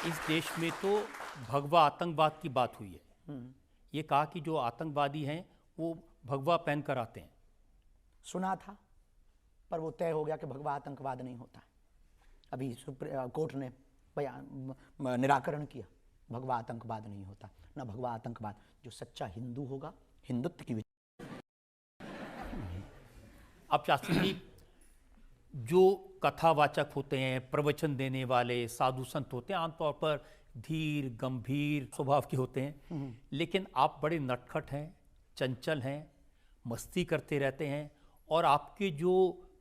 इस देश में तो भगवा आतंकवाद की बात हुई है। ये कहा कि जो आतंकवादी हैं वो भगवा पहन कर आते हैं। सुना था, पर वो तय हो गया कि भगवा आतंकवाद नहीं होता। अभी कोर्ट ने निराकरण किया, भगवा आतंकवाद नहीं होता। ना भगवा आतंकवाद, जो सच्चा हिंदू होगा, हिंदुत्व की। अब शास्त्री जी, जो कथावाचक होते हैं, प्रवचन देने वाले साधु संत होते हैं, आमतौर पर धीर गंभीर स्वभाव के होते हैं, लेकिन आप बड़े नटखट हैं, चंचल हैं, मस्ती करते रहते हैं, और आपके जो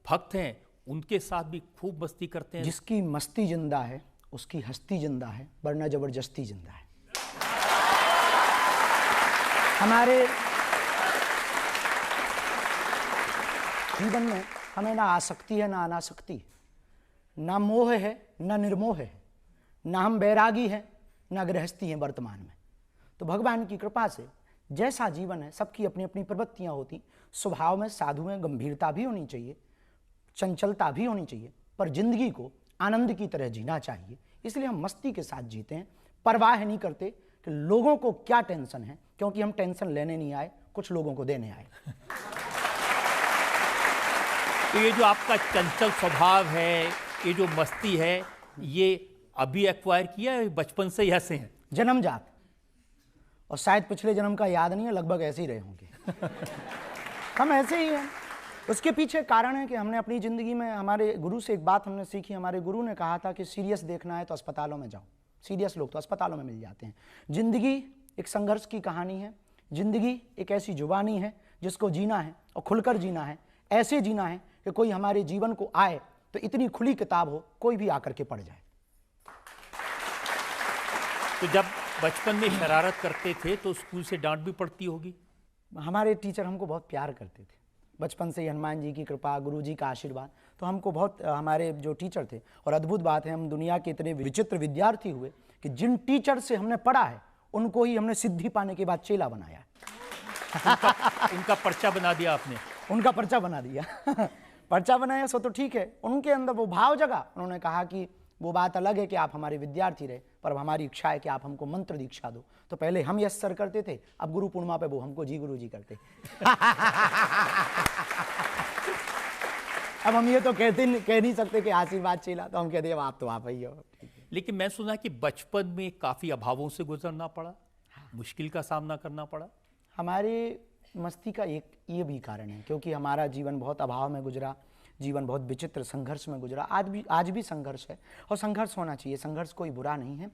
भक्त हैं उनके साथ भी खूब मस्ती करते हैं। जिसकी मस्ती जिंदा है उसकी हस्ती जिंदा है, वरना जबरदस्ती जिंदा है। हमारे जीवन में हमें ना आसक्ति है ना अनासक्ति, ना मोह है ना निर्मोह है, ना हम बैरागी हैं ना गृहस्थी हैं वर्तमान में। तो भगवान की कृपा से जैसा जीवन है, सबकी अपनी अपनी प्रवृत्तियां होती। स्वभाव में साधु में गंभीरता भी होनी चाहिए, चंचलता भी होनी चाहिए, पर जिंदगी को आनंद की तरह जीना चाहिए। इसलिए हम मस्ती के साथ जीते हैं, परवाह नहीं करते कि लोगों को क्या टेंशन है, क्योंकि हम टेंशन लेने नहीं आए, कुछ लोगों को देने आए। तो ये जो आपका चंचल स्वभाव है, ये जो मस्ती है, ये अभी एक्वायर किया है, बचपन से ही ऐसे हैं? जन्मजात, और शायद पिछले जन्म का याद नहीं है, लगभग ऐसे ही रहे होंगे। हम ऐसे ही हैं। उसके पीछे कारण है कि हमने अपनी ज़िंदगी में, हमारे गुरु से एक बात हमने सीखी। हमारे गुरु ने कहा था कि सीरियस देखना है तो अस्पतालों में जाओ, सीरियस लोग तो अस्पतालों में मिल जाते हैं। ज़िंदगी एक संघर्ष की कहानी है, ज़िंदगी एक ऐसी जुबानी है जिसको जीना है और खुलकर जीना है। ऐसे जीना है कि कोई हमारे जीवन को आए तो इतनी खुली किताब हो, कोई भी आकर के पढ़ जाए। तो जब बचपन में शरारत करते थे तो स्कूल से डांट भी पड़ती होगी? हमारे टीचर हमको बहुत प्यार करते थे, बचपन से ही हनुमान जी की कृपा, गुरु जी का आशीर्वाद, तो हमको बहुत, हमारे जो टीचर थे। और अद्भुत बात है, हम दुनिया के इतने विचित्र विद्यार्थी हुए कि जिन टीचर से हमने पढ़ा है उनको ही हमने सिद्धि पाने के बाद चेला बनाया। उनका पर्चा बना दिया आपने? उनका पर्चा बना दिया। पर्चा बनाया सो तो ठीक है, उनके अंदर वो भाव जगा। उन्होंने कहा कि वो बात अलग है कि आप हमारे विद्यार्थी रहे, पर हमारी इच्छा है कि आप हमको मंत्र दीक्षा दो। तो पहले हम यस सर करते थे, अब गुरु पूर्णिमा पे वो हमको जी गुरु जी करते। अब हम ये तो कह नहीं सकते कि आशीर्वाद चेला, तो हम कहते हैं आप तो आप ही हो। लेकिन मैं सुना कि बचपन में काफ़ी अभावों से गुजरना पड़ा, मुश्किल का सामना करना पड़ा। हमारे मस्ती का एक ये भी कारण है, क्योंकि हमारा जीवन बहुत अभाव में गुजरा, जीवन बहुत विचित्र संघर्ष में गुजरा। आज भी संघर्ष है, और संघर्ष होना चाहिए। संघर्ष कोई बुरा नहीं है।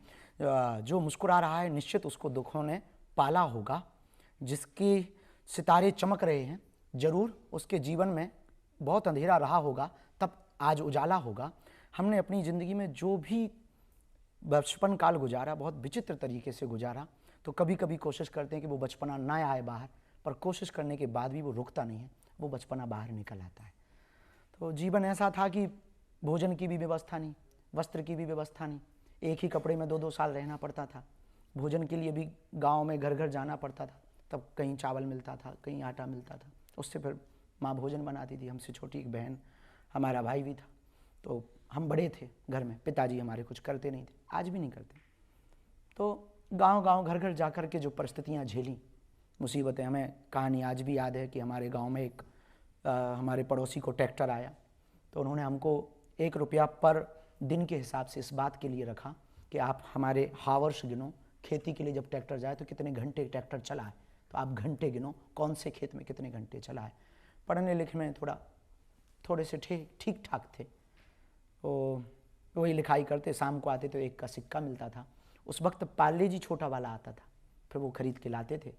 जो मुस्कुरा रहा है निश्चित उसको दुखों ने पाला होगा। जिसके सितारे चमक रहे हैं, जरूर उसके जीवन में बहुत अंधेरा रहा होगा, तब आज उजाला होगा। हमने अपनी ज़िंदगी में जो भी बचपन काल गुजारा, बहुत विचित्र तरीके से गुजारा। तो कभी कभी कोशिश करते हैं कि वो बचपना ना आए बाहर, पर कोशिश करने के बाद भी वो रुकता नहीं है, वो बचपना बाहर निकल आता है। तो जीवन ऐसा था कि भोजन की भी व्यवस्था नहीं, वस्त्र की भी व्यवस्था नहीं, एक ही कपड़े में 2-2 साल रहना पड़ता था। भोजन के लिए भी गांव में घर घर जाना पड़ता था, तब कहीं चावल मिलता था, कहीं आटा मिलता था, उससे फिर माँ भोजन बनाती थी। हमसे छोटी एक बहन, हमारा भाई भी था। तो हम बड़े थे घर में, पिताजी हमारे कुछ करते नहीं थे, आज भी नहीं करते। तो गांव-गांव घर-घर जा कर के जो परिस्थितियां झेली, मुसीबतें, हमें कहानी आज भी याद है कि हमारे गांव में एक हमारे पड़ोसी को ट्रैक्टर आया, तो उन्होंने हमको 1 रुपया पर दिन के हिसाब से इस बात के लिए रखा कि आप हमारे हावर्स गिनो, खेती के लिए जब ट्रैक्टर जाए तो कितने घंटे ट्रैक्टर चला है, तो आप घंटे गिनो, कौन से खेत में कितने घंटे चला है। पढ़ने लिखने में थोड़े से ठीक ठाक थे, तो वही लिखाई करते, शाम को आते तो 1 का सिक्का मिलता था। उस वक्त पार्ले जी छोटा वाला आता था, फिर वो खरीद के लाते थे।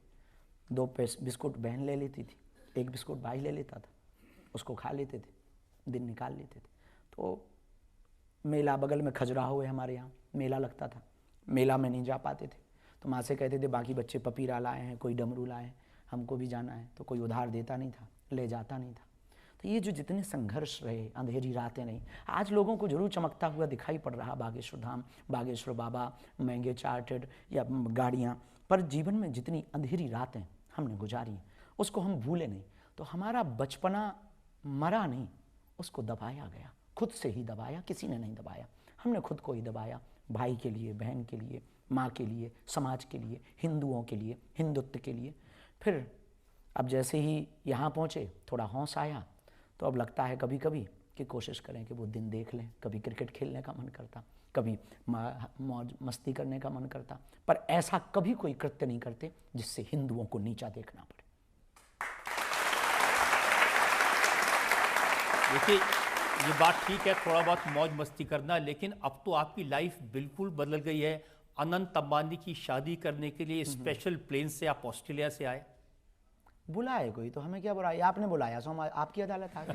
2 बिस्कुट बहन ले लेती थी, 1 बिस्कुट भाई ले लेता था, उसको खा लेते थे, दिन निकाल लेते थे। तो मेला बगल में खजुराहो है हमारे यहाँ, मेला लगता था, मेला में नहीं जा पाते थे, तो माँ से कहते थे बाकी बच्चे पपीरा लाए हैं, कोई डमरू लाए हैं, हमको भी जाना है, तो कोई उधार देता नहीं था, ले जाता नहीं था। तो ये जो जितने संघर्ष रहे, अंधेरी रातें नहीं, आज लोगों को जरूर चमकता हुआ दिखाई पड़ रहा बागेश्वर धाम, बागेश्वर बाबा, महंगे चार्टेड या गाड़ियाँ, पर जीवन में जितनी अंधेरी रातें हमने गुजारी उसको हम भूले नहीं। तो हमारा बचपना मरा नहीं, उसको दबाया गया, खुद से ही दबाया, किसी ने नहीं दबाया, हमने खुद को ही दबाया, भाई के लिए, बहन के लिए, माँ के लिए, समाज के लिए, हिंदुओं के लिए, हिंदुत्व के लिए। फिर अब जैसे ही यहाँ पहुँचे थोड़ा हौस आया, तो अब लगता है कभी कभी कि कोशिश करें कि वो दिन देख लें। कभी क्रिकेट खेलने का मन करता, कभी मौज मस्ती करने का मन करता, पर ऐसा कभी कोई कृत्य नहीं करते जिससे हिंदुओं को नीचा देखना पड़े। देखिए, ये बात ठीक है, थोड़ा बहुत मौज मस्ती करना, लेकिन अब तो आपकी लाइफ बिल्कुल बदल गई है। अनंत अंबानी की शादी करने के लिए स्पेशल प्लेन से आप ऑस्ट्रेलिया से आए। बुलाए कोई तो हमें क्या बुलाया, आपने बुलाया सो हम आपकी अदालत आ गए।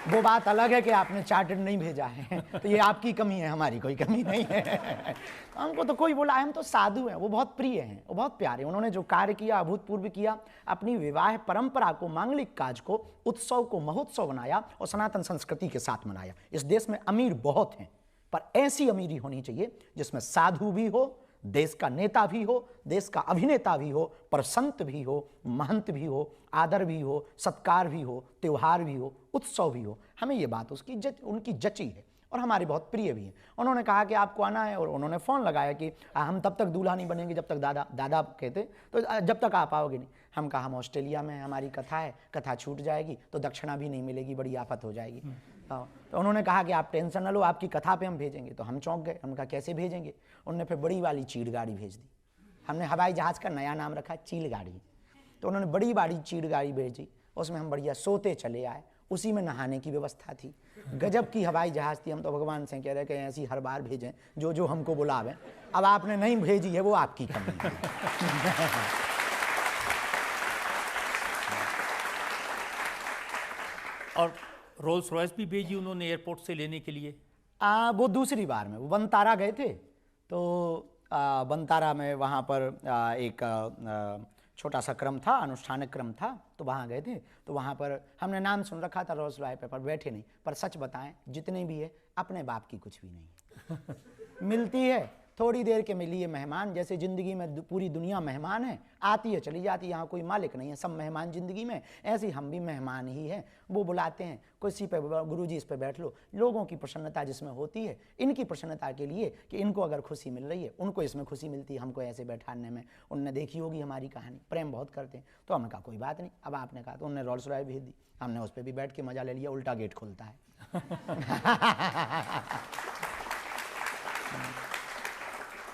वो बात अलग है कि आपने चार्टर्ड नहीं भेजा है, तो ये आपकी कमी है, हमारी कोई कमी नहीं है। हमको तो कोई बुलाए, हम तो साधु हैं। वो बहुत प्रिय हैं, वो बहुत प्यारे। उन्होंने जो कार्य किया, अभूतपूर्व किया, अपनी विवाह परंपरा को, मांगलिक काज को, उत्सव को महोत्सव बनाया और सनातन संस्कृति के साथ मनाया। इस देश में अमीर बहुत हैं, पर ऐसी अमीरी होनी चाहिए जिसमें साधु भी हो, देश का नेता भी हो, देश का अभिनेता भी हो, पर संत भी हो, महंत भी हो, आदर भी हो, सत्कार भी हो, त्योहार भी हो, उत्सव भी हो। हमें ये बात उनकी जची है और हमारे बहुत प्रिय भी है। उन्होंने कहा कि आपको आना है, और उन्होंने फ़ोन लगाया कि हम तब तक दूल्हा नहीं बनेंगे जब तक दादा कहते, तो जब तक आप आओगे नहीं। हम कहा हम ऑस्ट्रेलिया में हैं, हमारी कथा है, कथा छूट जाएगी तो दक्षिणा भी नहीं मिलेगी, बड़ी आफत हो जाएगी। तो उन्होंने कहा कि आप टेंशन न लो, आपकी कथा पे हम भेजेंगे। तो हम चौंक गए, हम कहा कैसे भेजेंगे। उन्होंने फिर बड़ी वाली चीड़ गाड़ी भेज दी। हमने हवाई जहाज़ का नया नाम रखा चील गाड़ी। तो उन्होंने बड़ी वाली चीड़ गाड़ी भेजी, उसमें हम बढ़िया सोते चले आए। उसी में नहाने की व्यवस्था थी, गजब की हवाई जहाज़ थी। हम तो भगवान से कह रहे कि ऐसी हर बार भेजें जो हमको बुलावें। अब आपने नहीं भेजी है, वो आपकी कमी है। और रोल्स रॉयस भी भेजी उन्होंने एयरपोर्ट से लेने के लिए। वो दूसरी बार में वो बनतारा गए थे, तो बनतारा में वहाँ पर एक छोटा सा क्रम था, अनुष्ठानिक क्रम था, तो वहाँ गए थे। तो वहाँ पर हमने नाम सुन रखा था रोल्स रॉय पे, पर बैठे नहीं। पर सच बताएं, जितने भी है अपने बाप की कुछ भी नहीं मिलती है। थोड़ी देर के मिली है मेहमान, जैसे ज़िंदगी में पूरी दुनिया मेहमान है, आती है चली जाती है, यहाँ कोई मालिक नहीं है, सब मेहमान ज़िंदगी में। ऐसे हम भी मेहमान ही हैं। वो बुलाते हैं, कुर्सी पे गुरुजी इस पे बैठ लो। लोगों की प्रसन्नता जिसमें होती है, इनकी प्रसन्नता के लिए कि इनको अगर खुशी मिल रही है, उनको इसमें खुशी मिलती है, हमको ऐसे बैठाने में। उनने देखी होगी हमारी कहानी, प्रेम बहुत करते हैं। तो हमने कहा कोई बात नहीं। अब आपने कहा तो उन्होंने रोल्स रॉय भेज दी, हमने उस पर भी बैठ के मज़ा ले लिया। उल्टा गेट खुलता है।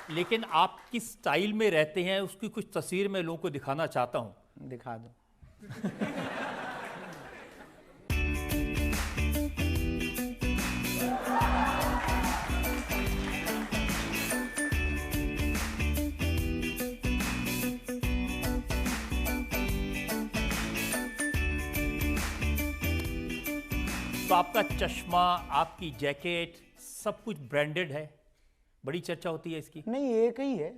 लेकिन आप किस स्टाइल में रहते हैं उसकी कुछ तस्वीर मैं लोगों को दिखाना चाहता हूं। दिखा दो। तो आपका चश्मा, आपकी जैकेट, सब कुछ ब्रांडेड है, बड़ी चर्चा होती है इसकी। नहीं, एक ही है,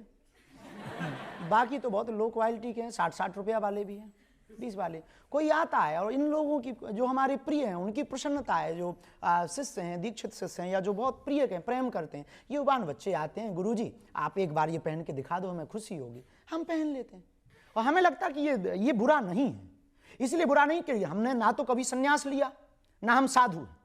बाकी तो बहुत लो क्वालिटी के हैं। 60-60 रुपया वाले भी हैं, 20 वाले। कोई आता है और इन लोगों की जो हमारे प्रिय हैं, उनकी प्रसन्नता है, जो शिष्य हैं, दीक्षित शिष्य हैं, या जो बहुत प्रिय हैं, प्रेम करते हैं, ये युवान बच्चे आते हैं, गुरुजी आप एक बार ये पहन के दिखा दो, हमें खुशी होगी। हम पहन लेते हैं और हमें लगता है कि ये बुरा नहीं है। इसलिए बुरा नहीं कि हमने ना तो कभी संन्यास लिया, ना हम साधु हैं।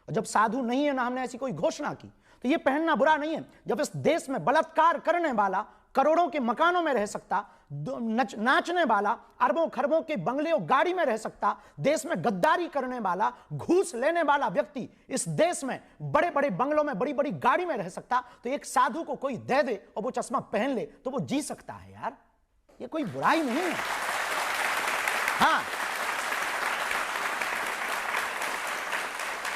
और जब साधु नहीं है, ना हमने ऐसी कोई घोषणा की, तो ये पहनना बुरा नहीं है। जब इस देश में बलात्कार करने वाला करोड़ों के मकानों में रह सकता, नाचने वाला अरबों खरबों के बंगले और गाड़ी में रह सकता, देश में गद्दारी करने वाला, घूस लेने वाला व्यक्ति इस देश में बड़े बड़े बंगलों में, बड़ी बड़ी गाड़ी में रह सकता, तो एक साधु को कोई दे दे और वो चश्मा पहन ले तो वो जी सकता है। यार, ये कोई बुराई नहीं है। हाँ,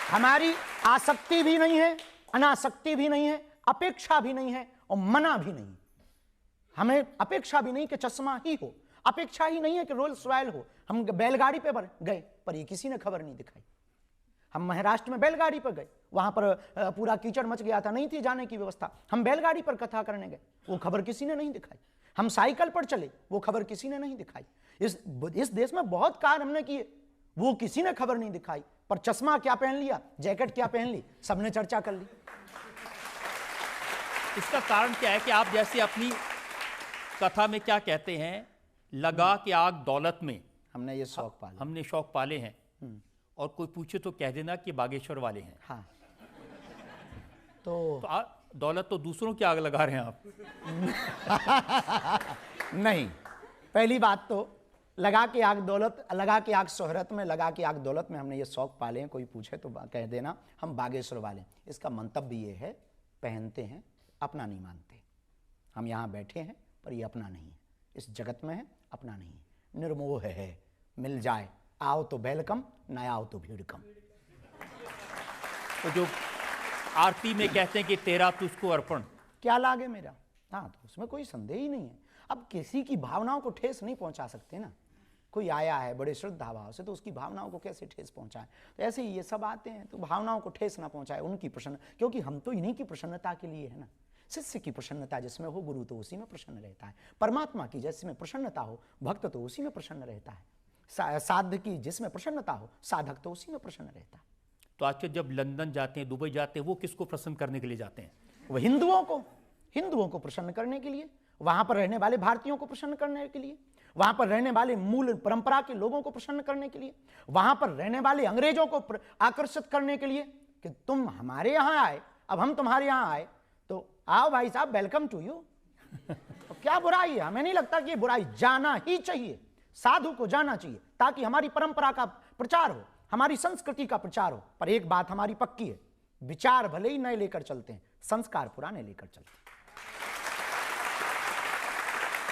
हमारी आसक्ति भी नहीं है, अनासक्ति भी नहीं है, अपेक्षा भी नहीं है और मना भी नहीं। हमें अपेक्षा भी नहीं कि चश्मा ही हो, अपेक्षा ही नहीं है कि रोल्स रॉयल हो। हम बैलगाड़ी पे गए, पर ये किसी ने खबर नहीं दिखाई। हम महाराष्ट्र में बैलगाड़ी पर गए, वहां पर पूरा कीचड़ मच गया था, नहीं थी जाने की व्यवस्था। हम बैलगाड़ी पर कथा करने गए, वो खबर किसी ने नहीं दिखाई। हम साइकिल पर चले, वो खबर किसी ने नहीं दिखाई। इस देश में बहुत कार्य हमने किए, वो किसी ने खबर नहीं दिखाई। पर चश्मा क्या पहन लिया, जैकेट क्या पहन ली, सबने चर्चा कर ली। इसका कारण क्या है कि आप जैसे अपनी कथा में क्या कहते हैं, लगा कि आग दौलत में, हमने ये शौक पाले, हमने शौक पाले हैं, और कोई पूछे तो कह देना कि बागेश्वर वाले हैं। हाँ, तो दौलत तो दूसरों की आग लगा रहे हैं आप। नहीं, पहली बात तो लगा के आग दौलत, लगा के आग शोहरत में, लगा के आग दौलत में हमने ये शौक पाले हैं। कोई पूछे तो कह देना हम बागेश्वर वाले। इसका मंतव्य ये है, पहनते हैं, अपना नहीं मानते। हम यहाँ बैठे हैं पर ये अपना नहीं है, इस जगत में है, अपना नहीं है, निर्मोह है। मिल जाए आओ तो वेलकम, ना आओ तो भीड़ कम। तो जो आरती में कहते हैं कि तेरा तुझको अर्पण, क्या लागे मेरा, हाँ, तो उसमें कोई संदेह ही नहीं है। अब किसी की भावनाओं को ठेस नहीं पहुंचा सकते ना। कोई आया है बड़े श्रद्धा भाव से, तो उसकी भावनाओं को कैसे ठेस पहुंचाए। तो ऐसे ही ये सब आते हैं, तो भावनाओं को ठेस ना पहुंचाए, उनकी प्रसन्न, क्योंकि हम तो इन्हीं की प्रसन्नता के लिए है ना। शिष्य की प्रसन्नता जिसमें हो, गुरु तो उसी में प्रसन्न रहता है। परमात्मा की जिसमें प्रसन्नता हो, भक्त तो उसी में प्रसन्न रहता है। साध की जिसमें प्रसन्नता हो, साधक तो उसी में प्रसन्न रहता है। तो आज के जब लंदन जाते हैं, दुबई जाते हैं, वो किसको प्रसन्न करने के लिए जाते हैं? वो हिंदुओं को प्रसन्न करने के लिए, वहां पर रहने वाले भारतीयों को प्रसन्न करने के लिए, वहां पर रहने वाले मूल परंपरा के लोगों को प्रसन्न करने के लिए, वहां पर रहने वाले अंग्रेजों को आकर्षित करने के लिए कि तुम हमारे यहां आए, अब हम तुम्हारे यहां आए, तो आओ भाई साहब, वेलकम टू यू। क्या बुराई है? हमें नहीं लगता कि ये बुराई, जाना ही चाहिए, साधु को जाना चाहिए, ताकि हमारी परंपरा का प्रचार हो, हमारी संस्कृति का प्रचार हो। पर एक बात हमारी पक्की है, विचार भले ही नए लेकर चलते हैं, संस्कार पुराने लेकर चलते हैं।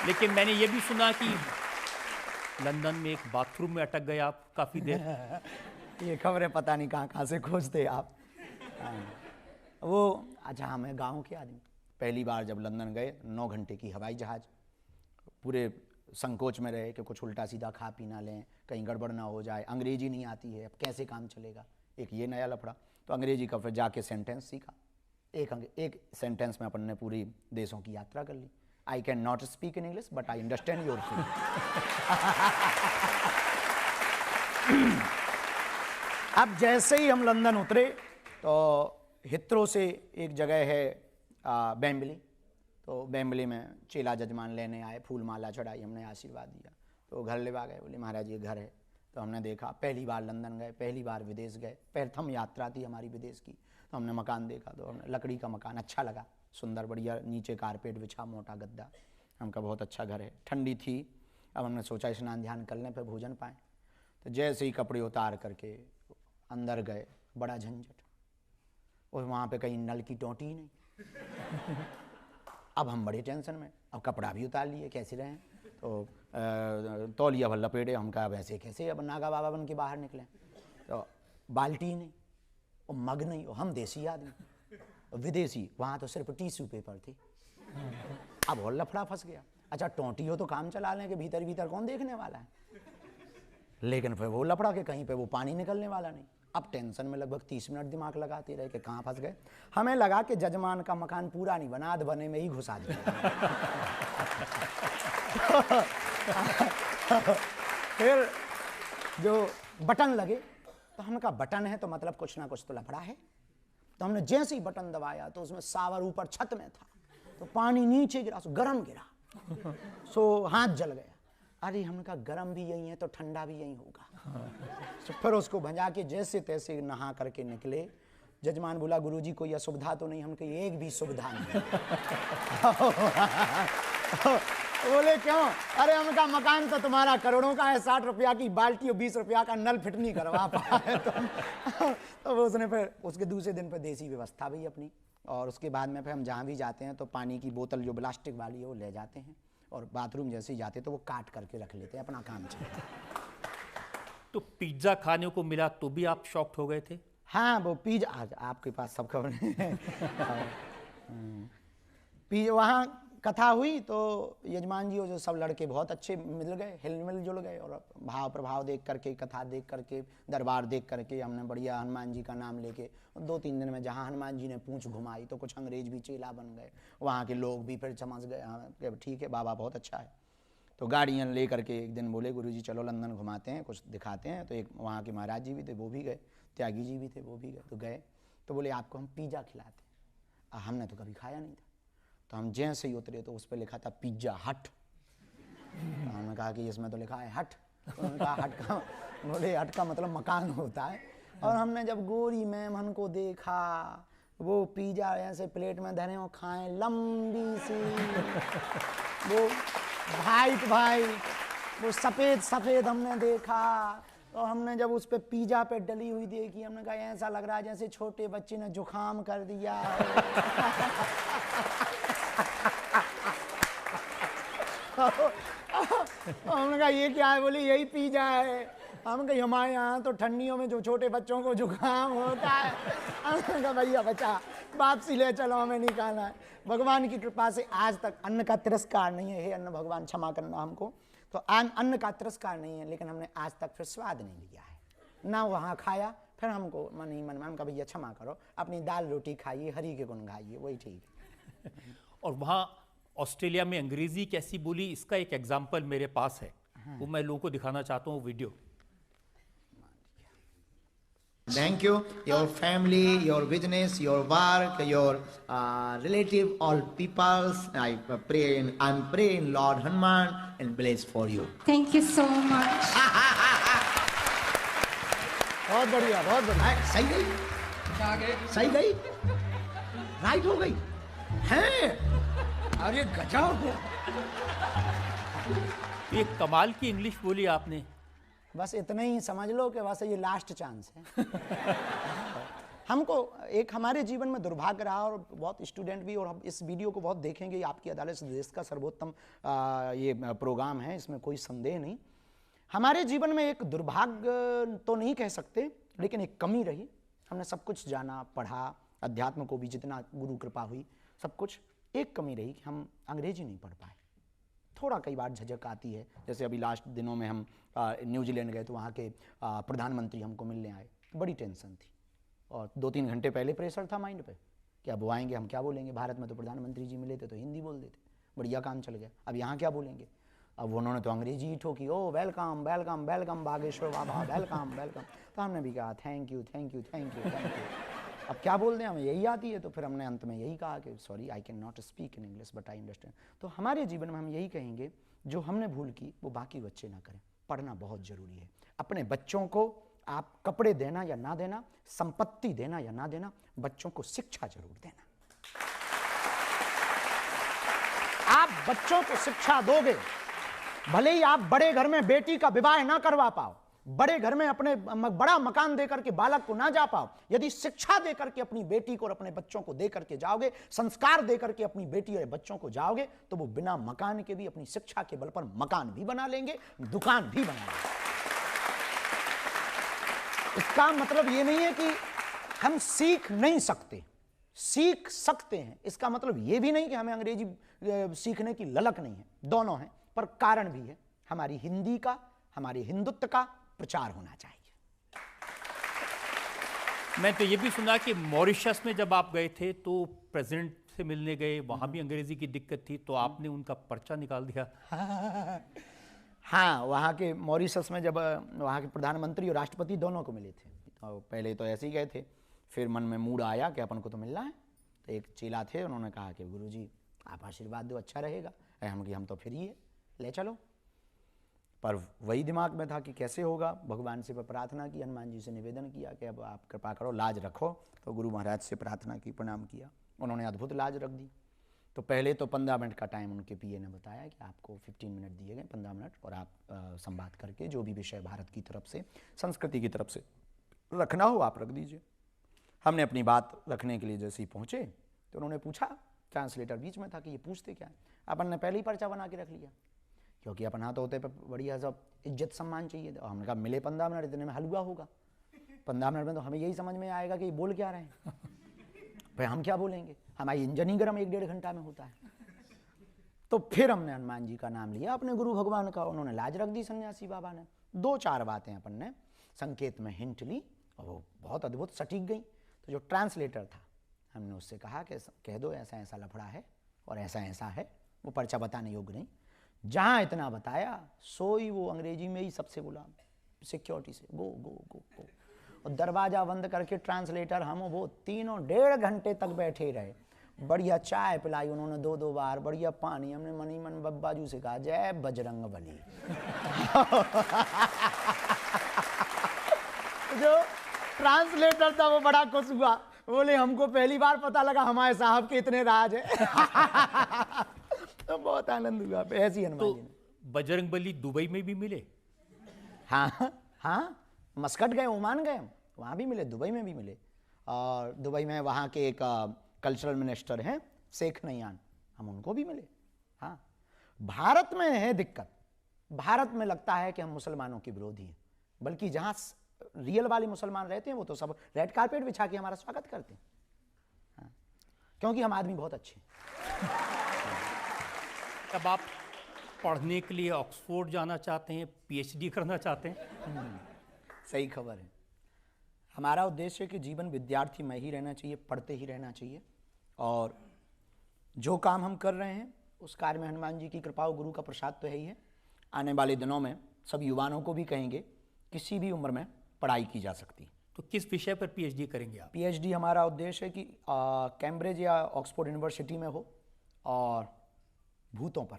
लेकिन मैंने ये भी सुना कि लंदन में एक बाथरूम में अटक गए आप काफी देर। ये खबरें पता नहीं कहां कहां से खोजते आप। वो अच्छा, हमें गांव के आदमी पहली बार जब लंदन गए, 9 घंटे की हवाई जहाज, पूरे संकोच में रहे कि कुछ उल्टा सीधा खा पी ना लें, कहीं गड़बड़ ना हो जाए, अंग्रेजी नहीं आती है, अब कैसे काम चलेगा, एक ये नया लफड़ा। तो अंग्रेजी का फिर जाके सेंटेंस सीखा, एक सेंटेंस में अपन ने पूरी देशों की यात्रा कर ली। I can not speak in English but I understand your feeling. अब जैसे ही हम लंदन उतरे तो हिथ्रो से एक जगह है बेम्बली, तो बेम्बली में चेला जजमान लेने आए, फूल माला चढ़ाई, हमने आशीर्वाद दिया, तो घर ले गए, बोले महाराज ये घर है। तो हमने देखा, पहली बार लंदन गए, पहली बार विदेश गए, प्रथम यात्रा थी हमारी विदेश की। तो हमने मकान देखा, तो हमने लकड़ी का मकान अच्छा लगा, सुंदर बढ़िया, नीचे कारपेट बिछा, मोटा गद्दा, हमका बहुत अच्छा घर है। ठंडी थी, अब हमने सोचा स्नान ध्यान कर लें फिर भोजन पाएँ। तो जैसे ही कपड़े उतार करके अंदर गए, बड़ा झंझट, और वहाँ पे कहीं नल की टोंटी ही नहीं। अब हम बड़े टेंशन में, अब कपड़ा भी उतार लिए, कैसे रहें, तो तौलिया भर लपेटे, हम कहा वैसे कैसे अब नागा बाबा बन के बाहर निकले। तो बाल्टी नहीं और मग नहीं, और हम देसी आदमी, विदेशी, वहाँ तो सिर्फ टिश्यू पेपर थे। अब और लफड़ा फंस गया। अच्छा टोंटी हो तो काम चला लें कि भीतर भीतर कौन देखने वाला है, लेकिन फिर वो लफड़ा के कहीं पे वो पानी निकलने वाला नहीं। अब टेंशन में लगभग 30 मिनट दिमाग लगाते रहे कि कहाँ फंस गए। हमें लगा कि जजमान का मकान पूरा नहीं बना, आध बने में ही घुसा दिया। फिर जो बटन लगे, तो हमने कहा बटन है तो मतलब कुछ ना कुछ तो लफड़ा है। तो हमने जैसे ही बटन दबाया तो उसमें सावर ऊपर छत में था, तो पानी नीचे गिरा, सो गर्म गिरा, सो हाथ जल गया। अरे हमने कहा गर्म भी यही है तो ठंडा भी यही होगा। तो फिर उसको भंजा के जैसे तैसे नहा करके निकले। जजमान बोला गुरुजी कोई असुविधा तो नहीं? हम कहे एक भी सुविधा नहीं। बोले क्यों? अरे हम कहा मकान तो तुम्हारा करोड़ों का है, 60 रुपया की बाल्टी और 20 रुपया का नल फिट नहीं करवा पाए तो उसने फिर उसके दूसरे दिन पर देसी व्यवस्था भी अपनी, और उसके बाद में फिर हम जहाँ भी जाते हैं तो पानी की बोतल जो प्लास्टिक वाली है वो ले जाते हैं, और बाथरूम जैसे ही जाते तो वो काट करके रख लेते हैं, अपना काम चलता। तो पिज्ज़ा खाने को मिला तो भी आप शॉक्ड हो गए थे? हाँ, वो पिज्जा, आपके पास सब खबर है। पिज्जा, वहाँ कथा हुई तो यजमान जी और जो सब लड़के बहुत अच्छे मिल गए, हिल जुल गए, और भाव प्रभाव देख करके, कथा देख करके, दरबार देख करके हमने बढ़िया हनुमान जी का नाम लेके 2-3 दिन में जहाँ हनुमान जी ने पूंछ घुमाई तो कुछ अंग्रेज भी चेला बन गए, वहाँ के लोग भी फिर समझ गए हाँ ठीक है बाबा बहुत अच्छा है। तो गाड़ियाँ ले करके एक दिन बोले गुरुजी चलो लंदन घुमाते हैं, कुछ दिखाते हैं। तो एक वहाँ के महाराज जी भी थे वो भी गए, त्यागी जी भी थे वो भी गए। तो गए तो बोले आपको हम पिज़्ज़ा खिलाते हैं। हमने तो कभी खाया नहीं था। तो हम जैसे ही उतरे तो उस पर लिखा था पिज्जा हट। तो हमने कहा कि इसमें तो लिखा है हट। तो उन्होंने कहा हट का, बोले हट का मतलब मकान होता है। और हमने जब गोरी मेमन को देखा वो पिज्जा ऐसे प्लेट में धरे हो खाएं, लंबी सी वो भाई वो सफेद सफेद हमने देखा, तो हमने जब उस पे पिज्जा पे डली हुई देखी, हमने कहा ऐसा लग रहा है जैसे छोटे बच्चे ने जुकाम कर दिया हमने कहा ये क्या है, बोली यही पिज्जा है। हम कहीं हमारे यहाँ तो ठंडियों में जो छोटे बच्चों को जुकाम होता है। हमने कहा भैया बच्चा वापसी ले चलो, हमें नहीं खाना है। भगवान की कृपा से आज तक अन्न का तिरस्कार नहीं है। हे अन्न भगवान क्षमा करना हमको, तो अन्न का तिरस्कार नहीं है, लेकिन हमने आज तक फिर स्वाद नहीं लिया है ना। वहाँ खाया फिर हमको मन ही मन में, हम कहा भैया क्षमा करो, अपनी दाल रोटी खाइए, हरी के गुण गाइए, वही ठीक है। और वहाँ ऑस्ट्रेलिया में अंग्रेजी कैसी बोली, इसका एक एग्जाम्पल मेरे पास है। वो मैं लोगों को दिखाना चाहता हूँ, video. Thank you, your family, your business, your work, your relative, all peoples. I'm praying, Lord Hanuman, and bless for you. Thank you so much. बहुत बढ़िया, बहुत बढ़िया। सही गई? सही गई? राइट हो गई? हैं? अरे गजब! ये कमाल की इंग्लिश बोली आपने। बस इतना ही समझ लो कि बस ये लास्ट चांस है। हमको एक हमारे जीवन में दुर्भाग्य रहा, और बहुत स्टूडेंट भी, और हम इस वीडियो को बहुत देखेंगे। आपकी अदालत से देश का सर्वोत्तम ये प्रोग्राम है, इसमें कोई संदेह नहीं। हमारे जीवन में एक दुर्भाग्य तो नहीं कह सकते, लेकिन एक कमी रही। हमने सब कुछ जाना, पढ़ा, अध्यात्म को भी जितना गुरु कृपा हुई, सब कुछ। एक कमी रही कि हम अंग्रेजी नहीं पढ़ पाए। थोड़ा कई बार झिझक आती है। जैसे अभी लास्ट दिनों में हम न्यूजीलैंड गए, तो वहाँ के प्रधानमंत्री हमको मिलने आए, बड़ी टेंशन थी, और 2-3 घंटे पहले प्रेशर था माइंड पे कि अब वो आएंगे, हम क्या बोलेंगे। भारत में तो प्रधानमंत्री जी मिले थे तो हिंदी बोल देते, बढ़िया काम चल गया। अब यहाँ क्या बोलेंगे? अब उन्होंने तो अंग्रेजी ही ठोकी, ओ वेलकम वेलकम वेलकम बागेश्वर बाबा, वेलकम वेलकम। तो हमने भी कहा thank you thank you thank you thank you. अब क्या बोल दें, हमें यही आती है। तो फिर हमने अंत में यही कहा कि sorry I can not speak in English but I understand. तो हमारे जीवन में हम यही कहेंगे, जो हमने भूल की वो बाकी बच्चे ना करें। पढ़ना बहुत जरूरी है। अपने बच्चों को आप कपड़े देना या ना देना, संपत्ति देना या ना देना, बच्चों को शिक्षा जरूर देना। आप बच्चों को शिक्षा दोगे, भले ही आप बड़े घर में बेटी का विवाह ना करवा पाओ, बड़े घर में अपने बड़ा मकान देकर के बालक को ना जा पाओ, यदि शिक्षा देकर के अपनी बेटी को और अपने बच्चों को देकर के जाओगे, संस्कार देकर के अपनी बेटी और बच्चों को जाओगे, तो वो बिना मकान के भी अपनी शिक्षा के बल पर मकान भी बना लेंगे, दुकान भी बना लेंगे। इसका मतलब ये नहीं है कि हम सीख नहीं सकते, सीख सकते हैं। इसका मतलब ये भी नहीं कि हमें अंग्रेजी सीखने की ललक नहीं है, दोनों हैं, पर कारण भी है। हमारी हिंदी का, हमारे हिंदुत्व का प्रचार होना चाहिए। मैं तो ये भी सुना कि मॉरिशस में जब आप गए थे तो प्रेसिडेंट से मिलने गए, वहां भी अंग्रेजी की दिक्कत थी, तो आपने उनका पर्चा निकाल दिया। हाँ, वहाँ के मॉरिशस में जब वहाँ के प्रधानमंत्री और राष्ट्रपति दोनों को मिले थे, तो पहले तो ऐसे ही गए थे, फिर मन में मूड आया कि अपन को तो मिलना है। तो एक चेला थे, उन्होंने कहा कि गुरुजी आप आशीर्वाद दो, अच्छा रहेगा। हम तो फ्री है, ले चलो। पर वही दिमाग में था कि कैसे होगा। भगवान से प्रार्थना की, हनुमान जी से निवेदन किया कि अब आप कृपा करो, लाज रखो। तो गुरु महाराज से प्रार्थना की, प्रणाम किया, उन्होंने अद्भुत लाज रख दी। तो पहले तो 15 मिनट का टाइम उनके पीए ने बताया कि आपको 15 मिनट दिए गए, 15 मिनट, और आप संवाद करके जो भी विषय भारत की तरफ से, संस्कृति की तरफ से रखना हो आप रख दीजिए। हमने अपनी बात रखने के लिए जैसे ही पहुँचे तो उन्होंने पूछा, ट्रांसलेटर बीच में था, कि ये पूछते क्या है। अपन ने पहले ही पर्चा बना के रख लिया, क्योंकि अपन हाथ होते पर बढ़िया सब इज्जत सम्मान चाहिए। तो हमने कहा मिले 15 मिनट, इतने में हलवा होगा। 15 मिनट में तो हमें यही समझ में आएगा कि ये बोल क्या रहे हैं, भाई हम क्या बोलेंगे, हमारी इंजन ही गर्म 1-1.5 घंटा में होता है। तो फिर हमने हनुमान जी का नाम लिया, अपने गुरु भगवान का, उन्होंने लाज रख दी सन्यासी बाबा ने। 2-4 बातें अपन ने संकेत में हिंट ली, और वो बहुत अद्भुत सटीक गई। तो जो ट्रांसलेटर था, हमने उससे कहा कि कह दो ऐसा ऐसा लफड़ा है और ऐसा ऐसा है, वो पर्चा बताने योग्य नहीं। जहाँ इतना बताया, सोई वो अंग्रेजी में ही सबसे बोला सिक्योरिटी से, गो गो गो गो। और दरवाजा बंद करके ट्रांसलेटर हम वो तीनों 1.5 घंटे तक बैठे रहे। बढ़िया चाय पिलाई उन्होंने 2-2 बार, बढ़िया पानी। हमने मनी मन बब्बाजू से कहा जय बजरंग बली। जो ट्रांसलेटर था वो बड़ा खुश हुआ, बोले हमको पहली बार पता लगा हमारे साहब के इतने राज है। तो बहुत आनंद हुआ ऐसी हनुमान तो जी ने। बजरंगबली दुबई में भी मिले? हाँ हाँ, मस्कट गए, ओमान गए हम, वहाँ भी मिले, दुबई में भी मिले। और दुबई में वहाँ के एक कल्चरल मिनिस्टर हैं शेख नयान, हम उनको भी मिले। हाँ, भारत में है दिक्कत, भारत में लगता है कि हम मुसलमानों के विरोधी हैं, बल्कि जहाँ रियल वाले मुसलमान रहते हैं वो तो सब रेड कारपेट बिछा के हमारा स्वागत करते हैं। हाँ, क्योंकि हम आदमी बहुत अच्छे हैं। अब आप पढ़ने के लिए ऑक्सफोर्ड जाना चाहते हैं, पीएचडी करना चाहते हैं? सही खबर है। हमारा उद्देश्य है कि जीवन विद्यार्थी में ही रहना चाहिए, पढ़ते ही रहना चाहिए, और जो काम हम कर रहे हैं उस कार्य में हनुमान जी की कृपा और गुरु का प्रसाद तो है ही है। आने वाले दिनों में सब युवाओं को भी कहेंगे किसी भी उम्र में पढ़ाई की जा सकती है। तो किस विषय पर पीएचडी करेंगे आप? पीएचडी हमारा उद्देश्य है कि कैम्ब्रिज या ऑक्सफोर्ड यूनिवर्सिटी में हो, और भूतों पर।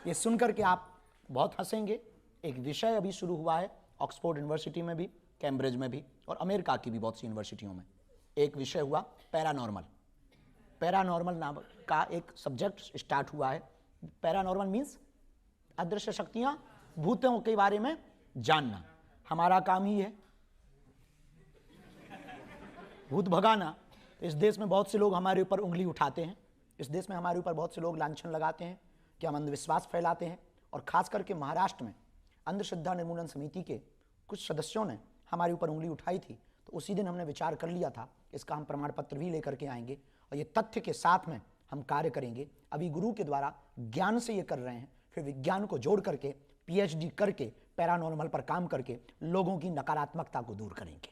ये सुनकर के आप बहुत हंसेंगे। एक विषय अभी शुरू हुआ है ऑक्सफोर्ड यूनिवर्सिटी में भी, कैम्ब्रिज में भी, और अमेरिका की भी बहुत सी यूनिवर्सिटियों में। एक विषय हुआ पैरानॉर्मल। पैरानॉर्मल नाम का एक सब्जेक्ट स्टार्ट हुआ है। पैरानॉर्मल मीन्स अदृश्य शक्तियां, भूतों के बारे में जानना। हमारा काम ही है भूत भगाना। इस देश में बहुत से लोग हमारे ऊपर उंगली उठाते हैं, इस देश में हमारे ऊपर बहुत से लोग लांछन लगाते हैं कि हम अंधविश्वास फैलाते हैं, और खास करके महाराष्ट्र में अंधश्रद्धा निर्मूलन समिति के कुछ सदस्यों ने हमारे ऊपर उंगली उठाई थी। तो उसी दिन हमने विचार कर लिया था, इसका हम प्रमाण पत्र भी लेकर के आएंगे, और ये तथ्य के साथ में हम कार्य करेंगे। अभी गुरु के द्वारा ज्ञान से ये कर रहे हैं, फिर विज्ञान को जोड़ करके पीएचडी करके पैरानॉर्मल पर काम करके लोगों की नकारात्मकता को दूर करेंगे।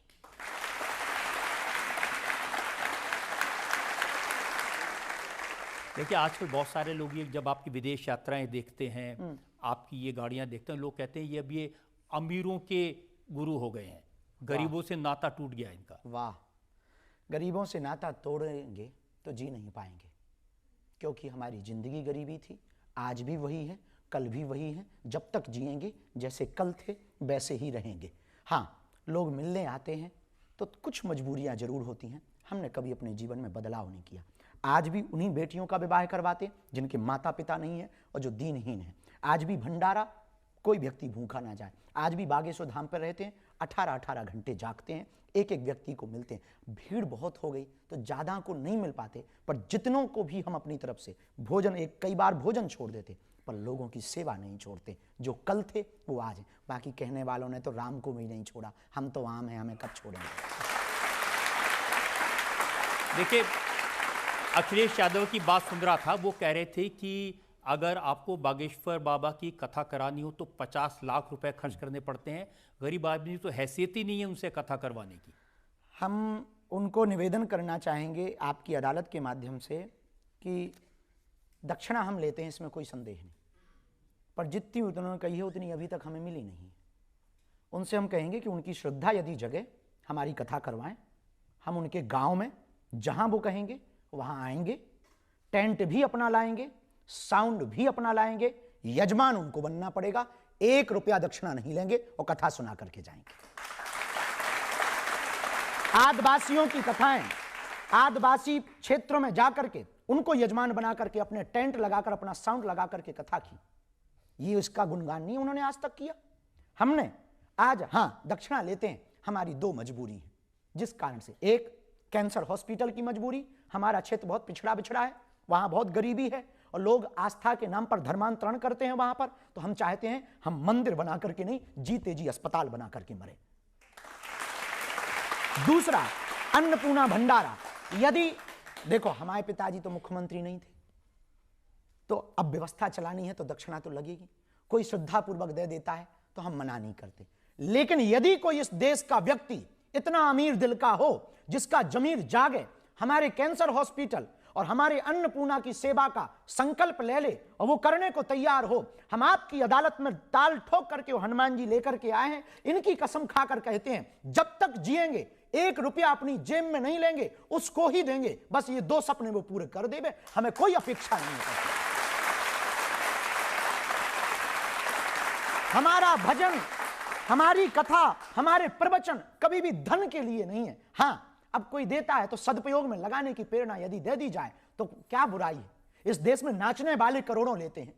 देखिए, आजकल बहुत सारे लोग ये जब आपकी विदेश यात्राएं देखते हैं, आपकी ये गाड़ियां देखते हैं, लोग कहते हैं ये अब ये अमीरों के गुरु हो गए हैं, गरीबों से नाता टूट गया इनका। वाह, गरीबों से नाता तोड़ेंगे तो जी नहीं पाएंगे, क्योंकि हमारी जिंदगी गरीबी थी, आज भी वही है, कल भी वही है। जब तक जिएंगे जैसे कल थे वैसे ही रहेंगे। हाँ, लोग मिलने आते हैं तो कुछ मजबूरियां जरूर होती हैं। हमने कभी अपने जीवन में बदलाव नहीं किया। आज भी उन्हीं बेटियों का विवाह करवाते जिनके माता पिता नहीं है और जो दीनहीन है। आज भी भंडारा, कोई व्यक्ति भूखा ना जाए। आज भी बागेश्वर धाम पर रहते हैं, 18-18 घंटे जागते हैं, एक एक व्यक्ति को मिलते हैं। भीड़ बहुत हो गई तो ज़्यादा को नहीं मिल पाते, पर जितनों को भी हम अपनी तरफ से भोजन, कई बार भोजन छोड़ देते, पर लोगों की सेवा नहीं छोड़ते। जो कल थे वो आज हैं। बाकी कहने वालों ने तो राम को भी नहीं छोड़ा, हम तो आम हैं, हमें कब छोड़ेंगे। देखिए, अखिलेश यादव की बात सुन रहा था, वो कह रहे थे कि अगर आपको बागेश्वर बाबा की कथा करानी हो तो 50 लाख रुपए खर्च करने पड़ते हैं। गरीब आदमी तो हैसियत ही नहीं है उनसे कथा करवाने की। हम उनको निवेदन करना चाहेंगे आपकी अदालत के माध्यम से कि दक्षिणा हम लेते हैं, इसमें कोई संदेह नहीं, पर जितनी उन्होंने कही है उतनी अभी तक हमें मिली नहीं। उनसे हम कहेंगे कि उनकी श्रद्धा यदि जगे, हमारी कथा करवाएं। हम उनके गांव में जहां वो कहेंगे वहां आएंगे, टेंट भी अपना लाएंगे, साउंड भी अपना लाएंगे, यजमान उनको बनना पड़ेगा, 1 रुपया दक्षिणा नहीं लेंगे और कथा सुना करके जाएंगे। आदिवासियों की कथाएं, आदिवासी क्षेत्रों में जाकर के उनको यजमान बना करके अपने टेंट लगाकर, अपना साउंड लगा करके कथा की। ये इसका गुणगान नहीं उन्होंने आज तक किया। हमने आज, हाँ, दक्षिणा लेते हैं, हमारी 2 मजबूरी है जिस कारण से। एक, कैंसर हॉस्पिटल की मजबूरी। हमारा क्षेत्र बहुत पिछड़ा बिछड़ा है, वहां बहुत गरीबी है और लोग आस्था के नाम पर धर्मांतरण करते हैं वहां पर। तो हम चाहते हैं हम मंदिर बना करके नहीं, जीते जी अस्पताल बना करके मरे। दूसरा, अन्नपूर्णा भंडारा। यदि देखो, हमारे पिताजी तो मुख्यमंत्री नहीं थे, तो अब व्यवस्था चलानी है तो दक्षिणा तो लगेगी। कोई श्रद्धापूर्वक दे देता है तो हम मना नहीं करते, लेकिन यदि कोई इस देश का व्यक्ति इतना अमीर दिल का हो, जिसका जमीर जागे, हमारे कैंसर हॉस्पिटल और हमारे अन्नपूर्णा की सेवा का संकल्प ले ले और वो करने को तैयार हो, हम आपकी अदालत में ताल ठोक करके वो हनुमान जी लेकर के आए हैं। इनकी कसम खाकर कहते हैं जब तक जिएंगे 1 रुपया अपनी जेब में नहीं लेंगे, उसको ही देंगे। बस ये 2 सपने वो पूरे कर देंगे, हमें कोई अपेक्षा नहीं है। हमारी कथा, हमारे प्रवचन कभी भी धन के लिए नहीं है। हाँ, अब कोई देता है तो सदुपयोग में लगाने की प्रेरणा यदि दे दी जाए तो क्या बुराई है। इस देश में नाचने वाले करोड़ों लेते हैं,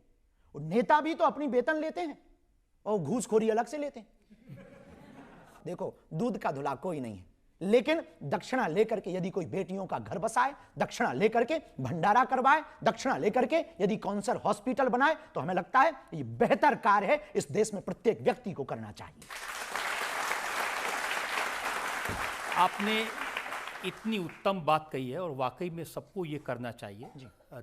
और नेता भी तो अपनी वेतन लेते हैं और घूसखोरी अलग से लेते हैं। देखो, दूध का धुला कोई नहीं है, लेकिन दक्षिणा लेकर के यदि कोई बेटियों का घर बसाए, दक्षिणा लेकर के भंडारा करवाए, दक्षिणा लेकर के यदि कैंसर हॉस्पिटल बनाए, तो हमें लगता है ये बेहतर कार्य है, इस देश में प्रत्येक व्यक्ति को करना चाहिए। आपने इतनी उत्तम बात कही है और वाकई में सबको ये करना चाहिए।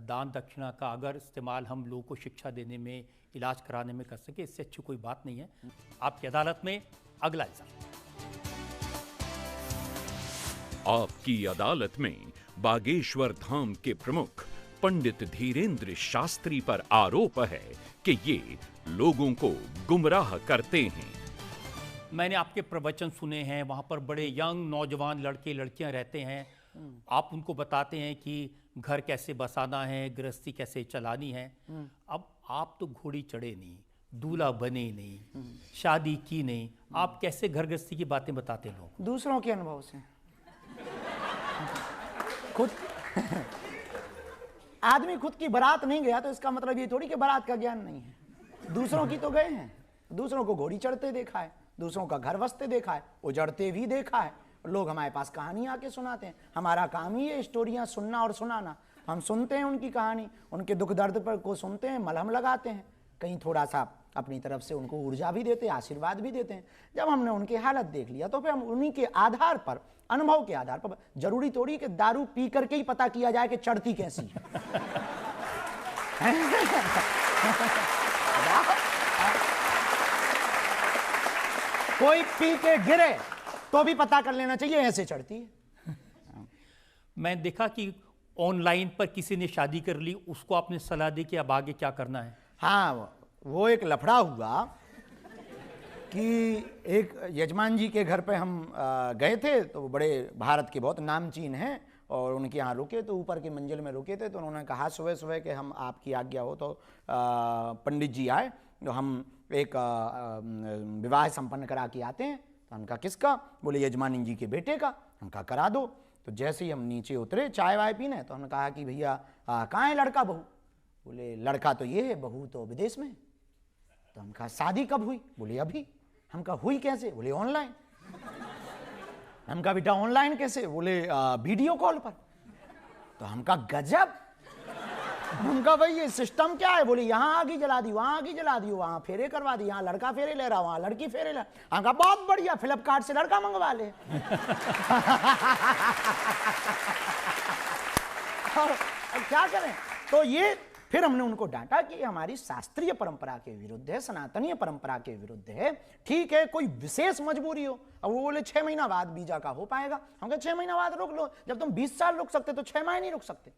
दान दक्षिणा का अगर इस्तेमाल हम लोगों को शिक्षा देने में, इलाज कराने में कर सके, इससे अच्छी कोई बात नहीं है। आपकी अदालत में अगला इल्जाम। आपकी अदालत में बागेश्वर धाम के प्रमुख पंडित धीरेन्द्र शास्त्री पर आरोप है कि ये लोगों को गुमराह करते हैं। मैंने आपके प्रवचन सुने हैं, वहाँ पर बड़े यंग नौजवान लड़के लड़कियाँ रहते हैं। आप उनको बताते हैं कि घर कैसे बसाना है, गृहस्थी कैसे चलानी है। अब आप तो घोड़ी चढ़े नहीं, दूल्हा बने नहीं, शादी की नहीं, आप कैसे घर गृहस्थी की बातें बताते हैं लोग? दूसरों के अनुभव से। खुद आदमी खुद की बारात नहीं गया तो इसका मतलब ये थोड़ी कि बारात का ज्ञान नहीं है। दूसरों की तो गए हैं, दूसरों को घोड़ी चढ़ते देखा है, दूसरों का घर बसते देखा है, उजड़ते भी देखा है। लोग हमारे पास कहानी आके सुनाते हैं। हमारा काम ही है स्टोरियां सुनना और सुनाना। हम सुनते हैं उनकी कहानी, उनके दुख दर्द पर को सुनते हैं, मलहम लगाते हैं, कहीं थोड़ा सा अपनी तरफ से उनको ऊर्जा भी देते हैं, आशीर्वाद भी देते हैं। जब हमने उनकी हालत देख लिया तो फिर हम उन्हीं के आधार पर, अनुभव के आधार पर, जरूरी थोड़ी कि दारू पी करके ही पता किया जाए कि चढ़ती कैसी है। कोई पी के गिरे तो भी पता कर लेना चाहिए ऐसे चढ़ती है। मैं देखा कि ऑनलाइन पर किसी ने शादी कर ली, उसको आपने सलाह दी कि अब आगे क्या करना है? हाँ, वो एक लफड़ा हुआ कि एक यजमान जी के घर पे हम गए थे, तो वो बड़े भारत के बहुत नामचीन हैं और उनके यहाँ रुके, तो ऊपर की मंजिल में रुके थे। तो उन्होंने कहा सुबह सुबह कि हम, आपकी आज्ञा हो तो पंडित जी आए तो हम एक विवाह संपन्न करा के आते हैं। तो हम कहा किसका? बोले यजमानी जी के बेटे का। हम कहा करा दो। तो जैसे ही हम नीचे उतरे चाय वाय पीने, तो हमने कहा कि भैया कहाँ है लड़का बहू? बोले लड़का तो ये है, बहू तो विदेश में। तो हम कहा शादी कब हुई? बोले अभी। हम कहा हुई कैसे? बोले ऑनलाइन। हम कहा बेटा ऑनलाइन कैसे? बोले वीडियो कॉल पर। तो हम कहा गजब। हम कहा भाई ये सिस्टम क्या है? बोले यहाँ आगी जला दी, वहां आगी जला दी, वहां फेरे करवा दी, यहाँ लड़का फेरे ले रहा, वहां लड़की फेरे ले। हम कहा बहुत बढ़िया, फ्लिपकार्ट से लड़का मंगवा ले। और क्या करें? तो ये फिर हमने उनको डांटा कि हमारी शास्त्रीय परंपरा के विरुद्ध है, सनातनीय परंपरा के विरुद्ध है। ठीक है, कोई विशेष मजबूरी हो। अब वो बोले 6 महीना बाद वीजा का हो पाएगा। हम कहे 6 महीना बाद रोक लो। जब तुम 20 साल रुक सकते तो 6 माह नहीं रुक सकते,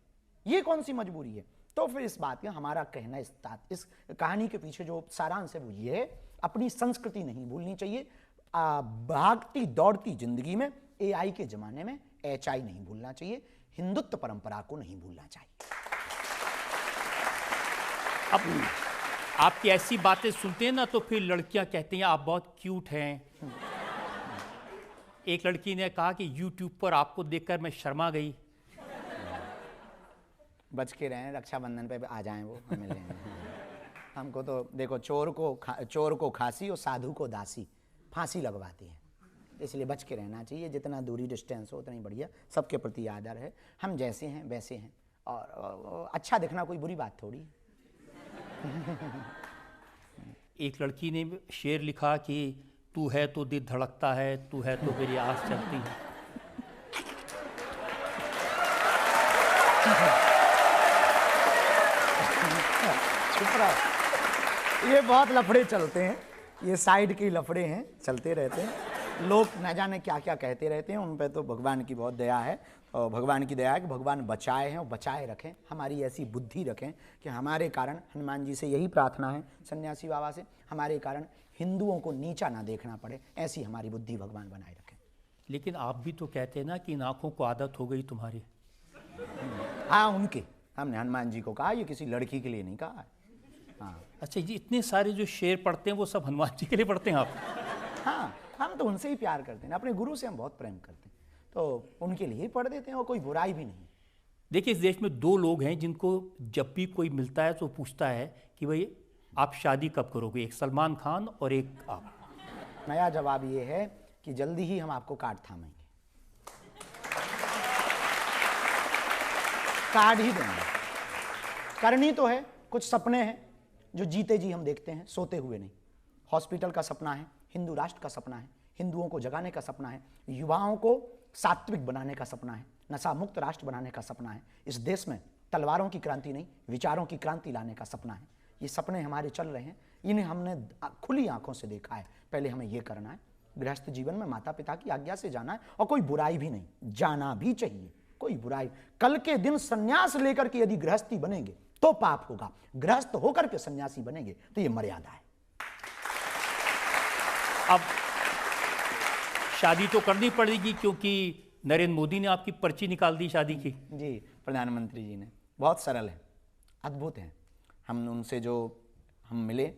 ये कौन सी मजबूरी है? तो फिर इस बात में हमारा कहना, इस कहानी के पीछे जो सारांश है वो ये है, अपनी संस्कृति नहीं भूलनी चाहिए। भागती दौड़ती जिंदगी में, AI के जमाने में HI नहीं भूलना चाहिए, हिंदुत्व परंपरा को नहीं भूलना चाहिए। अब आपकी ऐसी बातें सुनते हैं ना तो फिर लड़कियां कहती हैं आप बहुत क्यूट हैं। एक लड़की ने कहा कि YouTube पर आपको देखकर मैं शर्मा गई। बच के रहें, रक्षाबंधन पे आ जाएं वो, हमें लेने। हमको तो देखो, चोर को खांसी और साधु को दासी फांसी लगवाती है, इसलिए बच के रहना चाहिए। जितना दूरी डिस्टेंस हो उतना ही बढ़िया। सबके प्रति आदर है, हम जैसे हैं वैसे हैं, और अच्छा दिखना कोई बुरी बात थोड़ी है। एक लड़की ने शेर लिखा कि तू है तो दिल धड़कता है, तू है तो मेरी आस चलती है। ये बहुत लफड़े चलते हैं, ये साइड के लफड़े हैं, चलते रहते हैं। लोग न जाने क्या क्या कहते रहते हैं, उन पे तो भगवान की बहुत दया है। और भगवान की दया है कि भगवान बचाए हैं और बचाए रखें, हमारी ऐसी बुद्धि रखें कि हमारे कारण, हनुमान जी से यही प्रार्थना है, सन्यासी बाबा से, हमारे कारण हिंदुओं को नीचा ना देखना पड़े, ऐसी हमारी बुद्धि भगवान बनाए रखें। लेकिन आप भी तो कहते हैं ना कि इन आँखों को आदत हो गई तुम्हारी। हाँ, उनके, हमने हनुमान जी को कहा, ये किसी लड़की के लिए नहीं कहा है। हाँ। अच्छा जी, इतने सारे जो शेर पढ़ते हैं वो सब हनुमान जी के लिए पढ़ते हैं आप? हाँ, हम तो उनसे ही प्यार करते हैं, अपने गुरु से हम बहुत प्रेम करते हैं, तो उनके लिए ही पढ़ देते हैं और कोई बुराई भी नहीं। देखिए, इस देश में 2 लोग हैं जिनको जब भी कोई मिलता है तो पूछता है कि भाई आप शादी कब करोगे, एक सलमान खान और एक आप। नया जवाब ये है कि जल्दी ही हम आपको कार्ड थामेंगे, कार्ड ही देंगे। करनी तो है, कुछ सपने हैं जो जीते जी हम देखते हैं, सोते हुए नहीं। हॉस्पिटल का सपना है, हिंदू राष्ट्र का सपना है, हिंदुओं को जगाने का सपना है, युवाओं को सात्विक बनाने का सपना है, नशा मुक्त राष्ट्र बनाने का सपना है। इस देश में तलवारों की क्रांति नहीं, विचारों की क्रांति लाने का सपना है। ये सपने हमारे चल रहे हैं, इन्हें हमने खुली आंखों से देखा है। पहले हमें ये करना है, गृहस्थ जीवन में माता पिता की आज्ञा से जाना है, और कोई बुराई भी नहीं, जाना भी चाहिए, कोई बुराई। कल के दिन सन्यास लेकर के यदि गृहस्थी बनेंगे तो पाप होगा, गृहस्थ होकर के सन्यासी बनेंगे तो ये मर्यादा है। अब शादी तो करनी पड़ेगी क्योंकि नरेंद्र मोदी ने आपकी पर्ची निकाल दी शादी की। जी, प्रधानमंत्री जी ने, बहुत सरल है, अद्भुत है। हम उनसे जो हम मिले,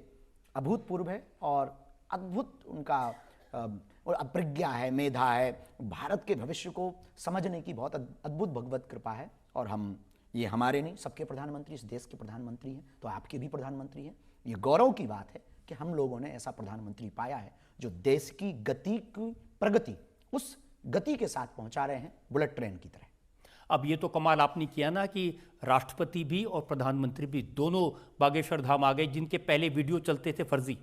अभूतपूर्व है, और अद्भुत उनका और अप्रज्ञा है, मेधा है, भारत के भविष्य को समझने की बहुत अद्भुत भगवत कृपा है। और हम, ये हमारे नहीं, सबके प्रधानमंत्री, इस देश के प्रधानमंत्री हैं, तो आपके भी प्रधानमंत्री हैं। ये गौरव की बात है कि हम लोगों ने ऐसा प्रधानमंत्री पाया है जो देश की गति की प्रगति उस गति के साथ पहुंचा रहे हैं, बुलेट ट्रेन की तरह। अब ये तो कमाल आपने किया ना कि राष्ट्रपति भी और प्रधानमंत्री भी दोनों बागेश्वर धाम आ गए, जिनके पहले वीडियो चलते थे फर्जी।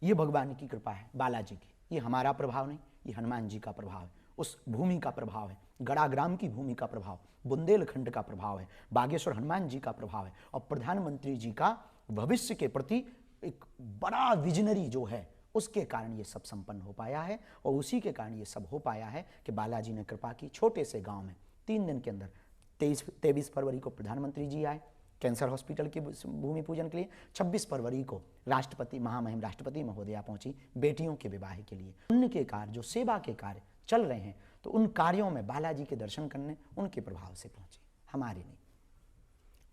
ये भगवान की कृपा है, बालाजी की। ये हमारा प्रभाव नहीं, ये हनुमान जी का प्रभाव है, उस भूमि का प्रभाव है, गड़ाग्राम की भूमि का प्रभाव, बुंदेलखंड का प्रभाव है, बागेश्वर हनुमान जी का प्रभाव है, और प्रधानमंत्री जी का भविष्य के प्रति एक बड़ा विजनरी जो है, उसके कारण ये सब संपन्न हो पाया है। और उसी के कारण ये सब हो पाया है कि बालाजी ने कृपा की। छोटे से गांव में 3 दिन के अंदर 23 फरवरी को प्रधानमंत्री जी आए कैंसर हॉस्पिटल के भूमि पूजन के लिए। 26 फरवरी को राष्ट्रपति, महामहिम राष्ट्रपति महोदया पहुंची बेटियों के विवाह के लिए। उनके कार्य, जो सेवा के कार्य चल रहे हैं, तो उन कार्यों में बालाजी के दर्शन करने उनके प्रभाव से पहुंचे, हमारे नहीं।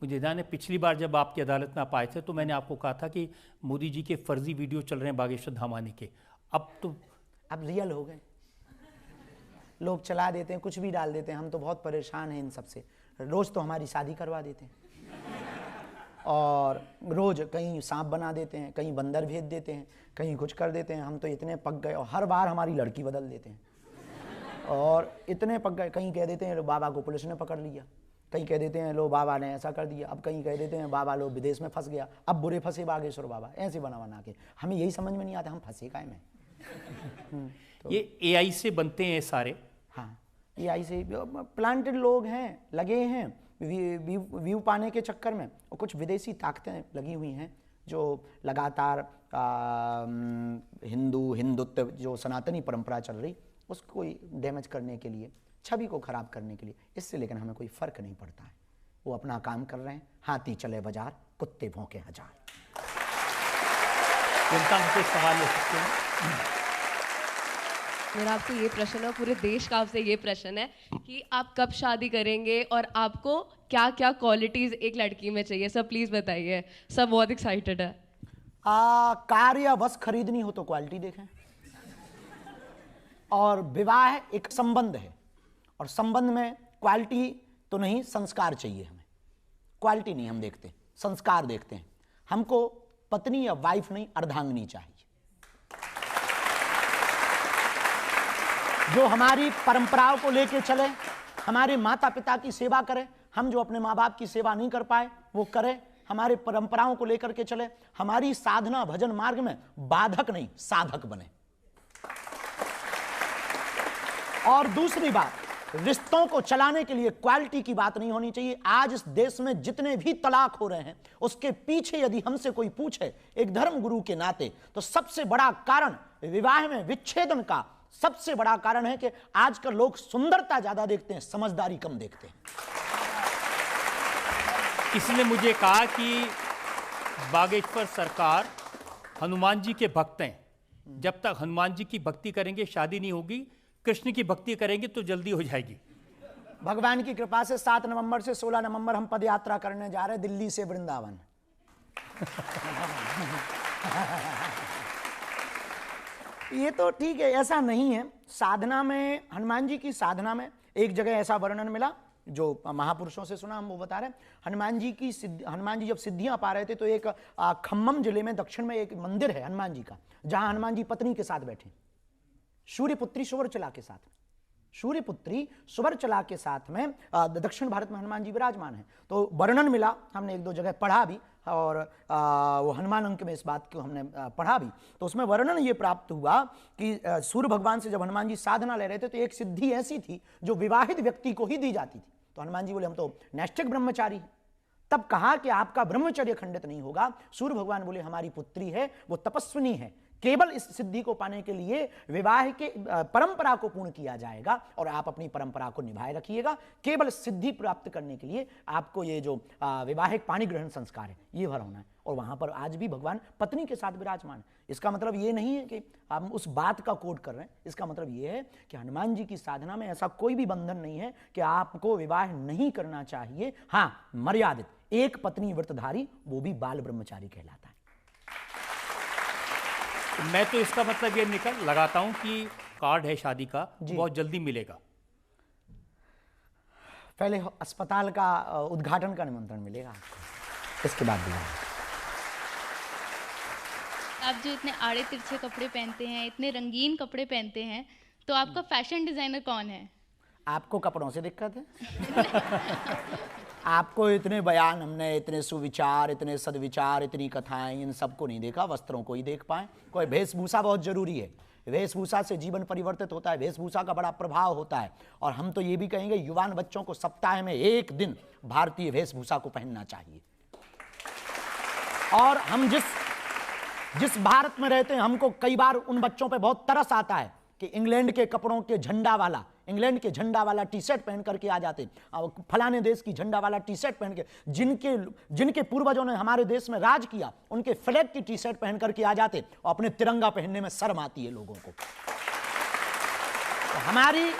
मुझे ध्यान है, पिछली बार जब आपकी अदालत में आप आए थे तो मैंने आपको कहा था कि मोदी जी के फर्जी वीडियो चल रहे हैं बागेश्वर धाम आने के। अब रियल हो गए, लोग चला देते हैं, कुछ भी डाल देते हैं। हम तो बहुत परेशान हैं इन सब से। रोज तो हमारी शादी करवा देते हैं, और रोज कहीं सांप बना देते हैं, कहीं बंदर भेज देते हैं, कहीं कुछ कर देते हैं। हम तो इतने पक गए, और हर बार हमारी लड़की बदल देते हैं, और इतने पक गए। कहीं कह देते हैं बाबा को पुलिस ने पकड़ लिया, कहीं कह देते हैं लो बाबा ने ऐसा कर दिया, अब कहीं कह देते हैं बाबा लो विदेश में फंस गया, अब बुरे फंसे बागेश्वर बाबा। ऐसे बना के हमें यही समझ में नहीं आता, हम फंसे काहे में। तो ये AI से बनते हैं सारे। हाँ, AI से प्लांटेड लोग हैं, लगे हैं व्यू पाने के चक्कर में, और कुछ विदेशी ताकतें लगी हुई हैं जो लगातार हिंदुत्व जो सनातनी परंपरा चल रही, उसको डैमेज करने के लिए, छवि को खराब करने के लिए। इससे लेकिन हमें कोई फर्क नहीं पड़ता है, वो अपना काम कर रहे हैं। हाथी चले बाजार, कुत्ते भौंके हजार। जनता से सवाल ले सकते हैं। मेरा आपसे ये प्रश्न है, पूरे देश का आपसे ये प्रश्न है कि आप कब शादी करेंगे और आपको क्या क्या क्वालिटीज एक लड़की में चाहिए। सब प्लीज बताइए, सब बहुत एक्साइटेड है। कार या बस खरीदनी हो तो क्वालिटी देखें, और विवाह एक संबंध है, और संबंध में क्वालिटी तो नहीं, संस्कार चाहिए हमें। क्वालिटी नहीं हम देखते, संस्कार देखते हैं। हमको पत्नी या वाइफ नहीं, अर्धांगिनी चाहिए, जो हमारी परंपराओं को लेके चले, हमारे माता पिता की सेवा करे। हम जो अपने माँ बाप की सेवा नहीं कर पाए वो करे, हमारे परंपराओं को लेकर के चले, हमारी साधना भजन मार्ग में बाधक नहीं साधक बने। और दूसरी बात, रिश्तों को चलाने के लिए क्वालिटी की बात नहीं होनी चाहिए। आज इस देश में जितने भी तलाक हो रहे हैं, उसके पीछे यदि हमसे कोई पूछे एक धर्म गुरु के नाते, तो सबसे बड़ा कारण विवाह में विच्छेदन का सबसे बड़ा कारण है कि आजकल लोग सुंदरता ज्यादा देखते हैं, समझदारी कम देखते हैं। इसने मुझे कहा कि बागेश्वर सरकार हनुमान जी के भक्त हैं, जब तक हनुमान जी की भक्ति करेंगे शादी नहीं होगी, कृष्ण की भक्ति करेंगे तो जल्दी हो जाएगी। भगवान की कृपा से 7 नवंबर से 16 नवंबर हम पदयात्रा करने जा रहे हैं दिल्ली से वृंदावन। ये तो ठीक है, ऐसा नहीं है। साधना में, हनुमान जी की साधना में एक जगह ऐसा वर्णन मिला जो महापुरुषों से सुना, हम वो बता रहे हैं। हनुमान जी जब सिद्धियां पा रहे थे तो एक खम्मम जिले में दक्षिण में एक मंदिर है हनुमान जी का, जहां हनुमान जी पत्नी के साथ बैठे, सूर्यपुत्री सुवर्चला के साथ, सूर्यपुत्री सुवर्चला के साथ में दक्षिण भारत में हनुमान जी विराजमान है। तो वर्णन मिला, हमने एक दो जगह पढ़ा भी, और वो हनुमान अंक में इस बात को हमने पढ़ा भी। तो उसमें वर्णन ये प्राप्त हुआ कि सूर्य भगवान से जब हनुमान जी साधना ले रहे थे तो एक सिद्धि ऐसी थी जो विवाहित व्यक्ति को ही दी जाती थी। तो हनुमान जी बोले हम तो नैष्ठिक ब्रह्मचारी हैं। तब कहा कि आपका ब्रह्मचर्य खंडित नहीं होगा। सूर्य भगवान बोले हमारी पुत्री है, वो तपस्विनी है, केवल इस सिद्धि को पाने के लिए विवाह के परंपरा को पूर्ण किया जाएगा और आप अपनी परंपरा को निभाए रखिएगा। केवल सिद्धि प्राप्त करने के लिए आपको ये जो विवाहिक पाणी ग्रहण संस्कार है ये भर होना है। और वहां पर आज भी भगवान पत्नी के साथ विराजमान है। इसका मतलब ये नहीं है कि हम उस बात का कोड कर रहे हैं, इसका मतलब ये है कि हनुमान जी की साधना में ऐसा कोई भी बंधन नहीं है कि आपको विवाह नहीं करना चाहिए। हाँ, मर्यादित, एक पत्नी व्रतधारी, वो भी बाल ब्रह्मचारी कहलाता है। मैं तो इसका मतलब ये निकल लगाता हूं कि कार्ड है शादी का, बहुत जल्दी मिलेगा। पहले अस्पताल का उद्घाटन का निमंत्रण मिलेगा आपको, इसके बाद भी। आप जो इतने आड़े तिरछे कपड़े पहनते हैं, इतने रंगीन कपड़े पहनते हैं, तो आपका फैशन डिजाइनर कौन है? आपको कपड़ों से दिक्कत है? आपको इतने बयान, हमने इतने सुविचार, इतने सदविचार, इतनी कथाएं, इन सबको नहीं देखा, वस्त्रों को ही देख पाए। कोई वेशभूषा बहुत जरूरी है, वेशभूषा से जीवन परिवर्तित होता है, वेशभूषा का बड़ा प्रभाव होता है। और हम तो ये भी कहेंगे युवान बच्चों को सप्ताह में एक दिन भारतीय वेशभूषा को पहनना चाहिए। और हम जिस भारत में रहते हैं, हमको कई बार उन बच्चों पे बहुत तरस आता है कि इंग्लैंड के कपड़ों के झंडा वाला टी शर्ट पहन करके आ जाते, फलाने देश की झंडा वाला टी शर्ट पहन के, जिनके पूर्वजों ने हमारे देश में राज किया, उनके फ्लैग की टी शर्ट पहन करके आ जाते और अपने तिरंगा पहनने में शर्म आती है लोगों को। तो हमारी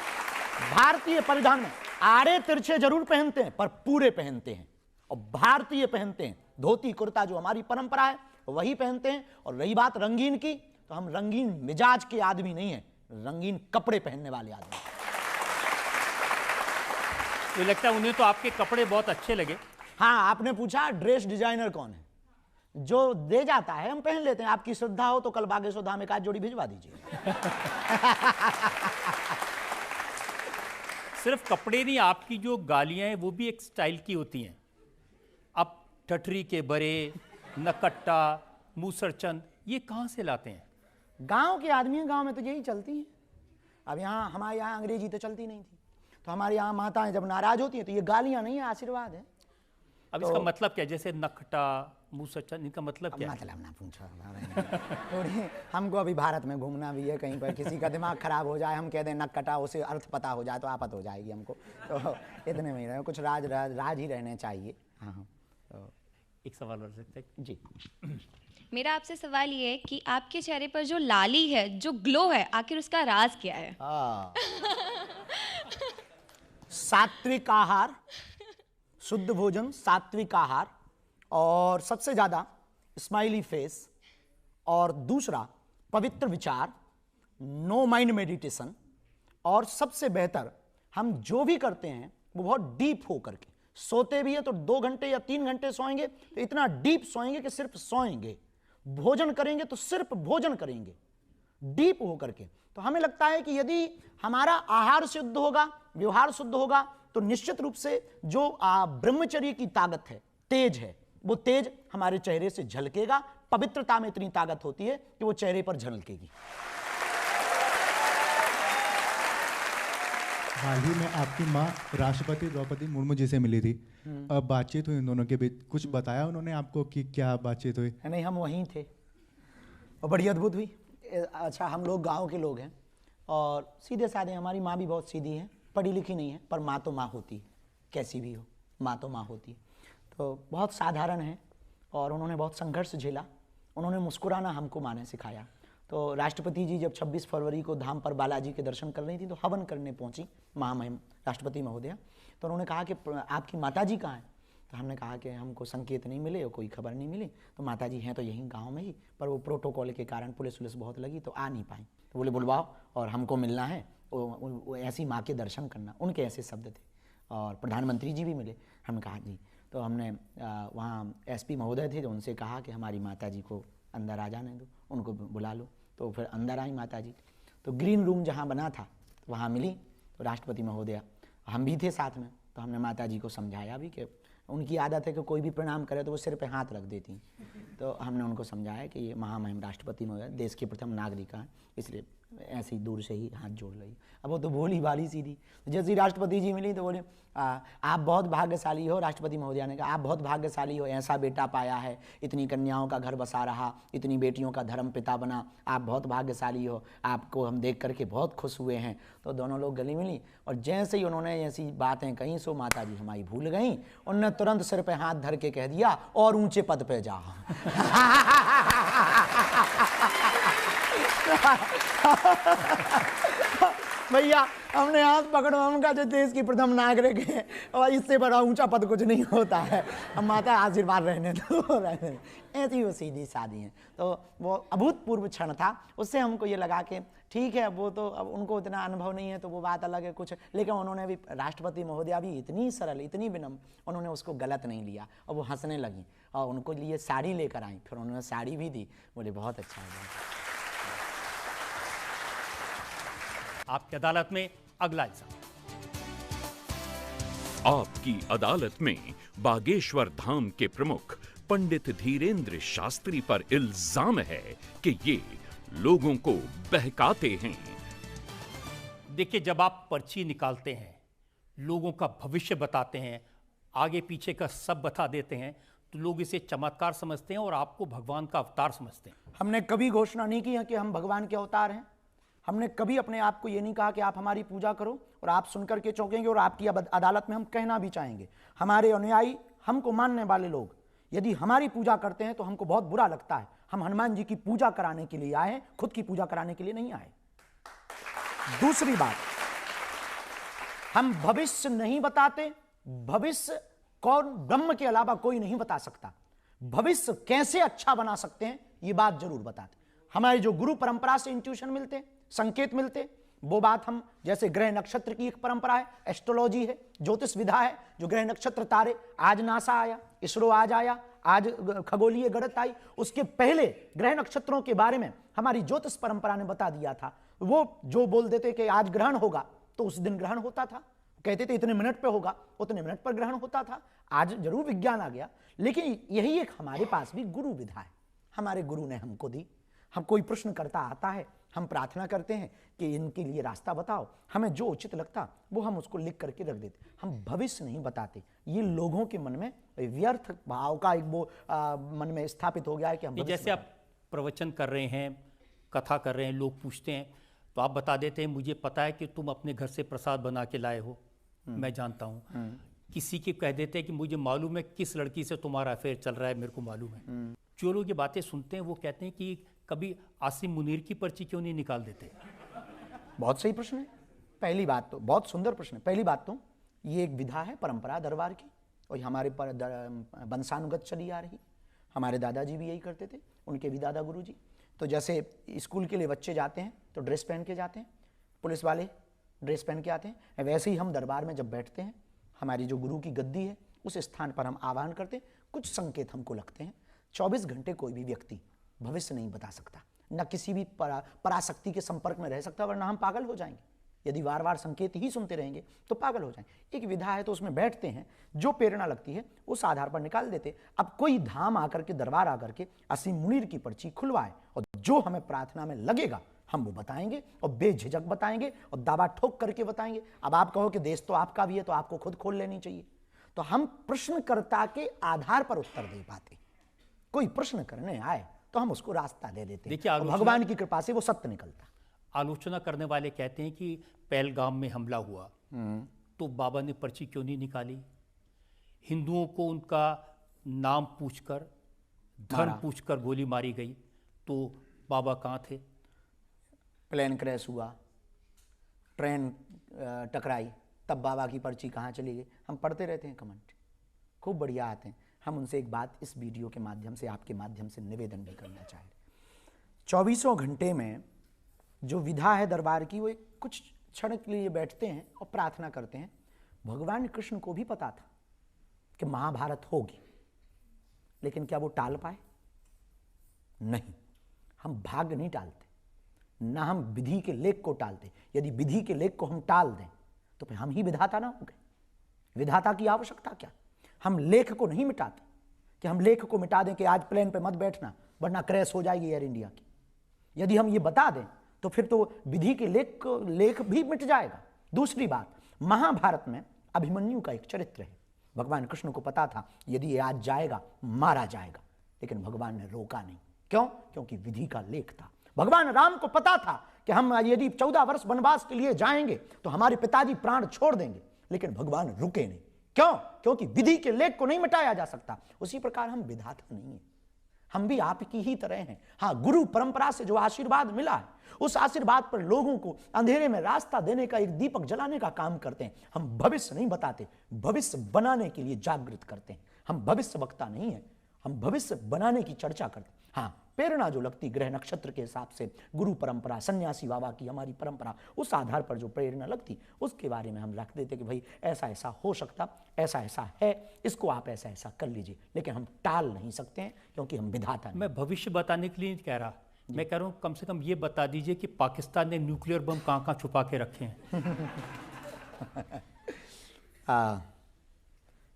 भारतीय परिधान में आड़े तिरछे जरूर पहनते हैं पर पूरे पहनते हैं, और भारतीय पहनते हैं धोती कुर्ता, जो हमारी परंपरा है वही पहनते हैं। और रही बात रंगीन की, तो हम रंगीन मिजाज के आदमी नहीं है, रंगीन कपड़े पहनने वाले आदमी। तो लगता है उन्हें तो आपके कपड़े बहुत अच्छे लगे। हाँ, आपने पूछा ड्रेस डिजाइनर कौन है? जो दे जाता है हम पहन लेते हैं। आपकी श्रद्धा हो तो कल बागेश्वर में एक आध जोड़ी भिजवा दीजिए। सिर्फ कपड़े नहीं, आपकी जो गालियां हैं वो भी एक स्टाइल की होती हैं। अब ठठरी के बरे, नकट्टा, मूसरचंद, ये कहाँ से लाते हैं? गांव के आदमी हैं, गांव में तो यही चलती है। अब यहाँ हमारे यहाँ अंग्रेजी तो चलती नहीं थी, तो हमारे यहाँ माताएं जब नाराज होती हैं तो ये गालियां नहीं है, आशीर्वाद है। अब इसका मतलब क्या? जैसे नकटा, मूसरचंद, इनका मतलब क्या है? मतलब ना पूछो थोड़ी, हमको अभी भारत में घूमना भी है, कहीं पर किसी का दिमाग खराब हो जाए, हम कह दें नकटा, उसे अर्थ पता हो जाए तो आफत हो जाएगी हमको। तो इतने में ही कुछ राज ही रहने चाहिए। हाँ, तो एक सवाल और सकते हैं जी। मेरा आपसे सवाल ये है कि आपके चेहरे पर जो लाली है, जो ग्लो है, आखिर उसका राज क्या है? सात्विक आहार, शुद्ध भोजन, सात्विक आहार, और सबसे ज्यादा स्माइली फेस, और दूसरा पवित्र विचार, नो माइंड मेडिटेशन, और सबसे बेहतर हम जो भी करते हैं वो बहुत डीप हो करके। सोते भी है तो 2 घंटे या 3 घंटे सोएंगे तो इतना डीप सोएंगे कि सिर्फ सोएंगे। भोजन करेंगे तो सिर्फ भोजन करेंगे डीप हो करके। तो हमें लगता है कि यदि हमारा आहार शुद्ध होगा, व्यवहार शुद्ध होगा, तो निश्चित रूप से जो ब्रह्मचर्य की ताकत है, तेज है, वो तेज हमारे चेहरे से झलकेगा। पवित्रता में इतनी ताकत होती है कि वो चेहरे पर झलकेगी। हाल ही में आपकी माँ राष्ट्रपति द्रौपदी मुर्मू जी से मिली थी, अब बातचीत हुई उन दोनों के बीच, कुछ बताया उन्होंने आपको कि क्या बातचीत हुई? नहीं, हम वहीं थे और बड़ी अद्भुत हुई। अच्छा, हम लोग गांव के लोग हैं और सीधे साधे, हमारी माँ भी बहुत सीधी है, पढ़ी लिखी नहीं है, पर माँ तो माँ होती है, कैसी भी हो माँ तो माँ होती है। तो बहुत साधारण है और उन्होंने बहुत संघर्ष झेला। उन्होंने मुस्कुराना हमको माँ ने सिखाया। तो राष्ट्रपति जी जब 26 फरवरी को धाम पर बालाजी के दर्शन कर रही थी तो हवन करने पहुंची राष्ट्रपति महोदया। तो उन्होंने कहा कि आपकी माताजी कहाँ हैं? तो हमने कहा कि हमको संकेत नहीं मिले और कोई खबर नहीं मिली, तो माता जी हैं तो यहीं गांव में ही, पर वो प्रोटोकॉल के कारण पुलिस बहुत लगी तो आ नहीं पाई। तो बोले बुलवाओ और हमको मिलना है, वो ऐसी माँ के दर्शन करना, उनके ऐसे शब्द थे। और प्रधानमंत्री जी भी मिले। हमने कहा जी, तो हमने वहाँ एसपी महोदय थे, तो उनसे कहा कि हमारी माता जी को अंदर आ जाने दो, उनको बुला लो। तो फिर अंदर आई माता जी। तो ग्रीन रूम जहाँ बना था वहाँ मिली, तो राष्ट्रपति महोदया हम भी थे साथ में। तो हमने माता जी को समझाया भी कि उनकी आदत है कि कोई भी प्रणाम करे तो वो सिर पे हाथ रख देती। तो हमने उनको समझाया कि ये महामहिम राष्ट्रपति महोदय देश के प्रथम नागरिक हैं, इसलिए ऐसे ही दूर से ही हाथ जोड़ रही। अब वो तो भोली भाली सीधी। जैसे ही राष्ट्रपति जी मिली तो बोले आप बहुत भाग्यशाली हो। राष्ट्रपति महोदया ने कहा आप बहुत भाग्यशाली हो, ऐसा बेटा पाया है, इतनी कन्याओं का घर बसा रहा, इतनी बेटियों का धर्म पिता बना, आप बहुत भाग्यशाली हो, आपको हम देख करके बहुत खुश हुए हैं। तो दोनों लोग गले मिली और जैसे ही उन्होंने ऐसी बातें कहीं सो माता जी हमारी भूल गई। उन्होंने तुरंत सिर पे हाथ धर के कह दिया और ऊंचे पद पे जा। भैया हमने हाथ पकड़ो, हम कहा जो देश की प्रथम नागरिक है और इससे बड़ा ऊंचा पद कुछ नहीं होता है। अब माता आशीर्वाद रहने दो, रहने दो। ऐसी वो सीधी सादी हैं। तो वो अभूतपूर्व क्षण था। उससे हमको ये लगा कि ठीक है, वो तो अब उनको इतना अनुभव नहीं है तो वो बात अलग है कुछ, लेकिन उन्होंने भी, राष्ट्रपति महोदया भी इतनी सरल, इतनी विनम्र, उन्होंने उसको गलत नहीं लिया और वो हंसने लगी और उनको लिए साड़ी लेकर आई। फिर उन्होंने साड़ी भी दी। बोले बहुत अच्छा है। आपकी अदालत में अगला इल्जाम। आपकी अदालत में बागेश्वर धाम के प्रमुख पंडित धीरेंद्र शास्त्री पर इल्जाम है कि ये लोगों को बहकाते हैं। देखिए, जब आप पर्ची निकालते हैं, लोगों का भविष्य बताते हैं, आगे पीछे का सब बता देते हैं, तो लोग इसे चमत्कार समझते हैं और आपको भगवान का अवतार समझते हैं। हमने कभी घोषणा नहीं की है कि हम भगवान के अवतार हैं। हमने कभी अपने आप को ये नहीं कहा कि आप हमारी पूजा करो और आप सुनकर के चौंकेंगे और आपकी अदालत में हम कहना भी चाहेंगे। हमारे अनुयायी, हमको मानने वाले लोग यदि हमारी पूजा करते हैं तो हमको बहुत बुरा लगता है। हम हनुमान जी की पूजा कराने के लिए आए हैं, खुद की पूजा कराने के लिए नहीं आए। दूसरी बात, हम भविष्य नहीं बताते। भविष्य कौन, ब्रह्म के अलावा कोई नहीं बता सकता। भविष्य कैसे अच्छा बना सकते हैं ये बात जरूर बताते। हमारे जो गुरु परंपरा से इंट्यूशन मिलते, संकेत मिलते, वो बात हम, जैसे ग्रह नक्षत्र की एक परंपरा है, एस्ट्रोलॉजी है, ज्योतिष विधा है, जो ग्रह नक्षत्र तारे, आज नासा आया, इसरो आज आया, आज खगोलीय गणित आई, उसके पहले ग्रह नक्षत्रों के बारे में हमारी ज्योतिष परंपरा ने बता दिया था। वो जो बोल देते कि आज ग्रहण होगा तो उस दिन ग्रहण होता था, कहते थे इतने मिनट पे होगा, उतने मिनट पर ग्रहण होता था। आज जरूर विज्ञान आ गया, लेकिन यही एक हमारे पास भी गुरु विधा है, हमारे गुरु ने हमको दी। हम कोई प्रश्न करता आता है, हम प्रार्थना करते हैं कि इनके लिए रास्ता बताओ, हमें जो उचित लगता वो हम उसको लिख करके रख देते। हम भविष्य नहीं बताते। ये लोगों के मन में व्यर्थ भाव का एक वो मन में स्थापित हो गया है कि हम जैसे आप प्रवचन कर रहे हैं, कथा कर रहे हैं, लोग पूछते हैं तो आप बता देते हैं मुझे पता है कि तुम अपने घर से प्रसाद बना के लाए हो, मैं जानता हूँ। किसी के कह देते हैं कि मुझे मालूम है किस लड़की से तुम्हारा अफेयर चल रहा है, मेरे को मालूम है। जो लोग ये बातें सुनते हैं वो कहते हैं कि कभी आसिम मुनीर की पर्ची क्यों नहीं निकाल देते? बहुत सही प्रश्न है। पहली बात तो बहुत सुंदर प्रश्न है। पहली बात तो ये एक विधा है परंपरा दरबार की और हमारे पर वंशानुगत चली आ रही। हमारे दादाजी भी यही करते थे, उनके भी दादा गुरु जी। तो जैसे स्कूल के लिए बच्चे जाते हैं तो ड्रेस पहन के जाते हैं, पुलिस वाले ड्रेस पहन के आते हैं, वैसे ही हम दरबार में जब बैठते हैं, हमारी जो गुरु की गद्दी है उस स्थान पर हम आह्वान करते हैं। कुछ संकेत हमको लगते हैं। 24 घंटे कोई भी व्यक्ति भविष्य नहीं बता सकता, न किसी भी पराशक्ति के संपर्क में रह सकता, वरना हम पागल हो जाएंगे। यदि बार बार संकेत ही सुनते रहेंगे तो पागल हो जाएंगे। एक विधा है तो उसमें बैठते हैं, जो प्रेरणा लगती है उस आधार पर निकाल देते। अब कोई धाम आकर के, दरबार आकर के असीम मुनीर की पर्ची खुलवाए और जो हमें प्रार्थना में लगेगा हम वो बताएंगे और बेझिझक बताएंगे और दावा ठोक करके बताएंगे। अब आप कहो कि देश तो आपका भी है तो आपको खुद खोल लेनी चाहिए। तो हम प्रश्नकर्ता के आधार पर उत्तर दे पाते। कोई प्रश्न करने आए तो हम उसको रास्ता दे देते हैं। देखिए, भगवान की कृपा से वो सत्य निकलता। आलोचना करने वाले कहते हैं कि पहलगाम में हमला हुआ तो बाबा ने पर्ची क्यों नहीं निकाली? हिंदुओं को उनका नाम पूछकर, धर्म पूछकर गोली मारी गई, तो बाबा कहाँ थे? प्लेन क्रैश हुआ, ट्रेन टकराई, तब बाबा की पर्ची कहाँ चली गई? हम पढ़ते रहते हैं कमेंट, खूब बढ़िया आते हैं। हम उनसे एक बात इस वीडियो के माध्यम से, आपके माध्यम से निवेदन भी करना चाहें। 24 घंटे में जो विधा है दरबार की, वो कुछ क्षण के लिए बैठते हैं और प्रार्थना करते हैं। भगवान कृष्ण को भी पता था कि महाभारत होगी, लेकिन क्या वो टाल पाए? नहीं। हम भाग्य नहीं टालते, ना हम विधि के लेख को टालते। यदि विधि के लेख को हम टाल दें तो फिर हम ही विधाता ना हो गए। विधाता की आवश्यकता क्या? हम लेख को नहीं मिटाते कि हम लेख को मिटा दें कि आज प्लेन पे मत बैठना वरना क्रैश हो जाएगी एयर इंडिया की। यदि हम ये बता दें तो फिर तो विधि के लेख भी मिट जाएगा। दूसरी बात, महाभारत में अभिमन्यु का एक चरित्र है। भगवान कृष्ण को पता था यदि ये आज जाएगा मारा जाएगा, लेकिन भगवान ने रोका नहीं। क्यों? क्योंकि विधि का लेख था। भगवान राम को पता था कि हम यदि 14 वर्ष वनवास के लिए जाएंगे तो हमारे पिताजी प्राण छोड़ देंगे, लेकिन भगवान रुके नहीं। क्यों? क्योंकि विधि के लेख को नहीं मिटाया जा सकता। उसी प्रकार हम विधाता नहीं है, हम भी आपकी ही तरह हैं। हाँ, गुरु परंपरा से जो आशीर्वाद मिला है उस आशीर्वाद पर लोगों को अंधेरे में रास्ता देने का, एक दीपक जलाने का काम करते हैं। हम भविष्य नहीं बताते, भविष्य बनाने के लिए जागृत करते हैं। हम भविष्य वक्ता नहीं है, हम भविष्य बनाने की चर्चा करते हैं। हाँ, प्रेरणा जो लगती ग्रह नक्षत्र के हिसाब से, गुरु परंपरा, सन्यासी बाबा की हमारी परंपरा, उस आधार पर जो प्रेरणा लगती उसके बारे में हम रख देते कि भाई ऐसा ऐसा हो सकता, ऐसा ऐसा है, इसको आप ऐसा ऐसा कर लीजिए। लेकिन हम टाल नहीं सकते हैं क्योंकि हम विधाता नहीं। मैं भविष्य बताने के लिए नहीं कह रहा, मैं कह रहा हूँ कम से कम ये बता दीजिए कि पाकिस्तान ने न्यूक्लियर बम कहाँ कहाँ छुपा के रखे हैं।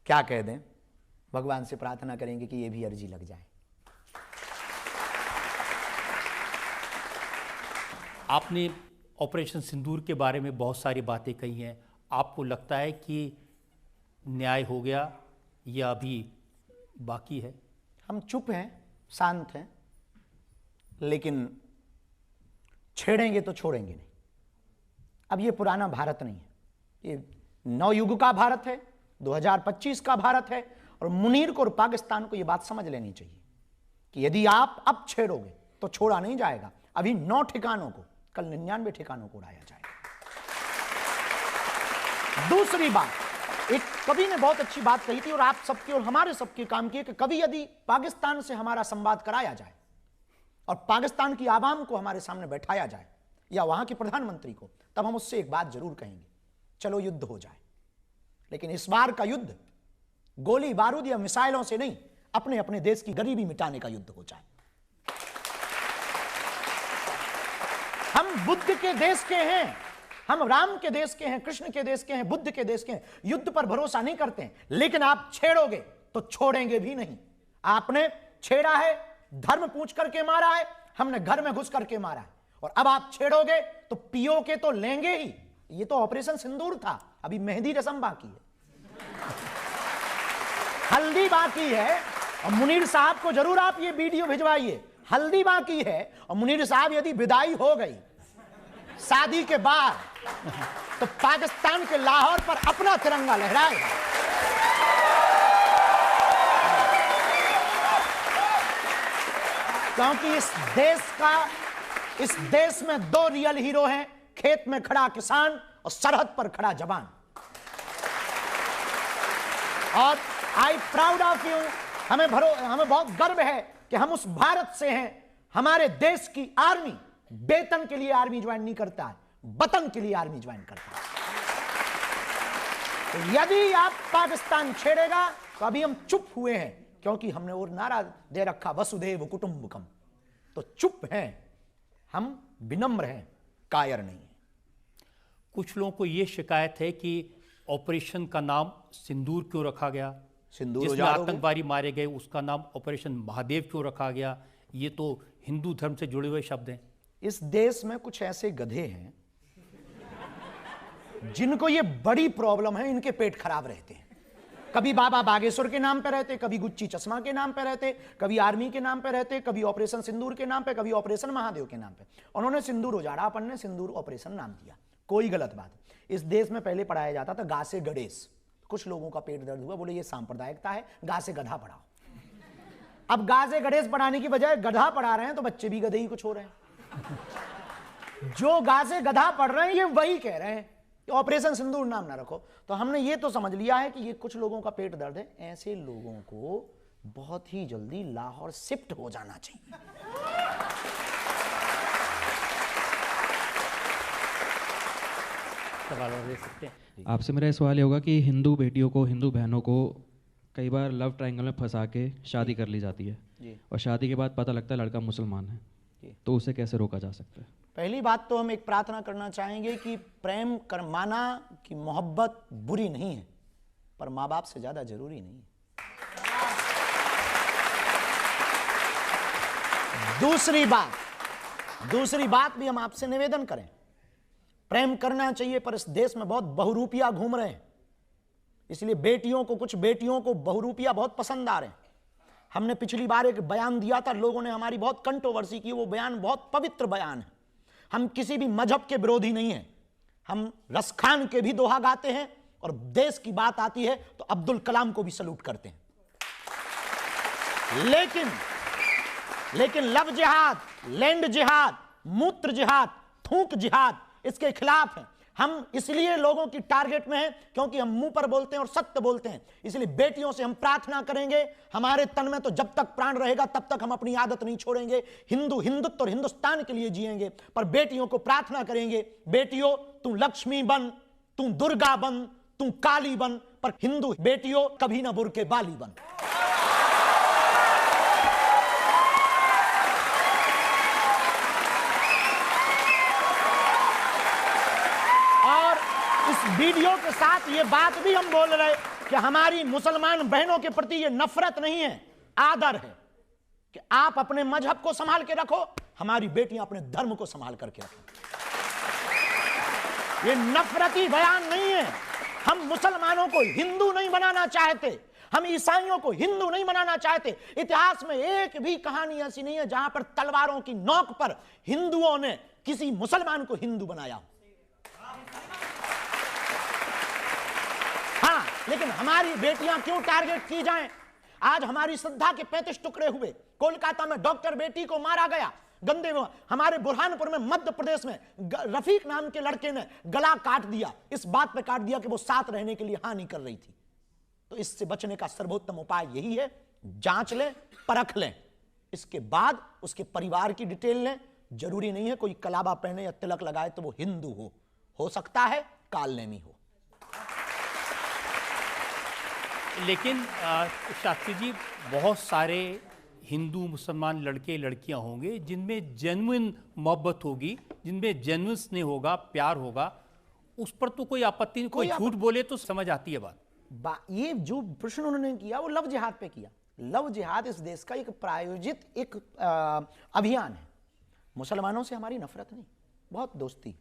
क्या कह दें, भगवान से प्रार्थना करेंगे कि ये भी अर्जी लग जाए। आपने ऑपरेशन सिंदूर के बारे में बहुत सारी बातें कही हैं। आपको लगता है कि न्याय हो गया या अभी बाकी है? हम चुप हैं, शांत हैं, लेकिन छेड़ेंगे तो छोड़ेंगे नहीं। अब ये पुराना भारत नहीं है, ये नवयुग का भारत है, 2025 का भारत है। और मुनीर को और पाकिस्तान को ये बात समझ लेनी चाहिए कि यदि आप अब छेड़ोगे तो छोड़ा नहीं जाएगा। अभी 9 ठिकानों को, कल 99 ठिकानों को उड़ाया जाएगा। दूसरी बात, एक कवि ने बहुत अच्छी बात कही थी और आप सबके और हमारे सबके काम की है कि कभी यदि पाकिस्तान से हमारा संवाद कराया जाए और पाकिस्तान की आवाम को हमारे सामने बैठाया जाए या वहां के प्रधानमंत्री को, तब हम उससे एक बात जरूर कहेंगे, चलो युद्ध हो जाए। लेकिन इस बार का युद्ध गोली बारूद या मिसाइलों से नहीं, अपने अपने देश की गरीबी मिटाने का युद्ध हो जाए। हम बुद्ध के देश के हैं, हम राम के देश के हैं, कृष्ण के देश के हैं, बुद्ध के देश के हैं। युद्ध पर भरोसा नहीं करते हैं, लेकिन आप छेड़ोगे तो छोड़ेंगे भी नहीं। आपने छेड़ा है, धर्म पूछ करके मारा है, हमने घर में घुस करके मारा है, और अब आप छेड़ोगे तो पियो के तो लेंगे ही। ये तो ऑपरेशन सिंदूर था, अभी मेहंदी रस्म बाकी है, हल्दी बाकी है। और मुनीर साहब को जरूर आप ये वीडियो भिजवाइए, हल्दी बाकी है। और मुनीर साहब यदि विदाई हो गई शादी के बाद तो पाकिस्तान के लाहौर पर अपना तिरंगा लहराएगा। क्योंकि इस देश में 2 रियल हीरो हैं, खेत में खड़ा किसान और सरहद पर खड़ा जवान। और आई प्राउड ऑफ यू, हमें बहुत गर्व है कि हम उस भारत से हैं। हमारे देश की आर्मी वेतन के लिए आर्मी ज्वाइन नहीं करता है, वतन के लिए आर्मी ज्वाइन करता है। तो यदि आप पाकिस्तान छेड़ेगा तो अभी हम चुप हुए हैं, क्योंकि हमने वो नारा दे रखा वसुधैव कुटुंबकम, तो चुप हैं, हम विनम्र हैं, कायर नहीं है। कुछ लोगों को ये शिकायत है कि ऑपरेशन का नाम सिंदूर क्यों रखा गया, सिंदूर जिसमें आतंकवादी मारे गए उसका नाम ऑपरेशन महादेव क्यों रखा गया? ये तो हिंदू धर्म से जुड़े हुए शब्द हैं। इस देश में कुछ ऐसे गधे हैं जिनको ये बड़ी प्रॉब्लम है, इनके पेट खराब रहते हैं। कभी बाबा बागेश्वर के नाम पे रहते, कभी गुच्ची चश्मा के नाम पे रहते, कभी आर्मी के नाम पे रहते, कभी ऑपरेशन सिंदूर के नाम पे, कभी ऑपरेशन महादेव के नाम पे। उन्होंने सिंदूर उजाड़ा, अपन ने सिंदूर ऑपरेशन नाम दिया। कोई गलत बात। इस देश में पहले पढ़ाया जाता था गा से गणेश। कुछ लोगों का पेट दर्द हुआ, बोले ये सांप्रदायिकता है, गा से गधा पढ़ाओ। अब गा से गणेश पढ़ाने की बजाय गधा पढ़ा रहे हैं, तो बच्चे भी गधे ही कुछ हो रहे हैं। जो गा से गधा पढ़ रहे हैं ये वही कह रहे हैं कि ऑपरेशन सिंदूर नाम ना रखो। तो हमने ये तो समझ लिया है कि ये कुछ लोगों का पेट दर्द है, ऐसे लोगों को बहुत ही जल्दी लाहौर शिफ्ट हो जाना चाहिए। सवाल और दे सकते हैं। आपसे मेरा सवाल ये होगा कि हिंदू बेटियों को, हिंदू बहनों को कई बार लव ट्रायंगल में फंसा के शादी कर ली जाती है और शादी के बाद पता लगता है लड़का मुसलमान है, तो उसे कैसे रोका जा सकता है? पहली बात तो हम एक प्रार्थना करना चाहेंगे कि प्रेम कर माना कि मोहब्बत बुरी नहीं है, पर माँ बाप से ज्यादा जरूरी नहीं है। दूसरी बात भी हम आपसे निवेदन करें, प्रेम करना चाहिए, पर इस देश में बहुत बहुरूपिया घूम रहे हैं, इसलिए कुछ बेटियों को बहुरूपिया बहुत पसंद आ रहे हैं। हमने पिछली बार एक बयान दिया था, लोगों ने हमारी बहुत कंट्रोवर्सी की, वो बयान बहुत पवित्र बयान है। हम किसी भी मजहब के विरोधी नहीं हैं, हम रसखान के भी दोहा गाते हैं, और देश की बात आती है तो अब्दुल कलाम को भी सलूट करते हैं। लेकिन लव जिहाद, लैंड जिहाद, मूत्र जिहाद, थूक जिहाद, इसके खिलाफ हैं। हम इसलिए लोगों की टारगेट में हैं क्योंकि हम मुंह पर बोलते हैं और सत्य बोलते हैं। इसलिए बेटियों से हम प्रार्थना करेंगे, हमारे तन में तो जब तक प्राण रहेगा तब तक हम अपनी आदत नहीं छोड़ेंगे, हिंदुत्व और हिंदुस्तान के लिए जिएंगे। पर बेटियों को प्रार्थना करेंगे, बेटियों तू लक्ष्मी बन, तू दुर्गा बन, तू काली बन, पर हिंदू बेटियों कभी ना बुर्के बाली बन। वीडियो के साथ ये बात भी हम बोल रहे कि हमारी मुसलमान बहनों के प्रति ये नफरत नहीं है, आदर है कि आप अपने मजहब को संभाल के रखो, हमारी बेटियां अपने धर्म को संभाल करके रखें। ये नफरती बयान नहीं है। हम मुसलमानों को हिंदू नहीं बनाना चाहते, हम ईसाइयों को हिंदू नहीं बनाना चाहते। इतिहास में एक भी कहानी ऐसी नहीं है जहां पर तलवारों की नोक पर हिंदुओं ने किसी मुसलमान को हिंदू बनाया हो। हाँ, लेकिन हमारी बेटियां क्यों टारगेट की जाएं? आज हमारी श्रद्धा के 35 टुकड़े हुए। कोलकाता में डॉक्टर बेटी को मारा गया गंदे में। हमारे बुरहानपुर में, मध्य प्रदेश में रफीक नाम के लड़के ने गला काट दिया, इस बात पे काट दिया कि वो साथ रहने के लिए हानि कर रही थी। तो इससे बचने का सर्वोत्तम उपाय यही है, जांच लें, परख लें, इसके बाद उसके परिवार की डिटेल लें। जरूरी नहीं है कोई कलाबा पहने या तिलक लगाए तो वो हिंदू हो सकता है कालनेमी हो। लेकिन शास्त्री जी, बहुत सारे हिंदू मुसलमान लड़के लड़कियां होंगे जिनमें जेन्युइन मोहब्बत होगी, जिनमें जेन्युइन स्नेह होगा, प्यार होगा, उस पर तो कोई आपत्ति नहीं। कोई झूठ बोले तो समझ आती है बात। ये जो प्रश्न उन्होंने किया वो लव जिहाद पे किया। लव जिहाद इस देश का एक प्रायोजित एक अभियान है। मुसलमानों से हमारी नफरत नहीं, बहुत दोस्ती,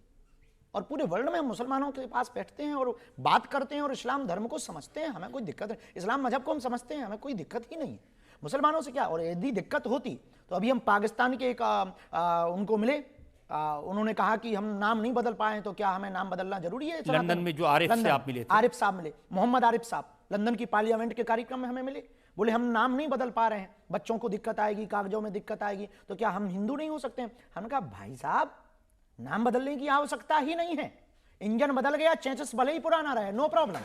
और पूरे वर्ल्ड में हम मुसलमानों के पास बैठते हैं और बात करते हैं और इस्लाम धर्म को समझते हैं, हमें कोई दिक्कत नहीं। इस्लाम मजहब को हम समझते हैं, हमें कोई दिक्कत ही नहीं है मुसलमानों से। क्या, और यदि दिक्कत होती तो अभी हम पाकिस्तान के एक उनको मिले, उन्होंने कहा कि हम नाम नहीं बदल पाए, तो क्या हमें नाम बदलना जरूरी है? लंदन में जो आरिफ साहब मिले थे, आरिफ साहब मिले, मोहम्मद आरिफ साहब लंदन की पार्लियामेंट के कार्यक्रम में हमें मिले, बोले हम नाम नहीं बदल पा रहे हैं, बच्चों को दिक्कत आएगी, कागजों में दिक्कत आएगी, तो क्या हम हिंदू नहीं हो सकते हैं? हमने कहा भाई साहब, नाम बदलने की आवश्यकता ही नहीं है, इंजन बदल गया, चेसिस भले ही पुराना रहे, नो प्रॉब्लम।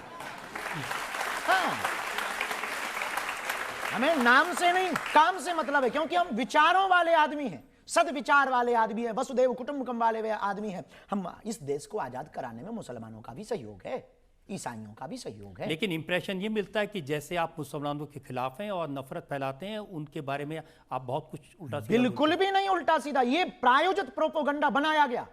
हाँ, हमें नाम से नहीं काम से मतलब है, क्योंकि हम विचारों वाले आदमी हैं, सदविचार वाले आदमी हैं, वसुदेव कुटुंबकम वाले आदमी हैं। हम इस देश को आजाद कराने में मुसलमानों का भी सहयोग है, ईसाइयों का भी सहयोग है। लेकिन इंप्रेशन ये मिलता है कि जैसे आप मुसलमानों के खिलाफ हैं और नफरत फैलाते हैं, उनके बारे में आप बहुत कुछ उल्टा सीधा। बिल्कुल भी नहीं उल्टा सीधा, ये प्रायोजित प्रोपोगंडा बनाया गया।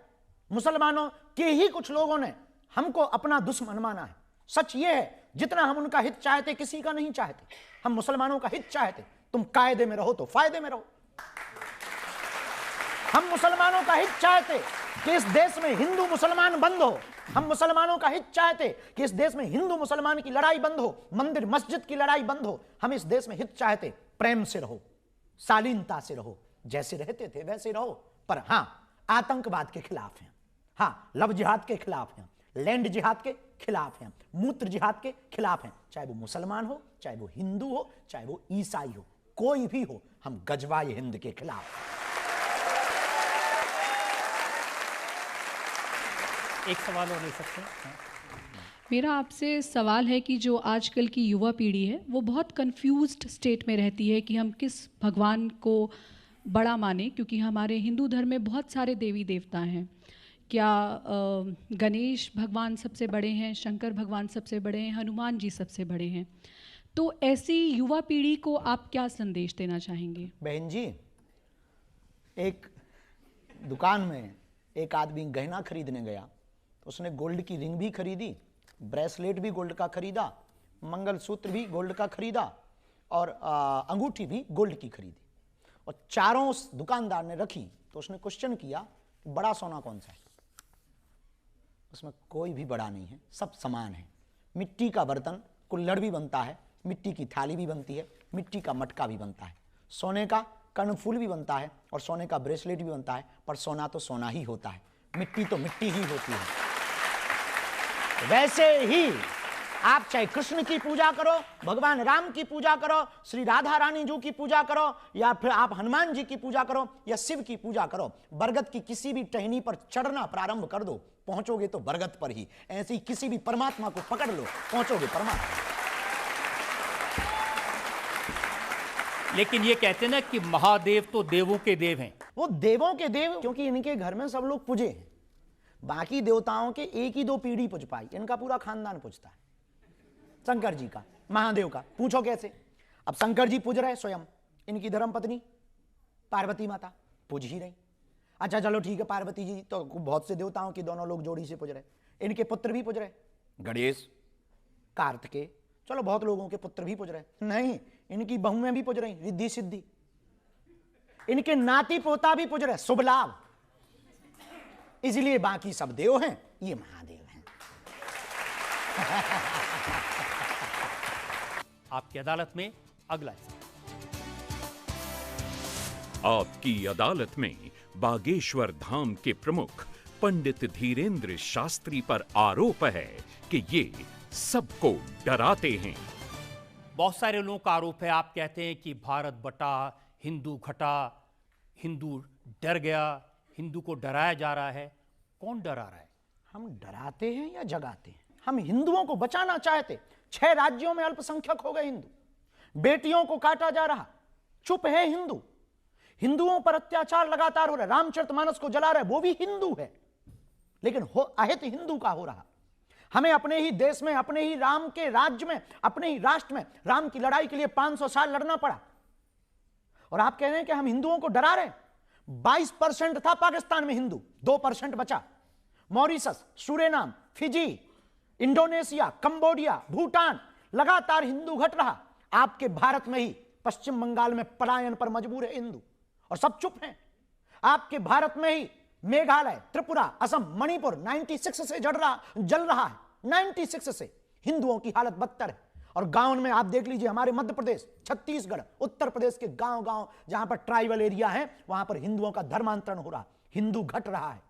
मुसलमानों के ही कुछ लोगों ने हमको अपना दुश्मन माना है। सच ये है, जितना हम उनका हित चाहते, किसी का नहीं चाहते, हम मुसलमानों का हित चाहते। तुम कायदे में रहो तो फायदे में रहो। हम मुसलमानों का हित चाहते कि इस देश में हिंदू मुसलमान बंद हो। हम मुसलमानों का हित चाहते कि इस देश में हिंदू मुसलमान की लड़ाई बंद हो, मंदिर मस्जिद की लड़ाई बंद हो। हम इस देश में हित चाहते, प्रेम से रहो, शालीनता से रहो, जैसे रहते थे वैसे रहो। पर हां, आतंकवाद के खिलाफ हैं, हाँ, लव जिहाद के खिलाफ हैं, लैंड जिहाद के खिलाफ हैं, मूत्र जिहाद के खिलाफ हैं। चाहे वो मुसलमान हो, चाहे वो हिंदू हो, चाहे वो ईसाई हो, कोई भी हो, हम गजवाए हिंद के खिलाफ हैं। एक सवाल और ले सकते हैं? हाँ। मेरा आपसे सवाल है कि जो आजकल की युवा पीढ़ी है वो बहुत कंफ्यूज्ड स्टेट में रहती है कि हम किस भगवान को बड़ा माने, क्योंकि हमारे हिंदू धर्म में बहुत सारे देवी देवता हैं। क्या गणेश भगवान सबसे बड़े हैं, शंकर भगवान सबसे बड़े हैं, हनुमान जी सबसे बड़े हैं? तो ऐसी युवा पीढ़ी को आप क्या संदेश देना चाहेंगे? बहन जी, एक दुकान में एक आदमी गहना खरीदने गया तो उसने गोल्ड की रिंग भी खरीदी, ब्रेसलेट भी गोल्ड का खरीदा, मंगलसूत्र भी गोल्ड का खरीदा और अंगूठी भी गोल्ड की खरीदी और चारों उस दुकानदार ने रखी। तो उसने क्वेश्चन किया, बड़ा सोना कौन सा है? उसमें कोई भी बड़ा नहीं है, सब समान है। मिट्टी का बर्तन कुल्हड़ भी बनता है, मिट्टी की थाली भी बनती है, मिट्टी का मटका भी बनता है, सोने का कर्णफूल भी बनता है और सोने का ब्रेसलेट भी बनता है, पर सोना तो सोना ही होता है, मिट्टी तो मिट्टी ही होती है। वैसे ही आप चाहे कृष्ण की पूजा करो, भगवान राम की पूजा करो, श्री राधा रानी जी की पूजा करो, या फिर आप हनुमान जी की पूजा करो या शिव की पूजा करो, बरगद की किसी भी टहनी पर चढ़ना प्रारंभ कर दो, पहुंचोगे तो बरगद पर ही। ऐसे ही किसी भी परमात्मा को पकड़ लो, पहुंचोगे परमात्मा। लेकिन ये कहते हैं ना कि महादेव तो देवों के देव हैं। वो देवों के देव क्योंकि इनके घर में सब लोग पूजे हैं, बाकी देवताओं के एक ही दो पीढ़ी पूज पाई, इनका पूरा खानदान पूजता है। शंकर जी का, महादेव का पूछो कैसे? अब शंकर जी पूज रहे स्वयं, इनकी धर्मपत्नी पार्वती माता पूज ही रही। अच्छा चलो ठीक है, पार्वती जी तो बहुत से देवताओं की दोनों लोग जोड़ी से पूज रहे, इनके पुत्र भी पूज रहे, गणेश, कार्तिकेय, चलो बहुत लोगों के पुत्र भी पूज रहे। नहीं, इनकी बहुएं भी पूज रही, रिद्धि सिद्धि, इनके नाती पोता भी पूज रहे, शुभ लाभ। इसलिए बाकी सब देव हैं, ये महादेव हैं। आपकी अदालत में अगला हिस्सा। आपकी अदालत में बागेश्वर धाम के प्रमुख पंडित धीरेंद्र शास्त्री पर आरोप है कि ये सबको डराते हैं। बहुत सारे लोगों का आरोप है, आप कहते हैं कि भारत बटा, हिंदू घटा, हिंदू डर गया, हिंदू को डराया जा रहा है। कौन डरा रहा है? हम डराते हैं या जगाते हैं? हम हिंदुओं को बचाना चाहते। 6 राज्यों में अल्पसंख्यक हो गए हिंदू, बेटियों को काटा जा रहा, चुप है हिंदू। हिंदुओं पर अत्याचार लगातार हो रहा है, रामचरितमानस को जला रहे, वो भी हिंदू है, लेकिन अहित हिंदू का हो रहा। हमें अपने ही देश में, अपने ही राम के राज्य में, अपने ही राष्ट्र में राम की लड़ाई के लिए 500 साल लड़ना पड़ा, और आप कह रहे हैं कि हम हिंदुओं को डरा रहे हैं। 22% था पाकिस्तान में हिंदू, 2% बचा। Mauritius, Suriname, Fiji, Indonesia, Cambodia, Bhutan, लगातार हिंदू घट रहा। आपके भारत में ही पश्चिम बंगाल में पलायन पर मजबूर है हिंदू, और सब चुप हैं। आपके भारत में ही मेघालय, त्रिपुरा, असम, मणिपुर 96 से जल रहा है। 96 से हिंदुओं की हालत बदतर है। और गांव में आप देख लीजिए, हमारे मध्य प्रदेश, छत्तीसगढ़, उत्तर प्रदेश के गांव जहां पर ट्राइबल एरिया है, वहां पर हिंदुओं का धर्मांतरण हो रहा, हिंदू घट रहा है।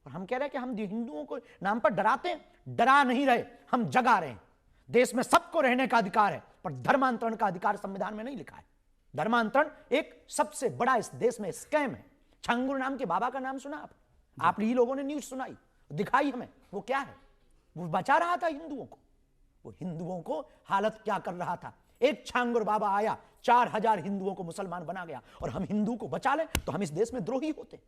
और हम कह रहे हैं कि हम हिंदुओं को नाम पर डराते हैं। डरा नहीं रहे, हम जगा रहे हैं। देश में सबको रहने का अधिकार है, पर धर्मांतरण का अधिकार संविधान में नहीं लिखा है। धर्मांतरण एक सबसे बड़ा इस देश में स्कैम है। छांगुर नाम के बाबा का नाम सुना आप ही लोगों ने न्यूज सुनाई, दिखाई हमें, वो क्या है? वो बचा रहा था हिंदुओं को। वो हिंदुओं को हालत क्या कर रहा था? एक छांगुर बाबा आया, 4000 हिंदुओं को मुसलमान बना गया। और हम हिंदू को बचा लें तो हम इस देश में द्रोही होते,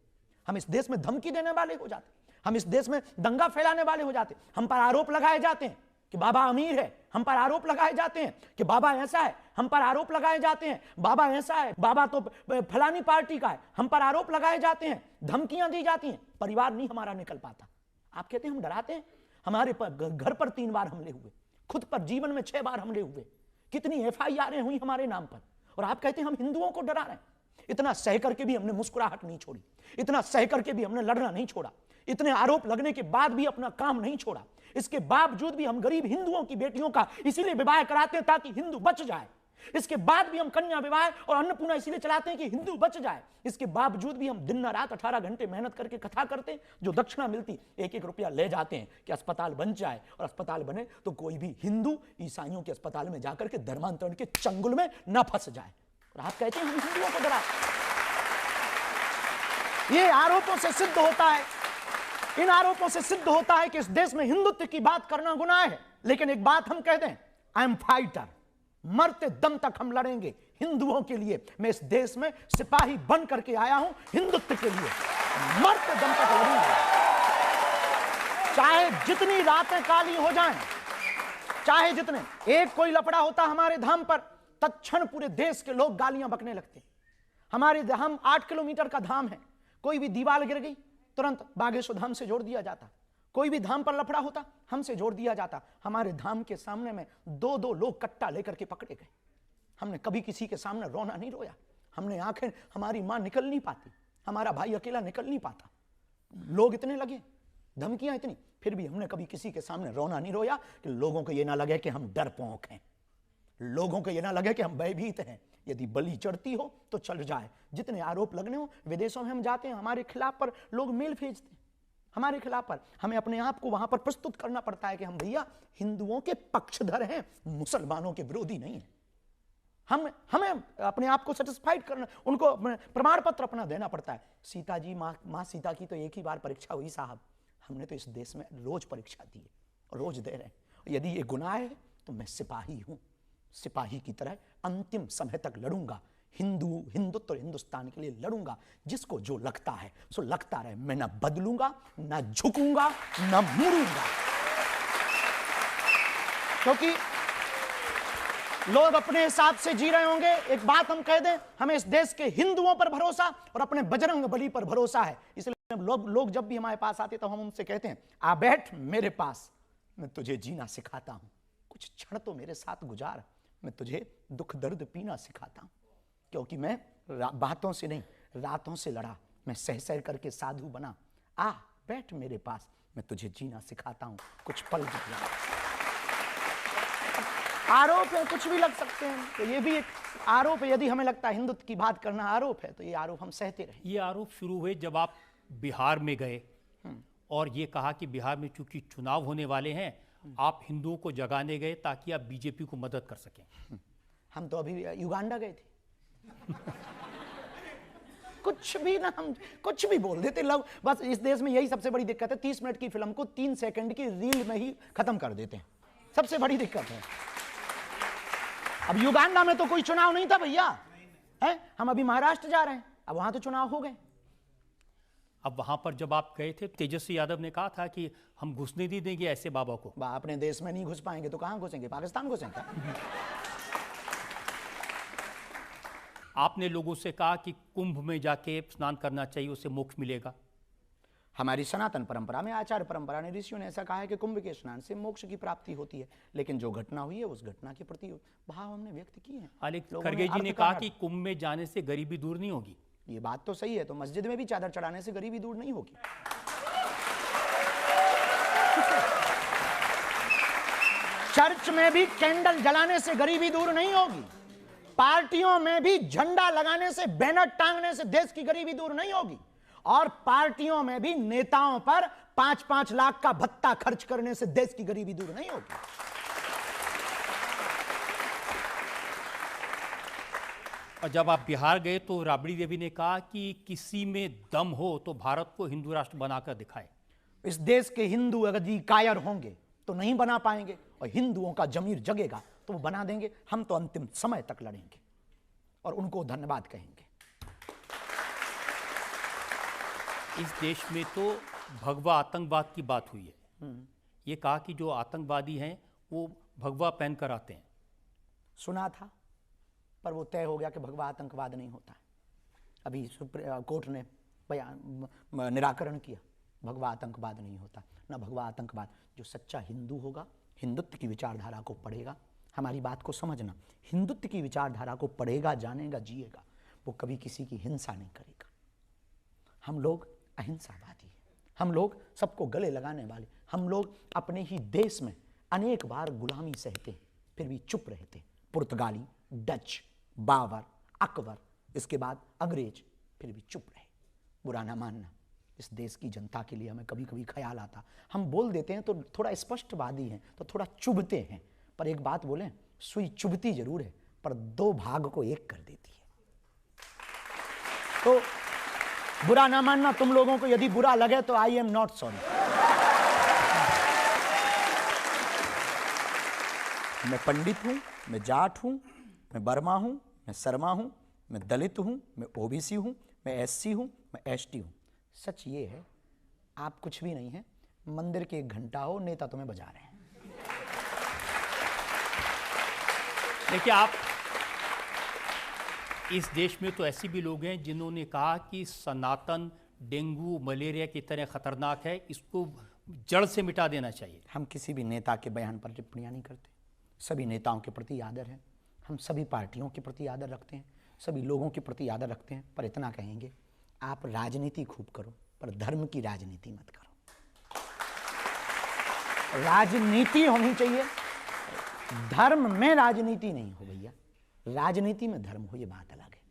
हम इस देश में धमकी देने वाले हो जाते, हम इस देश में दंगा फैलाने वाले हो जाते। हम पर आरोप लगाए जाते हैं कि बाबा अमीर है, हम पर आरोप लगाए जाते हैं कि बाबा ऐसा है, हम पर आरोप लगाए जाते हैं बाबा ऐसा है, बाबा तो फलानी पार्टी का है, हम पर आरोप लगाए जाते हैं, धमकियां दी जाती हैं, परिवार नहीं हमारा निकल पाता। आप कहते हैं हम डराते हैं? हमारे घर पर 3 बार हमले हुए, खुद पर जीवन में 6 बार हमले हुए, कितनी FIR हुई हमारे नाम पर, और आप कहते हैं हम हिंदुओं को डरा रहे हैं। इतना सह करके भी हमने मुस्कुराहट नहीं छोड़ी, इतना सह करके भी हमने लड़ना नहीं छोड़ा, इतने आरोप लगने के बाद भी अपना काम नहीं छोड़ा। इसके बावजूद भी हम गरीब हिंदुओं की बेटियों का इसीलिए विवाह कराते हैं ताकि हिंदू बच जाए। इसके बाद भी हम कन्या विवाह और अन्नपूर्णा इसीलिए चलाते हैं कि हिंदू बच जाए। इसके बावजूद भी हम दिन रात 18 घंटे मेहनत करके कथा करते हैं। जो दक्षिणा मिलती 1-1 रुपया ले जाते हैं कि अस्पताल बन जाए, और अस्पताल बने तो कोई भी हिंदू ईसाइयों के अस्पताल में जाकर के धर्मांतरण के चंगुल में न फंस जाए। और आप कहते हैं हम हिंदुओं को डरा। ये आरोपों से सिद्ध होता है इन आरोपों से सिद्ध होता है कि इस देश में हिंदुत्व की बात करना गुनाह है। लेकिन एक बात हम कह दें, आई एम फाइटर, मरते दम तक हम लड़ेंगे हिंदुओं के लिए। मैं इस देश में सिपाही बन करके आया हूं हिंदुत्व के लिए, मरते दम तक लड़ूंगा। चाहे जितनी रातें काली हो जाएं, चाहे जितने, एक कोई लफड़ा होता हमारे धाम पर, तत्क्षण पूरे देश के लोग गालियां बकने लगते। हमारे हम 8 किलोमीटर का धाम है, कोई भी दीवार गिर गई तुरंत बागेश्वर धाम से जोड़ दिया जाता। कोई भी धाम पर लफड़ा होता हमसे जोड़ दिया जाता। हमारे धाम के सामने में 2-2 लोग कट्टा लेकर के पकड़े गए। हमने कभी किसी के सामने रोना नहीं रोया। हमने आंखें, हमारी मां निकल नहीं पाती, हमारा भाई अकेला निकल नहीं पाता, लोग इतने लगे, धमकियां इतनी, फिर भी हमने कभी किसी के सामने रोना नहीं रोया कि लोगों को यह ना लगे कि हम डरपोक हैं, लोगों को यह ना लगे कि हम भयभीत हैं। यदि बलि चढ़ती हो तो चढ़ जाए, जितने आरोप लगने हो। विदेशों में हम जाते हैं, हमारे खिलाफ पर लोग मेल भेजते हैं, हमारे खिलाफ पर हमें अपने आप को वहां पर प्रस्तुत करना पड़ता है कि हम भैया हिंदुओं के पक्षधर हैं, मुसलमानों के विरोधी नहीं है। हमें अपने आप को सेटिस्फाइड करना, उनको प्रमाण पत्र अपना देना पड़ता है। सीता जी, माँ सीता की तो एक ही बार परीक्षा हुई साहब, हमने तो इस देश में रोज परीक्षा दी है, रोज दे रहे हैं। यदि ये गुनाह है तो मैं सिपाही हूं, सिपाही की तरह अंतिम समय तक लड़ूंगा, हिंदुत्व और हिंदुस्तान के लिए लड़ूंगा। जिसको जो लगता है सो लगता रहे, मैं ना बदलूंगा, ना झुकूंगा, ना मुड़ूंगा। क्योंकि लोग अपने हिसाब से जी रहे होंगे। एक बात हम कह दें, हमें इस देश के हिंदुओं पर भरोसा और अपने बजरंग बली पर भरोसा है। इसलिए लोग जब भी हमारे पास आते तो हम उनसे कहते हैं, आ बैठ मेरे पास, मैं तुझे जीना सिखाता हूं, कुछ क्षण तो मेरे साथ गुजार, मैं तुझे दुख दर्द पीना सिखाता हूं। क्योंकि मैं बातों से नहीं, रातों से लड़ा, मैं सह सह करके साधु बना। आ बैठ मेरे पास, मैं तुझे जीना सिखाता हूं, कुछ पल गुजरा। आरोप है, कुछ भी लग सकते हैं, तो ये भी एक आरोप है। यदि हमें लगता है हिंदुत्व की बात करना आरोप है, तो ये आरोप हम सहते रहे। ये आरोप शुरू हुए जब आप बिहार में गए और ये कहा कि बिहार में चूंकि चुनाव होने वाले हैं, आप हिंदुओं को जगाने गए ताकि आप बीजेपी को मदद कर सकें। हम तो अभी युगांडा गए थे। कुछ भी ना, हम कुछ भी बोल देते लोग। बस इस देश में यही सबसे बड़ी दिक्कत है, 30 मिनट की फिल्म को 3 सेकंड की रील में ही खत्म कर देते हैं, सबसे बड़ी दिक्कत है। अब युगांडा में तो कोई चुनाव नहीं था भैया, है? हम अभी महाराष्ट्र जा रहे हैं, अब वहां तो चुनाव हो गए। अब वहां पर जब आप गए थे, तेजस्वी यादव ने कहा था कि हम घुसने नहीं देंगे ऐसे बाबा को। अपने देश में नहीं घुस पाएंगे तो कहां घुसेंगे, पाकिस्तान घुसेंगे। आपने लोगों से कहा कि कुंभ में जाके स्नान करना चाहिए, उससे मोक्ष मिलेगा। हमारी सनातन परंपरा में, आचार्य परंपरा ने, ऋषियों ने ऐसा कहा है कि कुंभ के स्नान से मोक्ष की प्राप्ति होती है। लेकिन जो घटना हुई है उस घटना के प्रति भाव हमने व्यक्त किए हैं। खड़गे जी ने कहा कि कुंभ में जाने से गरीबी दूर नहीं होगी। ये बात तो सही है, तो मस्जिद में भी चादर चढ़ाने से गरीबी दूर नहीं होगी। चर्च में भी कैंडल जलाने से गरीबी दूर नहीं होगी। पार्टियों में भी झंडा लगाने से, बैनर टांगने से देश की गरीबी दूर नहीं होगी। और पार्टियों में भी नेताओं पर 5-5 लाख का भत्ता खर्च करने से देश की गरीबी दूर नहीं होगी। और जब आप बिहार गए तो राबड़ी देवी ने कहा कि किसी में दम हो तो भारत को हिंदू राष्ट्र बनाकर दिखाए। इस देश के हिंदू अगर कायर होंगे तो नहीं बना पाएंगे, और हिंदुओं का जमीर जगेगा तो वो बना देंगे। हम तो अंतिम समय तक लड़ेंगे और उनको धन्यवाद कहेंगे। इस देश में तो भगवा आतंकवाद की बात हुई है। ये कहा कि जो आतंकवादी हैं वो भगवा पहन कर आते हैं। सुना था, पर वो तय हो गया कि भगवा आतंकवाद नहीं होता है। अभी सुप्रीम कोर्ट ने निराकरण किया, भगवा आतंकवाद नहीं होता। ना भगवा आतंकवाद, जो सच्चा हिंदू होगा, हिंदुत्व की विचारधारा को पढ़ेगा, हमारी बात को समझना, हिंदुत्व की विचारधारा को पढ़ेगा, जानेगा, जिएगा, वो कभी किसी की हिंसा नहीं करेगा। हम लोग अहिंसावादी हैं, हम लोग सबको गले लगाने वाले, हम लोग अपने ही देश में अनेक बार गुलामी सहते फिर भी चुप रहते। पुर्तगाली, डच, बाबर, अकबर, इसके बाद अंग्रेज, फिर भी चुप रहे। बुरा ना मानना, इस देश की जनता के लिए हमें कभी कभी ख्याल आता, हम बोल देते हैं तो थोड़ा स्पष्टवादी हैं, तो थोड़ा चुभते हैं। पर एक बात बोलें, सुई चुभती जरूर है पर 2 भाग को 1 कर देती है। तो बुरा ना मानना, तुम लोगों को यदि बुरा लगे तो आई एम नॉट सॉरी। मैं पंडित हूं, मैं जाट हूं, मैं बर्मा हूं, मैं शर्मा हूं, मैं दलित हूं, मैं ओबीसी हूं, मैं एससी हूं, मैं एसटी हूं। सच ये है, आप कुछ भी नहीं है, मंदिर के एक घंटा हो, नेता तुम्हें बजा रहे हैं। देखिए, आप इस देश में तो ऐसे भी लोग हैं जिन्होंने कहा कि सनातन डेंगू मलेरिया की तरह खतरनाक है, इसको जड़ से मिटा देना चाहिए। हम किसी भी नेता के बयान पर टिप्पणियां नहीं करते। सभी नेताओं के प्रति आदर है, हम सभी पार्टियों के प्रति आदर रखते हैं, सभी लोगों के प्रति आदर रखते हैं। पर इतना कहेंगे, आप राजनीति खूब करो, पर धर्म की राजनीति मत करो। राजनीति होनी चाहिए, धर्म में राजनीति नहीं हो भैया, राजनीति में धर्म हो, ये बात अलग है।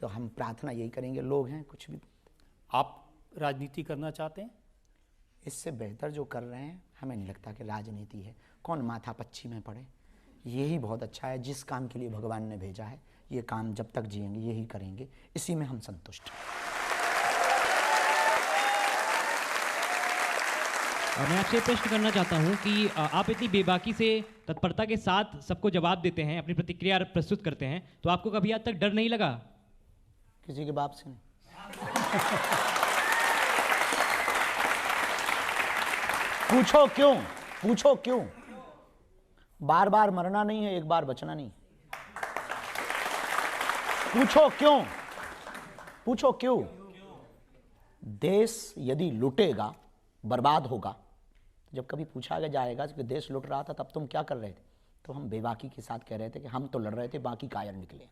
तो हम प्रार्थना यही करेंगे, लोग हैं कुछ भी। आप राजनीति करना चाहते हैं? इससे बेहतर जो कर रहे हैं, हमें नहीं लगता कि राजनीति है। कौन माथा पच्ची में पड़े, यही बहुत अच्छा है। जिस काम के लिए भगवान ने भेजा है, ये काम जब तक जिएंगे यही करेंगे, इसी में हम संतुष्ट हैं। मैं आपसे प्रश्न करना चाहता हूं कि आप इतनी बेबाकी से तत्परता के साथ सबको जवाब देते हैं, अपनी प्रतिक्रिया प्रस्तुत करते हैं, तो आपको कभी आज तक डर नहीं लगा? किसी के बाप से नहीं। पूछो क्यों, पूछो क्यों। बार बार मरना नहीं है, एक बार बचना नहीं। पूछो क्यों, पूछो क्यों। देश यदि लुटेगा, बर्बाद होगा, जब कभी पूछा जाएगा कि देश लुट रहा था तब तुम क्या कर रहे थे, तो हम बेबाकी के साथ कह रहे थे कि हम तो लड़ रहे थे, बाकी कायर निकले।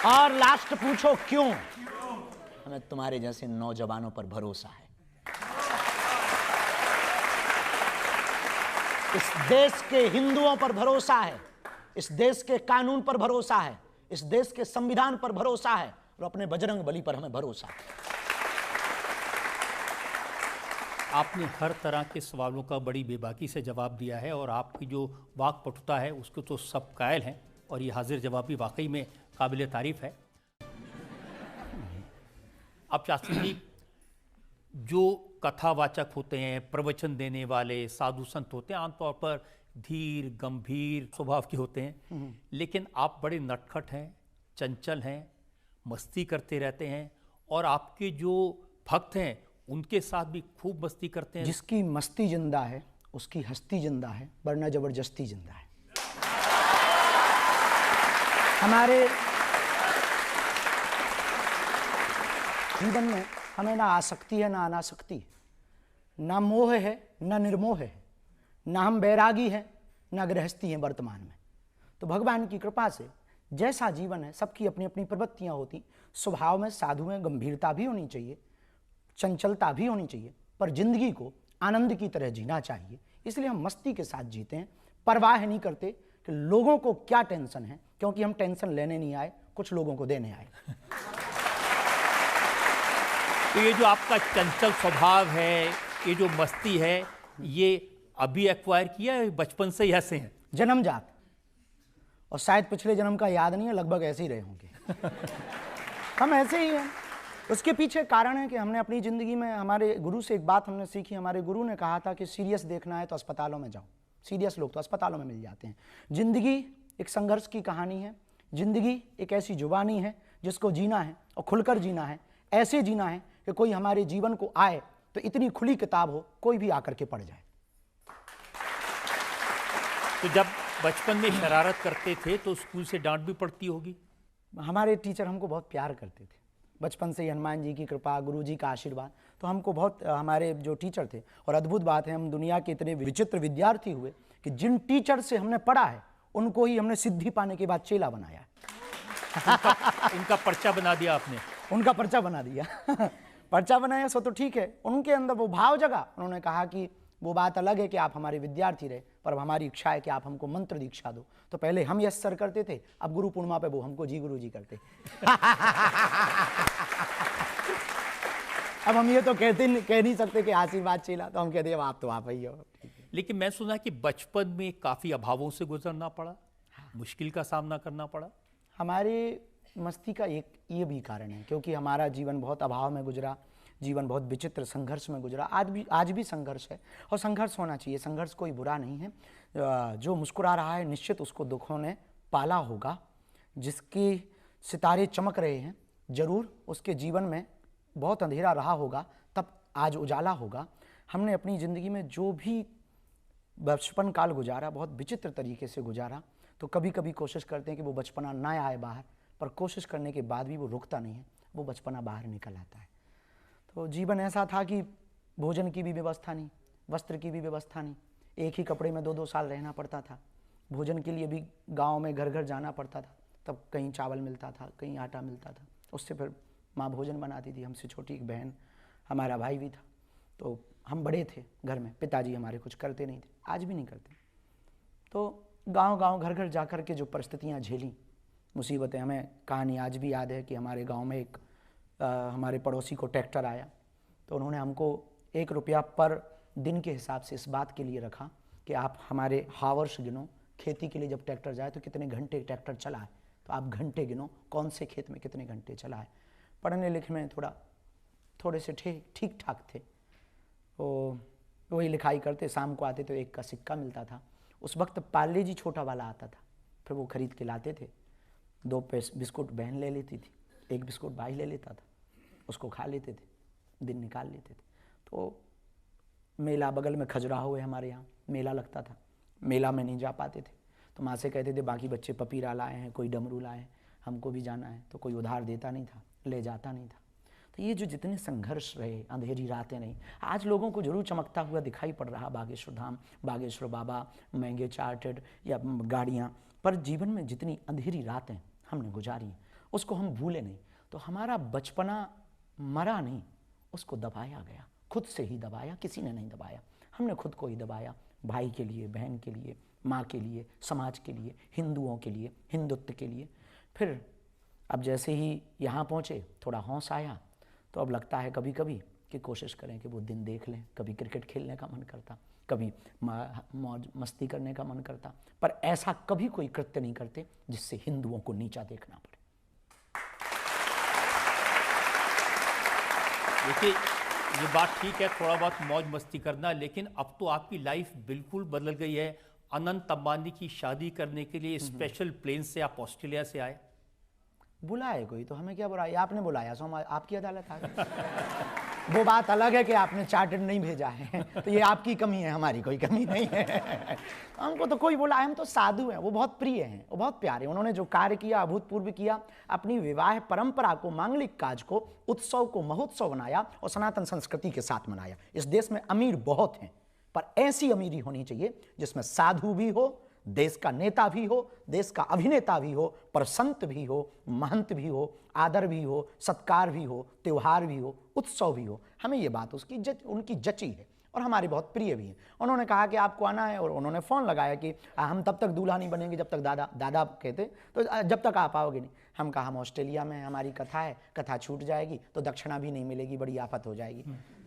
और लास्ट पूछो क्यों, हमें तुम्हारे जैसे नौजवानों पर भरोसा है। इस देश के हिंदुओं पर भरोसा है, इस देश के कानून पर भरोसा है, इस देश के संविधान पर भरोसा है, और अपने बजरंग बली पर हमें भरोसा है। आपने हर तरह के सवालों का बड़ी बेबाकी से जवाब दिया है, और आपकी जो वाक्पटुता है उसको तो सब कायल हैं, और ये हाजिर जवाबी वाकई में काबिल तारीफ है। अब शास्त्री जी, जो कथावाचक होते हैं, प्रवचन देने वाले साधु संत होते हैं, आमतौर पर धीर गंभीर स्वभाव के होते हैं, लेकिन आप बड़े नटखट हैं, चंचल हैं, मस्ती करते रहते हैं, और आपके जो भक्त हैं उनके साथ भी खूब मस्ती करते हैं। जिसकी मस्ती जिंदा है उसकी हस्ती जिंदा है, वरना जबरदस्ती जिंदा है। हमारे जीवन में हमें ना आसक्ति है ना अनासक्ति, ना मोह है ना निर्मोह है, ना हम बैरागी हैं ना गृहस्थी हैं वर्तमान में। तो भगवान की कृपा से जैसा जीवन है, सबकी अपनी अपनी प्रवृत्तियां होती। स्वभाव में साधु में गंभीरता भी होनी चाहिए, चंचलता भी होनी चाहिए, पर जिंदगी को आनंद की तरह जीना चाहिए। इसलिए हम मस्ती के साथ जीते हैं, परवाह नहीं करते कि लोगों को क्या टेंशन है, क्योंकि हम टेंशन लेने नहीं आए, कुछ लोगों को देने आए। तो ये जो आपका चंचल स्वभाव है, ये जो मस्ती है, ये अभी एक्वायर किया है, बचपन से ही ऐसे हैं? जन्मजात, और शायद पिछले जन्म का याद नहीं है, लगभग ऐसे ही रहे होंगे। हम ऐसे ही हैं। उसके पीछे कारण है कि हमने अपनी ज़िंदगी में, हमारे गुरु से एक बात हमने सीखी। हमारे गुरु ने कहा था कि सीरियस देखना है तो अस्पतालों में जाओ। सीरियस लोग तो अस्पतालों में मिल जाते हैं। ज़िंदगी एक संघर्ष की कहानी है, ज़िंदगी एक ऐसी जुबानी है जिसको जीना है और खुलकर जीना है। ऐसे जीना है कि कोई हमारे जीवन को आए तो इतनी खुली किताब हो, कोई भी आकर के पढ़ जाए। तो जब बचपन में शरारत करते थे तो स्कूल से डांट भी पड़ती होगी? हमारे टीचर हमको बहुत प्यार करते थे, बचपन से ही हनुमान जी की कृपा, गुरु जी का आशीर्वाद, तो हमको बहुत, हमारे जो टीचर थे, और अद्भुत बात है, हम दुनिया के इतने विचित्र विद्यार्थी हुए कि जिन टीचर से हमने पढ़ा है उनको ही हमने सिद्धि पाने के बाद चेला बनाया। उनका पर्चा बना दिया आपने? उनका पर्चा बना दिया। पर्चा बनाया सो तो ठीक है, उनके अंदर वो भाव जगा। उन्होंने कहा कि वो बात अलग है कि आप हमारे विद्यार्थी रहे, पर हमारी इच्छा है कि आप हमको मंत्र दीक्षा दो। तो पहले हम यस सर करते थे, अब गुरु पूर्णिमा पे वो हमको जी गुरु जी करते। अब हम ये तो कह नहीं सकते कि आशीर्वाद चेला, तो हम कहते हैं आप तो आप ही हो। लेकिन मैं सुना कि बचपन में काफ़ी अभावों से गुजरना पड़ा, मुश्किल का सामना करना पड़ा। हमारे मस्ती का एक ये भी कारण है, क्योंकि हमारा जीवन बहुत अभाव में गुजरा, जीवन बहुत विचित्र संघर्ष में गुजरा। आज भी संघर्ष है और संघर्ष होना चाहिए। संघर्ष कोई बुरा नहीं है। जो मुस्कुरा रहा है निश्चित उसको दुखों ने पाला होगा। जिसके सितारे चमक रहे हैं जरूर उसके जीवन में बहुत अंधेरा रहा होगा, तब आज उजाला होगा। हमने अपनी ज़िंदगी में जो भी बचपन काल गुजारा बहुत विचित्र तरीके से गुजारा, तो कभी कभी कोशिश करते हैं कि वो बचपना ना आए बाहर, पर कोशिश करने के बाद भी वो रुकता नहीं है, वो बचपना बाहर निकल आता है। तो जीवन ऐसा था कि भोजन की भी व्यवस्था नहीं, वस्त्र की भी व्यवस्था नहीं, एक ही कपड़े में 2-2 साल रहना पड़ता था। भोजन के लिए भी गांव में घर घर जाना पड़ता था, तब कहीं चावल मिलता था, कहीं आटा मिलता था, उससे फिर माँ भोजन बनाती थी। हमसे छोटी एक बहन, हमारा भाई भी था, तो हम बड़े थे घर में। पिताजी हमारे कुछ करते नहीं थे, आज भी नहीं करते। तो गांव-गांव घर-घर जा कर के जो परिस्थितियां झेली, मुसीबतें, हमें कहानी आज भी याद है कि हमारे गांव में एक हमारे पड़ोसी को ट्रैक्टर आया, तो उन्होंने हमको 1 रुपया पर दिन के हिसाब से इस बात के लिए रखा कि आप हमारे हावर्स गिनो, खेती के लिए जब ट्रैक्टर जाए तो कितने घंटे ट्रैक्टर चला है, तो आप घंटे गिनो कौन से खेत में कितने घंटे चला है। पढ़ने लिखने में थोड़े से ठीक ठाक थे, तो वही लिखाई करते, शाम को आते तो 1 का सिक्का मिलता था। उस वक्त पार्ले जी छोटा वाला आता था, फिर वो खरीद के लाते थे। 2 बिस्कुट बहन ले लेती थी, 1 बिस्कुट भाई ले लेता था, उसको खा लेते थे, दिन निकाल लेते थे। तो मेला बगल में खजुराहो है हमारे यहाँ, मेला लगता था, मेला में नहीं जा पाते थे, तो माँ से कहते थे बाकी बच्चे पपीरा लाए हैं, कोई डमरू लाए हैं, हमको भी जाना है, तो कोई उधार देता नहीं था, ले जाता नहीं था। तो ये जो जितने संघर्ष रहे, अंधेरी रातें नहीं, आज लोगों को जरूर चमकता हुआ दिखाई पड़ रहा बागेश्वर धाम, बागेश्वर बाबा, महंगे चार्टेड या गाड़ियाँ, पर जीवन में जितनी अंधेरी रातें हमने गुजारी उसको हम भूले नहीं। तो हमारा बचपना मरा नहीं, उसको दबाया गया, खुद से ही दबाया, किसी ने नहीं दबाया, हमने खुद को ही दबाया। भाई के लिए, बहन के लिए, माँ के लिए, समाज के लिए, हिंदुओं के लिए, हिंदुत्व के लिए। फिर अब जैसे ही यहाँ पहुँचे थोड़ा हौस आया, तो अब लगता है कभी कभी कि कोशिश करें कि वो दिन देख लें। कभी क्रिकेट खेलने का मन करता, कभी मौज मस्ती करने का मन करता, पर ऐसा कभी कोई कृत्य नहीं करते जिससे हिंदुओं को नीचा देखना पड़े। देखिए ये बात ठीक है, थोड़ा बहुत मौज मस्ती करना, लेकिन अब तो आपकी लाइफ बिल्कुल बदल गई है। अनंत अंबानी की शादी करने के लिए स्पेशल प्लेन से आप ऑस्ट्रेलिया से आए। बुलाए कोई तो हमें क्या बुलाया, आपने बुलाया सो हम आपकी अदालत आ गए। वो बात अलग है कि आपने चार्टर्ड नहीं भेजा है, तो ये आपकी कमी है, हमारी कोई कमी नहीं है। हमको तो कोई बुलाए, हम तो साधु हैं। वो बहुत प्रिय हैं, वो बहुत प्यारे। उन्होंने जो कार्य किया अभूतपूर्व किया, अपनी विवाह परंपरा को, मांगलिक काज को, उत्सव को महोत्सव बनाया और सनातन संस्कृति के साथ मनाया। इस देश में अमीर बहुत हैं, पर ऐसी अमीरी होनी चाहिए जिसमें साधु भी हो, देश का नेता भी हो, देश का अभिनेता भी हो, पर संत भी हो, महंत भी हो, आदर भी हो, सत्कार भी हो, त्योहार भी हो, उत्सव भी हो। हमें ये बात उनकी जची है और हमारी बहुत प्रिय भी है। उन्होंने कहा कि आपको आना है, और उन्होंने फ़ोन लगाया कि हम तब तक दूल्हा नहीं बनेंगे जब तक दादा कहते, तो जब तक आप आओगे नहीं। हम कहा हम ऑस्ट्रेलिया में, हमारी कथा है, कथा छूट जाएगी तो दक्षिणा भी नहीं मिलेगी, बड़ी आफत हो जाएगी।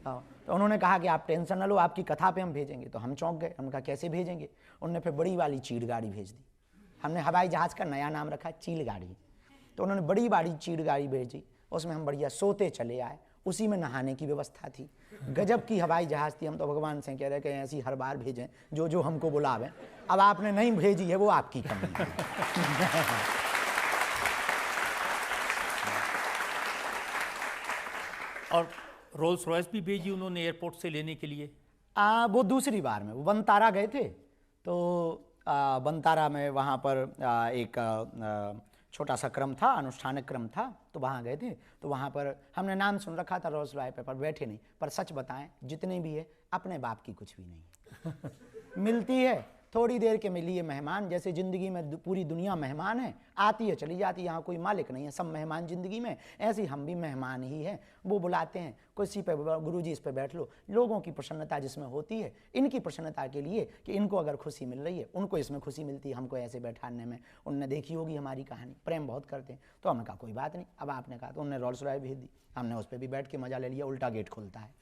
तो उन्होंने कहा कि आप टेंशन न लो, आपकी कथा पे हम भेजेंगे। तो हम चौंक गए, हमने कहा कैसे भेजेंगे। उन्होंने फिर बड़ी वाली चीड़ गाड़ी भेज दी। हमने हवाई जहाज़ का नया नाम रखा चील गाड़ी। तो उन्होंने बड़ी वाली चीड़ गाड़ी भेजी, उसमें हम बढ़िया सोते चले आए। उसी में नहाने की व्यवस्था थी, गजब की हवाई जहाज़ थी। हम तो भगवान से कह रहे कि ऐसी हर बार भेजें जो हमको बुलावें। अब आपने नहीं भेजी है, वो आपकी कमी है। और रोल्स रॉयस भी भेजी उन्होंने एयरपोर्ट से लेने के लिए। वो दूसरी बार में वो बनतारा गए थे, तो बनतारा में वहाँ पर एक छोटा सा क्रम था, अनुष्ठानिक क्रम था, तो वहाँ गए थे। तो वहाँ पर हमने नाम सुन रखा था रोल्स रॉय पर बैठे नहीं। पर सच बताएं, जितने भी है अपने बाप की कुछ भी नहीं मिलती है। थोड़ी देर के लिए मेहमान, जैसे ज़िंदगी में पूरी दुनिया मेहमान है, आती है चली जाती है, यहाँ कोई मालिक नहीं है, सब मेहमान ज़िंदगी में। ऐसे हम भी मेहमान ही हैं। वो बुलाते हैं, कुर्सी पे गुरुजी इस पे बैठ लो। लोगों की प्रसन्नता जिसमें होती है, इनकी प्रसन्नता के लिए कि इनको अगर खुशी मिल रही है, उनको इसमें खुशी मिलती है, हमको ऐसे बैठाने में। उनने देखी होगी हमारी कहानी, प्रेम बहुत करते हैं। तो हमने कहा कोई बात नहीं। अब आपने कहा तो उन्होंने रोल्स रॉय भेज दी, हमने उस पर भी बैठ के मज़ा ले लिया। उल्टा गेट खुलता है।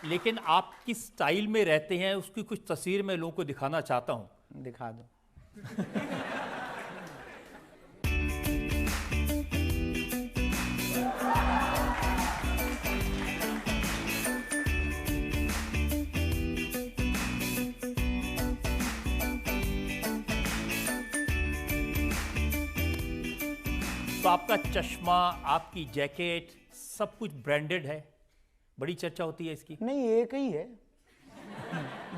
लेकिन आप किस स्टाइल में रहते हैं उसकी कुछ तस्वीर मैं लोगों को दिखाना चाहता हूं। दिखा दो। तो आपका चश्मा, आपकी जैकेट, सब कुछ ब्रांडेड है, बड़ी चर्चा होती है इसकी। नहीं, एक ही है,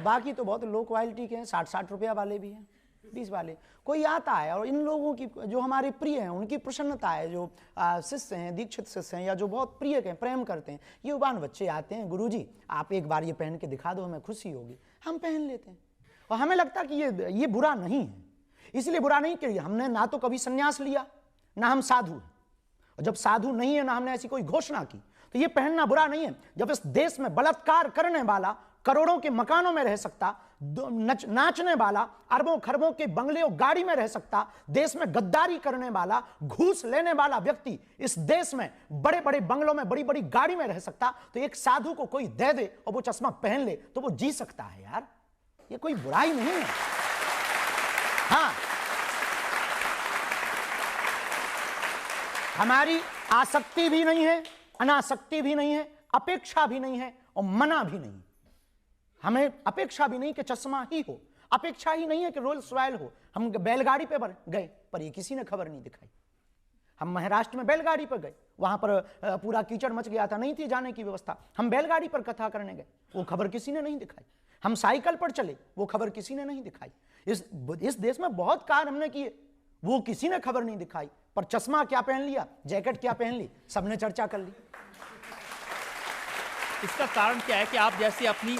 बाकी तो बहुत लो क्वालिटी के हैं, 60-60 रुपया वाले भी हैं, 20 वाले। कोई आता है और इन लोगों की जो हमारे प्रिय हैं, उनकी प्रसन्नता है, जो शिष्य हैं, दीक्षित शिष्य हैं, या जो बहुत प्रिय हैं, प्रेम करते हैं, ये युवान बच्चे आते हैं, गुरुजी आप एक बार ये पहन के दिखा दो, हमें खुशी होगी। हम पहन लेते हैं और हमें लगता है कि ये बुरा नहीं है। इसलिए बुरा नहीं कि हमने ना तो कभी संन्यास लिया, ना हम साधु हैं, और जब साधु नहीं है ना हमने ऐसी कोई घोषणा की, तो ये पहनना बुरा नहीं है। जब इस देश में बलात्कार करने वाला करोड़ों के मकानों में रह सकता, नाचने वाला अरबों खरबों के बंगले और गाड़ी में रह सकता, देश में गद्दारी करने वाला, घूस लेने वाला व्यक्ति इस देश में बड़े बड़े बंगलों में, बड़ी बड़ी गाड़ी में रह सकता, तो एक साधु को कोई दे दे और वो चश्मा पहन ले तो वो जी सकता है। यार ये कोई बुराई नहीं है। हाँ, हमारी आसक्ति भी नहीं है, अनासक्ति भी नहीं है, अपेक्षा भी नहीं है और मना भी नहीं। हमें अपेक्षा भी नहीं कि चश्मा ही हो, अपेक्षा ही नहीं है कि रोल्स रॉयल हो। हम बैलगाड़ी पे गए पर ये किसी ने खबर नहीं दिखाई। हम महाराष्ट्र में बैलगाड़ी पर गए, वहां पर पूरा कीचड़ मच गया था, नहीं थी जाने की व्यवस्था। हम बैलगाड़ी पर कथा करने गए, वो खबर किसी ने नहीं दिखाई। हम साइकिल पर चले, वो खबर किसी ने नहीं दिखाई। इस देश में बहुत कार्य हमने किए, वो किसी ने खबर नहीं दिखाई। पर चश्मा क्या पहन लिया, जैकेट क्या पहन ली, सबने चर्चा कर ली। इसका कारण क्या है कि आप जैसे अपनी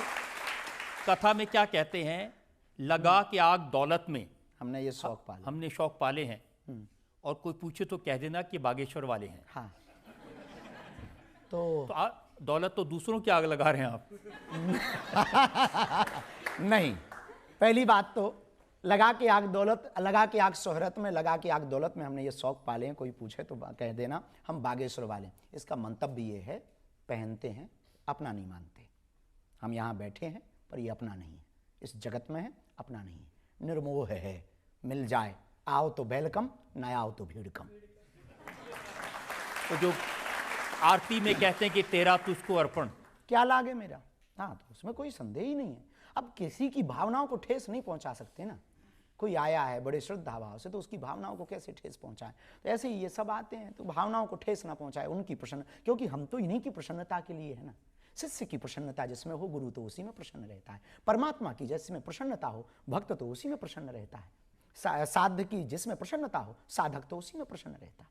कथा में क्या कहते हैं, लगा कि आग दौलत में हमने ये शौक पाले, हमने शौक पाले हैं, और कोई पूछे तो कह देना कि बागेश्वर वाले हैं। हाँ, तो दौलत तो दूसरों की आग लगा रहे हैं आप। नहीं, पहली बात तो लगा के आग दौलत, लगा के आग शोहरत में, लगा के आग दौलत में हमने ये शौक पाले हैं। कोई पूछे तो कह देना हम बागेश्वर वाले। इसका मंतव्य ये है, पहनते हैं, अपना नहीं मानते। हम यहाँ बैठे हैं पर ये अपना नहीं है, इस जगत में है, अपना नहीं है, निर्मोह है। मिल जाए आओ तो वेलकम, ना आओ तो भीड़ कम। तो जो आरती में कहते हैं कि तेरा तुझको अर्पण, क्या लागे मेरा, हाँ, तो उसमें कोई संदेह ही नहीं है। अब किसी की भावनाओं को ठेस नहीं पहुंचा सकते ना। कोई आया है बड़े श्रद्धा भाव से, तो उसकी भावनाओं को कैसे ठेस पहुंचाएं। तो ऐसे ही ये सब आते हैं तो भावनाओं को ठेस ना पहुंचाए, उनकी प्रसन्न, क्योंकि हम तो इन्हीं की प्रसन्नता के लिए है ना। शिष्य की प्रसन्नता जिसमें हो, गुरु तो उसी में प्रसन्न रहता है। परमात्मा की जिसमें प्रसन्नता हो, भक्त तो उसी में प्रसन्न रहता है। साध की जिसमें प्रसन्नता हो, साधक तो उसी में प्रसन्न रहता है।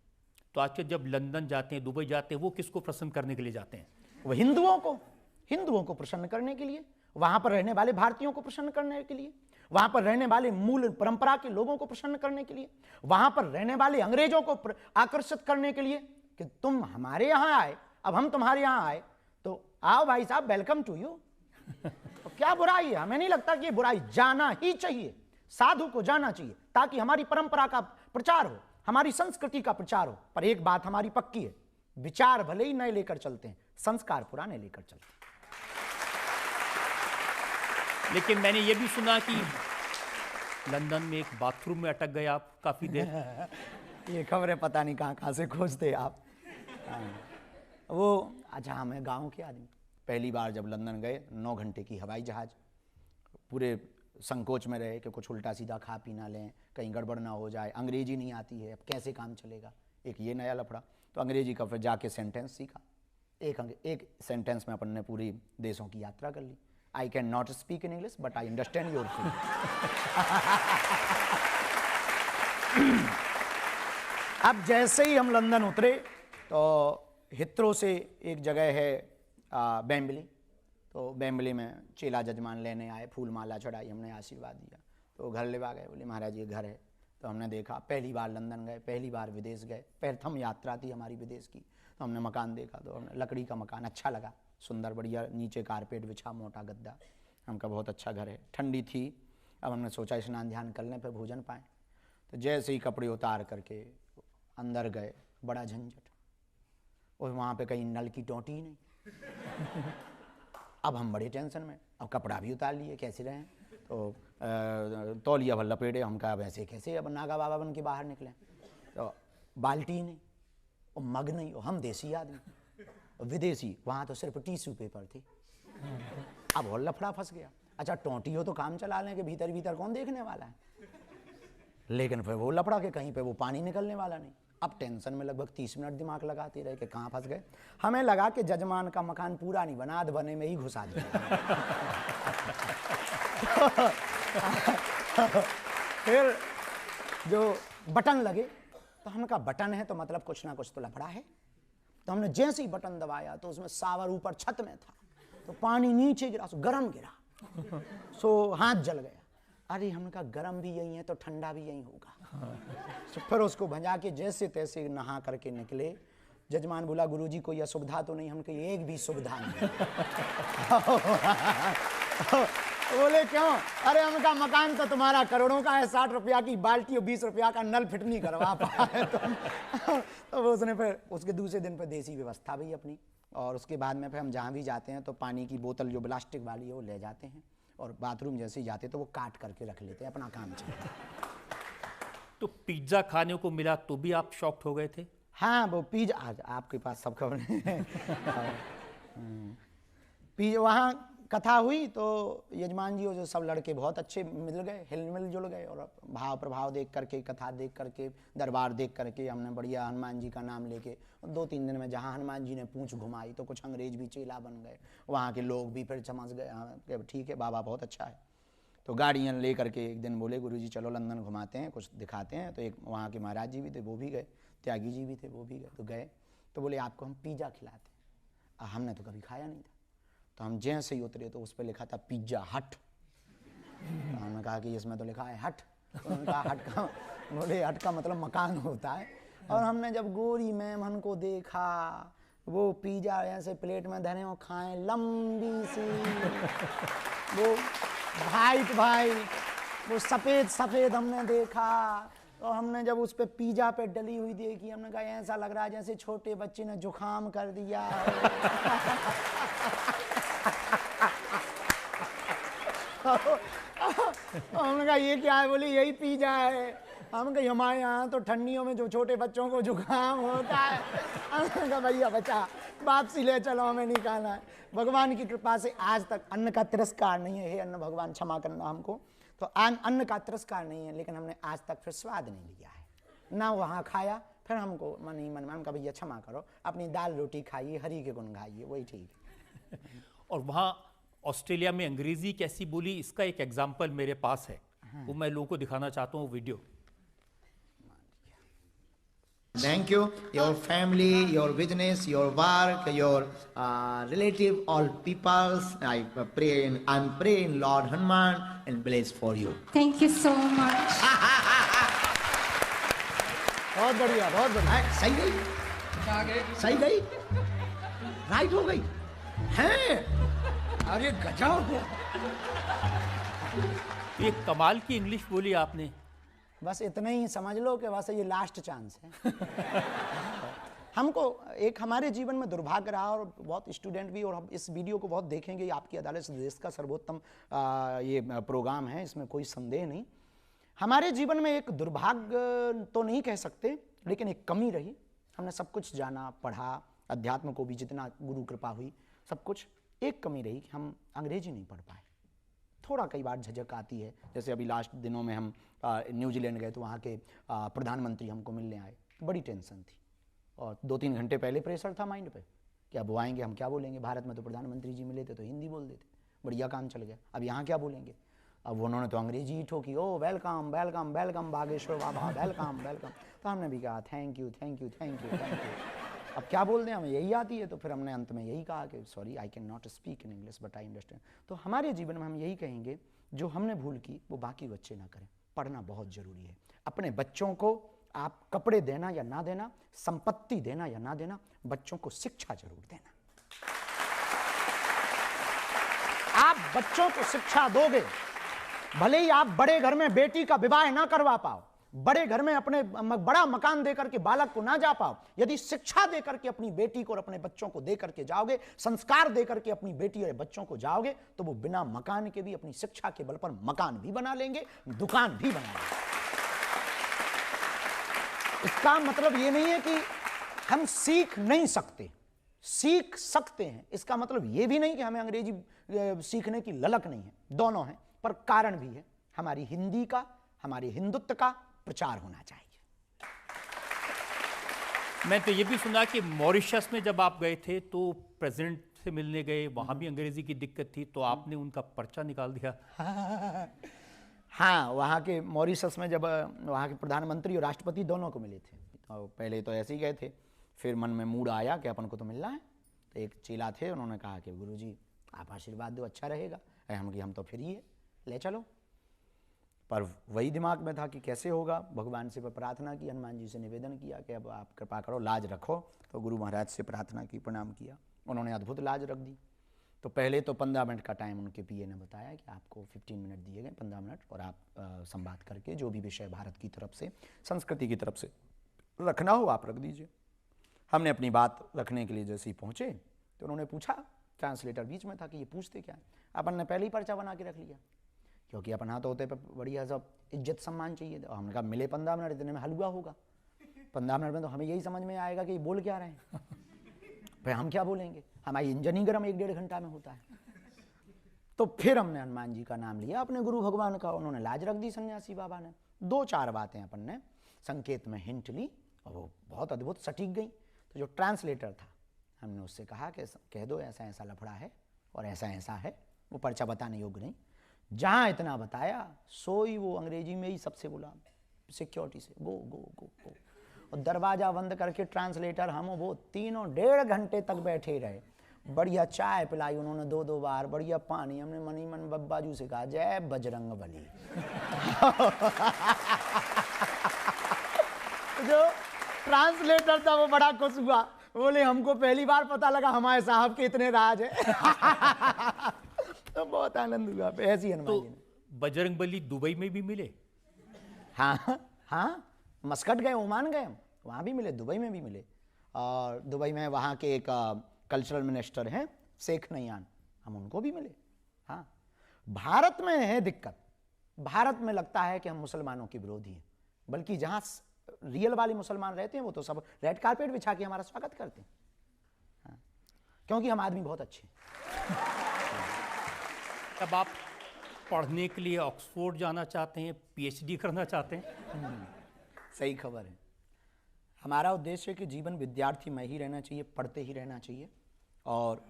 तो आजकल जब लंदन जाते हैं, दुबई जाते हैं, वो किसको प्रसन्न करने के लिए जाते हैं? वो हिंदुओं को प्रसन्न करने के लिए, वहां पर रहने वाले भारतीयों को प्रसन्न करने के लिए, वहां पर रहने वाले मूल परंपरा के लोगों को प्रसन्न करने के लिए, वहां पर रहने वाले अंग्रेजों को आकर्षित करने के लिए कि तुम हमारे यहां आए, अब हम तुम्हारे यहां आए, तो आओ भाई साहब, वेलकम टू यू। तो क्या बुराई है? हमें नहीं लगता कि ये बुराई, जाना ही चाहिए, साधु को जाना चाहिए, ताकि हमारी परंपरा का प्रचार हो, हमारी संस्कृति का प्रचार हो। पर एक बात हमारी पक्की है, विचार भले ही नए लेकर चलते हैं, संस्कार पुराने लेकर चलते हैं। लेकिन मैंने ये भी सुना कि लंदन में एक बाथरूम में अटक गए आप काफी देर। ये खबरें पता नहीं कहाँ से खोजते आप। वो अच्छा, हमें गांव के आदमी पहली बार जब लंदन गए, 9 घंटे की हवाई जहाज, पूरे संकोच में रहे कि कुछ उल्टा सीधा खा पी ना लें, कहीं गड़बड़ ना हो जाए, अंग्रेजी नहीं आती है, अब कैसे काम चलेगा, एक ये नया लफड़ा। तो अंग्रेजी का फिर जाके सेंटेंस सीखा, एक सेंटेंस में अपन ने पूरी देशों की यात्रा कर ली। I can not speak in English, but I understand your feeling. अब जैसे ही हम लंदन उतरे तो हिथ्रो से एक जगह है बेम्बली, तो बेम्बली में चेला जजमान लेने आए, फूल माला चढ़ाई, हमने आशीर्वाद दिया, तो घर लेवा गए, बोले महाराज ये घर है। तो हमने देखा, पहली बार लंदन गए, पहली बार विदेश गए, प्रथम यात्रा थी हमारी विदेश की। तो हमने मकान देखा, तो हमने लकड़ी का मकान अच्छा लगा, सुंदर बढ़िया, नीचे कारपेट बिछा, मोटा गद्दा, हमका बहुत अच्छा घर है। ठंडी थी, अब हमने सोचा स्नान ध्यान कर लें फिर भोजन पाएँ। तो जैसे ही कपड़े उतार करके अंदर गए, बड़ा झंझट, और वहाँ पे कहीं नल की टोंटी ही नहीं। अब हम बड़े टेंशन में, अब कपड़ा भी उतार लिए, कैसे रहें। तो तौलिया भर लपेटे, हम कहा वैसे कैसे अब नागा बाबा बन के बाहर निकले। तो बाल्टी नहीं और मग नहीं, और हम देसी आदमी और विदेशी, वहाँ तो सिर्फ टिश्यू पेपर थे। अब और लफड़ा फंस गया। अच्छा टोंटी हो तो काम चला लें कि भीतर भीतर कौन देखने वाला है, लेकिन फिर वो लफड़ा के कहीं पे वो पानी निकलने वाला नहीं। अब टेंशन में लगभग 30 मिनट दिमाग लगाते रहे कि कहाँ फंस गए। हमें लगा कि जजमान का मकान पूरा नहीं बना, आध बने में ही घुसा दिया। फिर जो बटन लगे तो हमने कहा बटन है तो मतलब कुछ ना कुछ तो लफड़ा है। तो हमने जैसे ही बटन दबाया तो उसमें सावर ऊपर छत में था, तो पानी नीचे गिरा, सो गरम गिरा, सो हाथ जल गया। अरे हमने कहा गरम भी यही है तो ठंडा भी यही होगा। तो फिर उसको भंजा के जैसे तैसे नहा करके निकले। जजमान बोला गुरुजी कोई असुविधा तो नहीं? हम कहे एक भी सुविधा नहीं। बोले क्यों? अरे हम कहा मकान तो तुम्हारा करोड़ों का है, 60 रुपया की बाल्टी और 20 रुपया का नल फिट नहीं करवा पाए तो उसने फिर उसके दूसरे दिन पर देसी व्यवस्था भी अपनी, और उसके बाद में फिर हम जहाँ भी जाते हैं तो पानी की बोतल जो प्लास्टिक वाली है वो ले जाते हैं, और बाथरूम जैसे ही जाते तो वो काट करके रख लेते हैं, अपना काम चलता। तो पिज्ज़ा खाने को मिला तो भी आप शॉक्ड हो गए थे? हाँ वो पिज्जा, आज आपके पास सब खबर है। पिज्जा वहाँ कथा हुई तो यजमान जी और जो सब लड़के बहुत अच्छे मिल गए, हिल जुल गए, और भाव प्रभाव देख करके, कथा देख करके, दरबार देख करके हमने बढ़िया हनुमान जी का नाम लेके 2-3 दिन में जहाँ हनुमान जी ने पूंछ घुमाई तो कुछ अंग्रेज भी चेला बन गए, वहाँ के लोग भी फिर समझ गए कि ठीक है बाबा बहुत अच्छा है। तो गाड़ियाँ ले करके एक दिन बोले गुरुजी चलो लंदन घुमाते हैं, कुछ दिखाते हैं। तो एक वहाँ के महाराज जी भी थे वो भी गए, त्यागी जी भी थे वो भी गए। तो गए तो बोले आपको हम पिज़्ज़ा खिलाते हैं। हमने तो कभी खाया नहीं था। तो हम जैसे ही उतरे तो उस पर लिखा था पिज्जा हट। तो हमने कहा कि इसमें तो लिखा है हट। तो उन्होंने कहा हट का, बोले हट का मतलब मकान होता है। और हमने जब गोरी मेमन को देखा वो पिज्जा ऐसे प्लेट में धरे और खाएं, लंबी सी, वो भाई वो सफ़ेद हमने देखा। तो हमने जब उस पे पिज्जा पे डली हुई देखी, हमने कहा ऐसा लग रहा है जैसे छोटे बच्चे ने जुकाम कर दिया। हमने कहा ये क्या है? बोली यही पिज्जा है। हम कहा हमारे यहाँ तो ठंडियों में जो छोटे बच्चों को जुकाम होता है। हमने कहा भैया बच्चा वापसी ले चलो, हमें नहीं खाना है। भगवान की कृपा से आज तक अन्न का तिरस्कार नहीं है। हे अन्न भगवान क्षमा करना हमको। तो अन्न का तिरस्कार नहीं है, लेकिन हमने आज तक फिर स्वाद नहीं लिया है ना। वहाँ खाया फिर हमको मन ही मन में, हम कहा भैया क्षमा करो, अपनी दाल रोटी खाइए, हरी के गुण गाइए, वही ठीक है। और वहाँ ऑस्ट्रेलिया में अंग्रेजी कैसी बोली, इसका एक एग्जाम्पल मेरे पास है। वो मैं लोगों को दिखाना चाहता हूँ video. Thank you, your family, your business, your work, your relative, all peoples. I'm praying Lord Hanuman and bless for you. Thank you so much. बहुत बढ़िया, बहुत बढ़िया। सही गई? सही गई? राइट हो गई? हैं? अरे गजब! ये कमाल की इंग्लिश बोली आपने। बस इतना ही समझ लो कि बस ये लास्ट चांस है। हमको एक हमारे जीवन में दुर्भाग्य रहा, और बहुत स्टूडेंट भी, और हम इस वीडियो को बहुत देखेंगे। आपकी अदालत से देश का सर्वोत्तम ये प्रोग्राम है, इसमें कोई संदेह नहीं। हमारे जीवन में एक दुर्भाग्य तो नहीं कह सकते, लेकिन एक कमी रही। हमने सब कुछ जाना, पढ़ा, अध्यात्म को भी जितना गुरु कृपा हुई सब कुछ। एक कमी रही कि हम अंग्रेजी नहीं पढ़ पाए। थोड़ा कई बार झिझक आती है। जैसे अभी लास्ट दिनों में हम न्यूजीलैंड गए तो वहाँ के प्रधानमंत्री हमको मिलने आए, बड़ी टेंशन थी, और 2-3 घंटे पहले प्रेशर था माइंड पे कि अब वो आएंगे, हम क्या बोलेंगे। भारत में तो प्रधानमंत्री जी मिले थे तो हिंदी बोल देते, बढ़िया काम चल गया। अब यहाँ क्या बोलेंगे? अब उन्होंने तो अंग्रेजी ही ठोकी, ओ वेलकम वेलकम वेलकम बागेश्वर बाबा, वेलकम वेलकम। तो हमने भी कहा thank you thank you thank you thank you. अब क्या बोल दें, हमें यही आती है। तो फिर हमने अंत में यही कहा कि sorry I can not speak in English but I understand. तो हमारे जीवन में हम यही कहेंगे, जो हमने भूल की वो बाकी बच्चे ना करें। पढ़ना बहुत ज़रूरी है। अपने बच्चों को आप कपड़े देना या ना देना, संपत्ति देना या ना देना, बच्चों को शिक्षा जरूर देना। आप बच्चों को शिक्षा दोगे, भले ही आप बड़े घर में बेटी का विवाह ना करवा पाओ, बड़े घर में अपने बड़ा मकान देकर के बालक को ना जा पाओ, यदि शिक्षा देकर के अपनी बेटी को और अपने बच्चों को देकर के जाओगे, संस्कार देकर के अपनी बेटी और बच्चों को जाओगे, तो वो बिना मकान के भी अपनी शिक्षा के बल पर मकान भी बना लेंगे, दुकान भी बना लेंगे। इसका मतलब ये नहीं है कि हम सीख नहीं सकते, सीख सकते हैं। इसका मतलब ये भी नहीं कि हमें अंग्रेजी सीखने की ललक नहीं है, दोनों हैं, पर कारण भी है। हमारी हिंदी का, हमारे हिंदुत्व का प्रचार होना चाहिए। मैं तो ये भी सुना कि मॉरिशस में जब आप गए थे तो प्रेसिडेंट से मिलने गए, वहां भी अंग्रेजी की दिक्कत थी, तो आपने उनका पर्चा निकाल दिया। हाँ, वहाँ के मॉरिशस में जब वहाँ के प्रधानमंत्री और राष्ट्रपति दोनों को मिले थे, तो पहले तो ऐसे ही गए थे, फिर मन में मूड आया कि अपन को तो मिलना है। तो एक चेला थे, उन्होंने कहा कि गुरुजी आप आशीर्वाद दो, अच्छा रहेगा। हम तो फ्री है, ले चलो। पर वही दिमाग में था कि कैसे होगा। भगवान से प्रार्थना की, हनुमान जी से निवेदन किया कि अब आप कृपा करो, लाज रखो। तो गुरु महाराज से प्रार्थना की, प्रणाम किया, उन्होंने अद्भुत लाज रख दी। तो पहले तो 15 मिनट का टाइम उनके पीए ने बताया कि आपको 15 मिनट दिए गए, 15 मिनट, और आप संवाद करके जो भी विषय भारत की तरफ से, संस्कृति की तरफ से रखना हो आप रख दीजिए। हमने अपनी बात रखने के लिए जैसे ही पहुँचे तो उन्होंने पूछा, ट्रांसलेटर बीच में था, कि ये पूछते क्या है। अपन ने पहले ही पर्चा बना के रख लिया, क्योंकि अपन हाथ होते पे बढ़िया सब इज्जत सम्मान चाहिए। तो हमने कहा मिले 15 मिनट, इतने में हलवा होगा। 15 मिनट में तो हमें यही समझ में आएगा कि ये बोल क्या रहे हैं, फिर हम क्या बोलेंगे। हमारी इंजन ही गर्म 1-1.5 घंटा में होता है। तो फिर हमने हनुमान जी का नाम लिया, अपने गुरु भगवान का, उन्होंने लाज रख दी सन्यासी बाबा ने। 2-4 बातें अपन ने संकेत में हिंट ली और वो बहुत अद्भुत सटीक गई। तो जो ट्रांसलेटर था, हमने उससे कहा कि कह दो ऐसा ऐसा लफड़ा है और ऐसा ऐसा है, वो पर्चा बताने योग्य नहीं। जहाँ इतना बताया सोई वो अंग्रेजी में ही सबसे बोला सिक्योरिटी से, गो गो गो गो। और दरवाज़ा बंद करके ट्रांसलेटर हम वो तीनों 1.5 घंटे तक बैठे रहे। बढ़िया चाय पिलाई उन्होंने 2-2 बार, बढ़िया पानी। हमने मनी मन बब्बाजू से कहा जय बजरंग बली। जो ट्रांसलेटर था वो बड़ा खुश हुआ, बोले हमको पहली बार पता लगा हमारे साहब के इतने राज है। तो बहुत आनंद हुआ। ऐसी हनुमान जी ने। बजरंग बली दुबई में भी मिले? हाँ हाँ, मस्कट गए, ओमान गए, हम वहाँ भी मिले, दुबई में भी मिले। और दुबई में वहाँ के एक कल्चरल मिनिस्टर हैं शेख नयान, हम उनको भी मिले। हाँ, भारत में है दिक्कत, भारत में लगता है कि हम मुसलमानों के विरोधी हैं, बल्कि जहाँ रियल वाले मुसलमान रहते हैं वो तो सब रेड कारपेट बिछा के हमारा स्वागत करते हैं। हाँ, क्योंकि हम आदमी बहुत अच्छे हैं। तब आप पढ़ने के लिए ऑक्सफोर्ड जाना चाहते हैं, पीएचडी करना चाहते हैं? सही खबर है। हमारा उद्देश्य है कि जीवन विद्यार्थी में ही रहना चाहिए, पढ़ते ही रहना चाहिए। और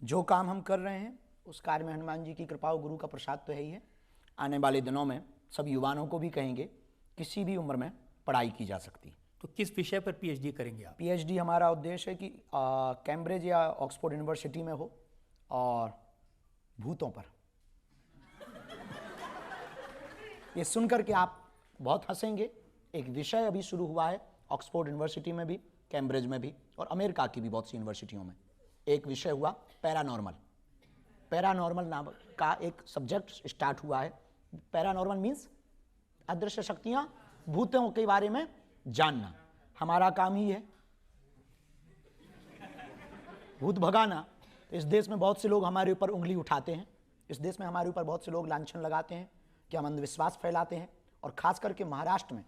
जो काम हम कर रहे हैं उस कार्य में हनुमान जी की कृपा और गुरु का प्रसाद तो है ही है। आने वाले दिनों में सब युवाओं को भी कहेंगे किसी भी उम्र में पढ़ाई की जा सकती है। तो किस विषय पर पीएचडी करेंगे आप? पीएचडी हमारा उद्देश्य है कि कैम्ब्रिज या ऑक्सफोर्ड यूनिवर्सिटी में हो और भूतों पर। ये सुनकर के आप बहुत हंसेंगे। एक विषय अभी शुरू हुआ है ऑक्सफोर्ड यूनिवर्सिटी में भी, कैम्ब्रिज में भी, और अमेरिका की भी बहुत सी यूनिवर्सिटियों में। एक विषय हुआ पैरानॉर्मल। पैरानॉर्मल नाम का एक सब्जेक्ट स्टार्ट हुआ है। पैरानॉर्मल मीन्स अदृश्य शक्तियां, भूतों के बारे में जानना। हमारा काम ही है भूत भगाना। इस देश में बहुत से लोग हमारे ऊपर उंगली उठाते हैं, इस देश में हमारे ऊपर बहुत से लोग लांछन लगाते हैं कि हम अंधविश्वास फैलाते हैं। और खास करके महाराष्ट्र में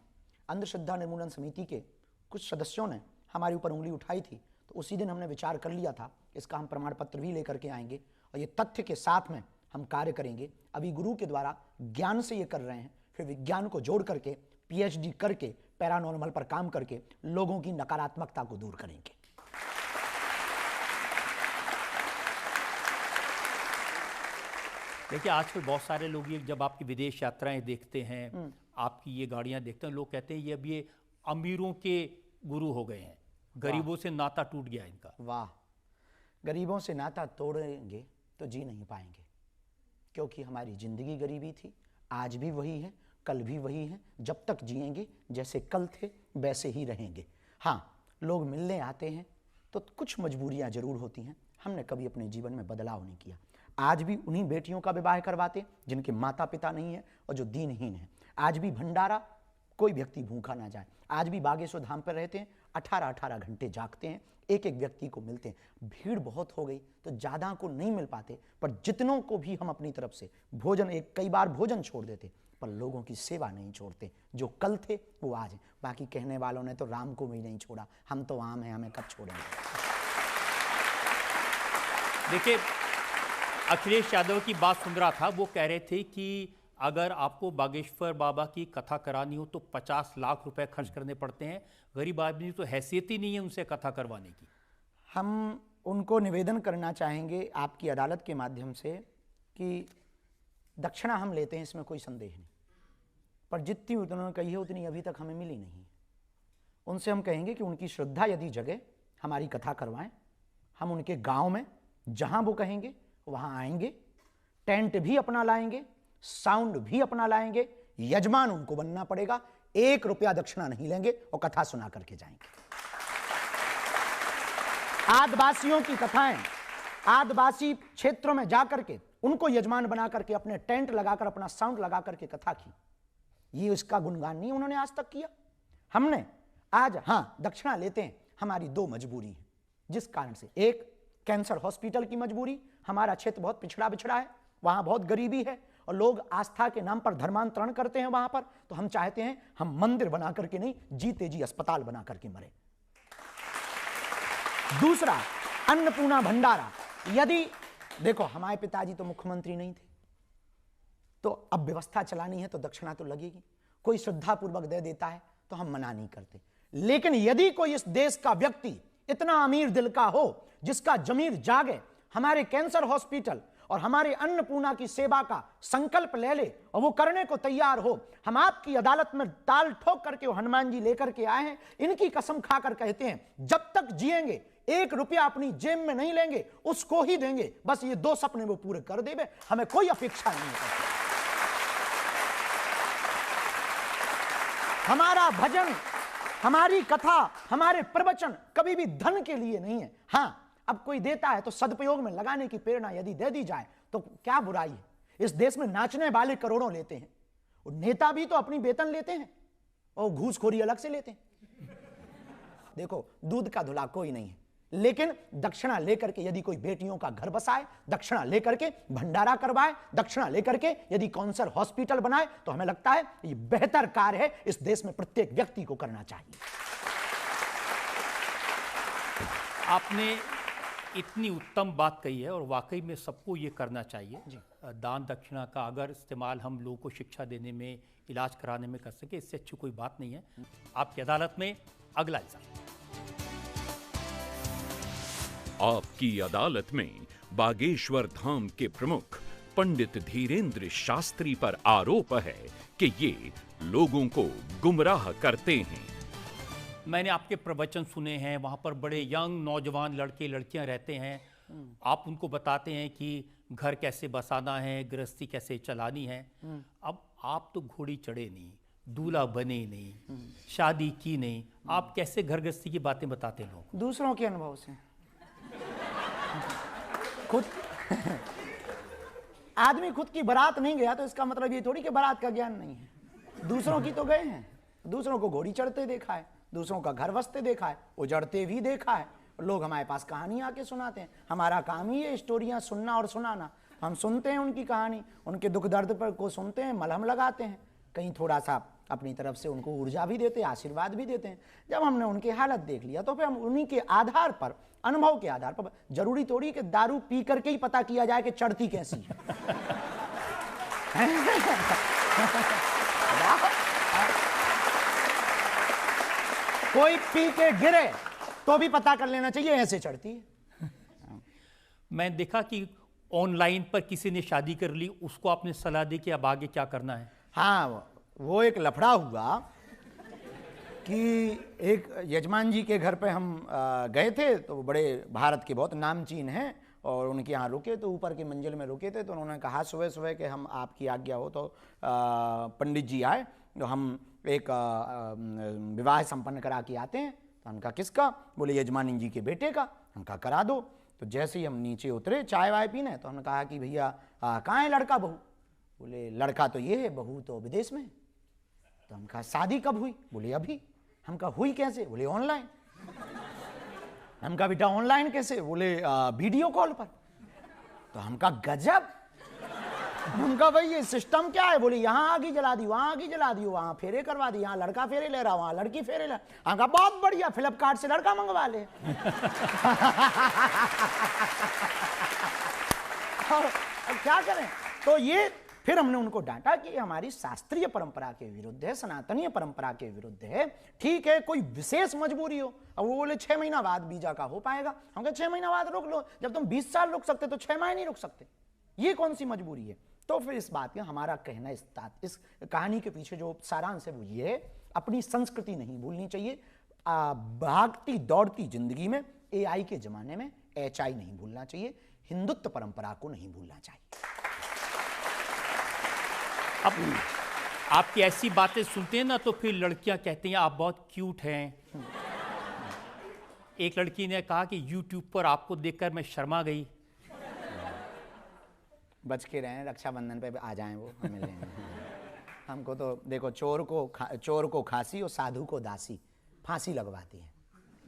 अंधश्रद्धा निर्मूलन समिति के कुछ सदस्यों ने हमारे ऊपर उंगली उठाई थी। तो उसी दिन हमने विचार कर लिया था, इसका हम प्रमाण पत्र भी लेकर के आएंगे और ये तथ्य के साथ में हम कार्य करेंगे। अभी गुरु के द्वारा ज्ञान से ये कर रहे हैं, फिर विज्ञान को जोड़ करके पीएचडी करके पैरानॉर्मल पर काम करके लोगों की नकारात्मकता को दूर करेंगे। देखिए, आजकल बहुत सारे लोग ये जब आपकी विदेश यात्राएं देखते हैं, आपकी ये गाड़ियां देखते हैं, लोग कहते हैं ये अब ये अमीरों के गुरु हो गए हैं, गरीबों से नाता टूट गया इनका। वाह, गरीबों से नाता तोड़ेंगे तो जी नहीं पाएंगे, क्योंकि हमारी जिंदगी गरीबी थी, आज भी वही है, कल भी वही है। जब तक जिएंगे जैसे कल थे वैसे ही रहेंगे। हाँ, लोग मिलने आते हैं तो कुछ मजबूरियां जरूर होती हैं। हमने कभी अपने जीवन में बदलाव नहीं किया। आज भी उन्हीं बेटियों का विवाह करवाते जिनके माता पिता नहीं है और जो दीनहीन है। आज भी भंडारा कोई व्यक्ति भूखा ना जाए। आज भी बागेश्वर धाम पर रहते हैं, 18-18 घंटे जागते हैं, एक एक व्यक्ति को मिलते हैं। भीड़ बहुत हो गई तो ज़्यादा को नहीं मिल पाते, पर जितनों को भी हम अपनी तरफ से भोजन, कई बार भोजन छोड़ देते, पर लोगों की सेवा नहीं छोड़ते। जो कल थे वो आज हैं। बाकी कहने वालों ने तो राम को भी नहीं छोड़ा, हम तो आम हैं, हमें कब छोड़ेंगे। देखिए, अखिलेश यादव की बात सुन रहा था, वो कह रहे थे कि अगर आपको बागेश्वर बाबा की कथा करानी हो तो 50 लाख रुपए खर्च करने पड़ते हैं। गरीब आदमी तो हैसियत ही नहीं है उनसे कथा करवाने की। हम उनको निवेदन करना चाहेंगे आपकी अदालत के माध्यम से कि दक्षिणा हम लेते हैं, इसमें कोई संदेह नहीं, पर जितनी उन्होंने कही है उतनी अभी तक हमें मिली नहीं। उनसे हम कहेंगे कि उनकी श्रद्धा यदि जगे, हमारी कथा करवाएं। हम उनके गांव में जहां वो कहेंगे वहां आएंगे, टेंट भी अपना लाएंगे, साउंड भी अपना लाएंगे, यजमान उनको बनना पड़ेगा, 1 रुपया दक्षिणा नहीं लेंगे और कथा सुना करके जाएंगे। आदिवासियों की कथाएं, आदिवासी क्षेत्रों में जाकर के उनको यजमान बना करके अपने टेंट लगाकर, अपना साउंड लगा करके कथा की। ये इसका गुणगान नहीं उन्होंने आज तक किया। हमने आज, हाँ, दक्षिणा लेते हैं, हमारी 2 मजबूरी है जिस कारण से। एक, कैंसर हॉस्पिटल की मजबूरी। हमारा क्षेत्र बहुत पिछड़ा बिछड़ा है, वहां बहुत गरीबी है और लोग आस्था के नाम पर धर्मांतरण करते हैं वहां पर। तो हम चाहते हैं हम मंदिर बना करके नहीं, जीते जी अस्पताल बना करके मरे। दूसरा, अन्नपूर्णा भंडारा। यदि देखो, हमारे पिताजी तो मुख्यमंत्री नहीं थे, तो अब व्यवस्था चलानी है तो दक्षिणा तो लगेगी। कोई श्रद्धापूर्वक दे देता है तो हम मना नहीं करते, लेकिन यदि कोई इस देश का व्यक्ति इतना अमीर दिल का हो, जिसका जमीर जागे, हमारे कैंसर हॉस्पिटल और हमारे अन्नपूर्णा की सेवा का संकल्प ले ले और वो करने को तैयार हो, हम आपकी अदालत में ताल ठोक करके वो हनुमान जी लेकर के आए हैं। इनकी कसम खाकर कहते हैं जब तक जिएंगे 1 रुपया अपनी जेब में नहीं लेंगे, उसको ही देंगे। बस ये 2 सपने वो पूरे कर देंगे, हमें कोई अपेक्षा नहीं है। हमारा भजन, हमारी कथा, हमारे प्रवचन कभी भी धन के लिए नहीं है। हाँ, अब कोई देता है तो सदुपयोग में लगाने की प्रेरणा यदि दे दी जाए तो क्या बुराई है। इस देश में नाचने वाले करोड़ों लेते हैं, और नेता भी तो अपनी वेतन लेते हैं और घूसखोरी अलग से लेते हैं। देखो, दूध का धुला कोई नहीं है, लेकिन दक्षिणा लेकर के यदि कोई बेटियों का घर बसाए, दक्षिणा लेकर के भंडारा करवाए, दक्षिणा लेकर के यदि कैंसर हॉस्पिटल बनाए, तो हमें लगता है ये बेहतर कार्य है, इस देश में प्रत्येक व्यक्ति को करना चाहिए। आपने इतनी उत्तम बात कही है और वाकई में सबको ये करना चाहिए। दान दक्षिणा का अगर इस्तेमाल हम लोगों को शिक्षा देने में, इलाज कराने में कर सके, इससे अच्छी कोई बात नहीं है। आपकी अदालत में अगला इल्जाम। आपकी अदालत में बागेश्वर धाम के प्रमुख पंडित धीरेन्द्र शास्त्री पर आरोप है कि ये लोगों को गुमराह करते हैं। मैंने आपके प्रवचन सुने हैं, वहाँ पर बड़े यंग नौजवान लड़के लड़कियाँ रहते हैं। आप उनको बताते हैं कि घर कैसे बसाना है, गृहस्थी कैसे चलानी है। अब आप तो घोड़ी चढ़े नहीं, दूल्हा बने नहीं, शादी की नहीं, आप कैसे घर गृहस्थी की बातें बताते लोग? दूसरों के अनुभव से। खुद आदमी खुद की बारात नहीं गया तो इसका मतलब ये थोड़ी कि बारात का ज्ञान नहीं है। दूसरों की तो गए हैं, दूसरों को घोड़ी चढ़ते देखा है, दूसरों का घर बसते देखा है, उजड़ते भी देखा है। लोग हमारे पास कहानी आके सुनाते हैं। हमारा काम ही है स्टोरियां सुनना और सुनाना। हम सुनते हैं उनकी कहानी, उनके दुख दर्द पर को सुनते हैं, मलहम लगाते हैं, कहीं थोड़ा सा अपनी तरफ से उनको ऊर्जा भी देते हैं, आशीर्वाद भी देते हैं। जब हमने उनकी हालत देख लिया तो फिर हम उन्हीं के आधार पर, अनुभव के आधार पर, जरूरी थोड़ी कि दारू पी करके ही पता किया जाए कि चढ़ती कैसी है। कोई पी के गिरे तो भी पता कर लेना चाहिए ऐसे चढ़ती है। मैं देखा कि ऑनलाइन पर किसी ने शादी कर ली, उसको आपने सलाह दी कि अब आगे क्या करना है? हाँ, वो एक लफड़ा हुआ कि एक यजमान जी के घर पे हम गए थे, तो बड़े भारत के बहुत नामचीन हैं और उनके यहाँ रुके, तो ऊपर की मंजिल में रुके थे। तो उन्होंने कहा सुबह सुबह कि हम आपकी आज्ञा हो तो पंडित जी आए तो हम एक विवाह संपन्न करा के आते हैं। तो उनका किसका? बोले यजमानी जी के बेटे का। उनका करा दो। तो जैसे ही हम नीचे उतरे चाय वाय पीने, तो हमने कहा कि भैया कहाँ है लड़का बहू? बोले लड़का तो ये है, बहू तो विदेश में। तो हम कहा शादी कब हुई? बोले अभी। हम कहा हुई कैसे? बोले ऑनलाइन। हम कहा बेटा ऑनलाइन कैसे? बोले वीडियो कॉल पर। तो हम कहा गजब। हम कहा भाई ये सिस्टम क्या है? बोले यहाँ आगी जला दी, वहां आगी जला दी, वहां फेरे करवा दी, यहाँ लड़का फेरे ले रहा, वहां लड़की फेरे ले। हम कहा बहुत बढ़िया, फ्लिपकार्ट से लड़का मंगवा ले। और क्या करें? तो ये फिर हमने उनको डांटा कि हमारी शास्त्रीय परंपरा के विरुद्ध है, सनातनीय परंपरा के विरुद्ध है। ठीक है, कोई विशेष मजबूरी हो। अब वो बोले 6 महीना बाद वीजा का हो पाएगा। हम कहे 6 महीना बाद रोक लो, जब तुम 20 साल रुक सकते तो 6 माह नहीं रुक सकते, ये कौन सी मजबूरी है? तो फिर इस बात में हमारा कहना, इस कहानी के पीछे जो सारांश है वो ये है, अपनी संस्कृति नहीं भूलनी चाहिए। भागती दौड़ती जिंदगी में, AI के जमाने में HI नहीं भूलना चाहिए, हिंदुत्व परंपरा को नहीं भूलना चाहिए। अब आपकी ऐसी बातें सुनते हैं ना तो फिर लड़कियां कहती हैं आप बहुत क्यूट हैं। एक लड़की ने कहा कि YouTube पर आपको देखकर मैं शर्मा गई। बच के रहें, रक्षाबंधन पे आ जाएं वो, हमें लेने। हमको तो देखो चोर को खांसी और साधु को दासी फांसी लगवाती है,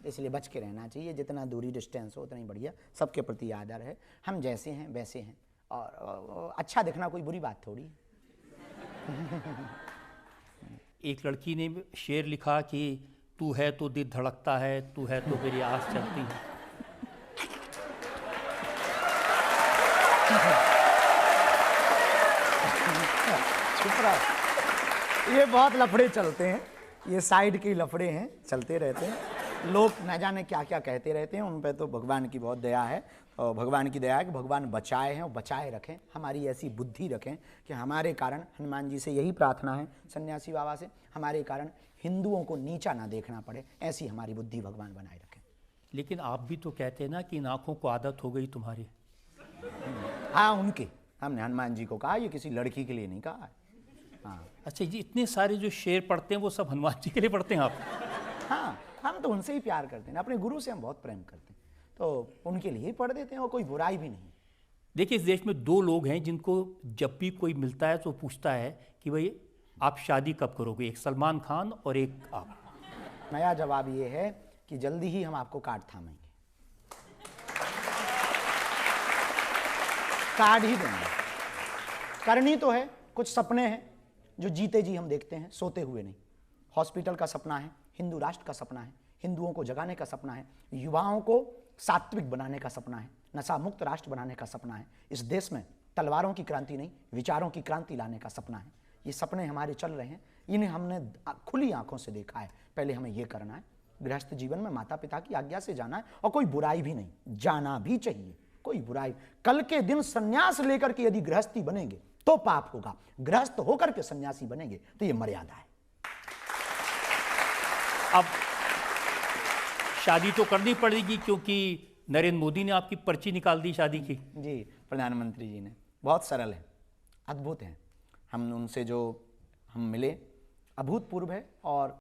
इसलिए बच के रहना चाहिए। जितना दूरी डिस्टेंस हो उतना ही बढ़िया। सबके प्रति आदर है, हम जैसे हैं वैसे हैं, और अच्छा दिखना कोई बुरी बात थोड़ी है। एक लड़की ने शेर लिखा कि तू है तो दिल धड़कता है, तू है तो मेरी आस चलती है। ये बहुत लफड़े चलते हैं, ये साइड के लफड़े हैं, चलते रहते हैं। लोग न जाने क्या क्या कहते रहते हैं, उन पे तो भगवान की बहुत दया है। और भगवान की दया है कि भगवान बचाए हैं और बचाए रखें, हमारी ऐसी बुद्धि रखें कि हमारे कारण, हनुमान जी से यही प्रार्थना है, सन्यासी बाबा से, हमारे कारण हिंदुओं को नीचा ना देखना पड़े, ऐसी हमारी बुद्धि भगवान बनाए रखें। लेकिन आप भी तो कहते हैं ना कि इन आँखों को आदत हो गई तुम्हारी। हाँ, उनके, हमने हनुमान जी को कहा, ये किसी लड़की के लिए नहीं कहा है। हाँ। अच्छा जी, इतने सारे जो शेर पढ़ते हैं वो सब हनुमान जी के लिए पढ़ते हैं आप? हाँ, हम तो उनसे ही प्यार करते हैं, अपने गुरु से हम बहुत प्रेम करते हैं, तो उनके लिए ही पढ़ देते हैं, और कोई बुराई भी नहीं। देखिए, इस देश में 2 लोग हैं जिनको जब भी कोई मिलता है तो पूछता है कि भाई आप शादी कब करोगे, एक सलमान खान और एक आप। नया जवाब ये है कि जल्दी ही हम आपको कार्ड थामेंगे, कार्ड ही देंगे। करनी तो है, कुछ सपने हैं जो जीते जी हम देखते हैं, सोते हुए नहीं। हॉस्पिटल का सपना है, हिंदू राष्ट्र का सपना है, हिंदुओं को जगाने का सपना है, युवाओं को सात्विक बनाने का सपना है, नशा मुक्त राष्ट्र बनाने का सपना है। इस देश में तलवारों की क्रांति नहीं, विचारों की क्रांति लाने का सपना है। ये सपने हमारे चल रहे हैं, इन्हें हमने खुली आंखों से देखा है। पहले हमें ये करना है, गृहस्थ जीवन में माता पिता की आज्ञा से जाना है, और कोई बुराई भी नहीं, जाना भी चाहिए, कोई बुराई। कल के दिन सन्यास लेकर के यदि गृहस्थी बनेंगे तो पाप होगा, गृहस्थ होकर के सन्यासी बनेंगे तो ये मर्यादा है। अब शादी तो करनी पड़ेगी क्योंकि नरेंद्र मोदी ने आपकी पर्ची निकाल दी शादी की। जी, प्रधानमंत्री जी ने, बहुत सरल है, अद्भुत है। हम उनसे जो हम मिले, अभूतपूर्व है, और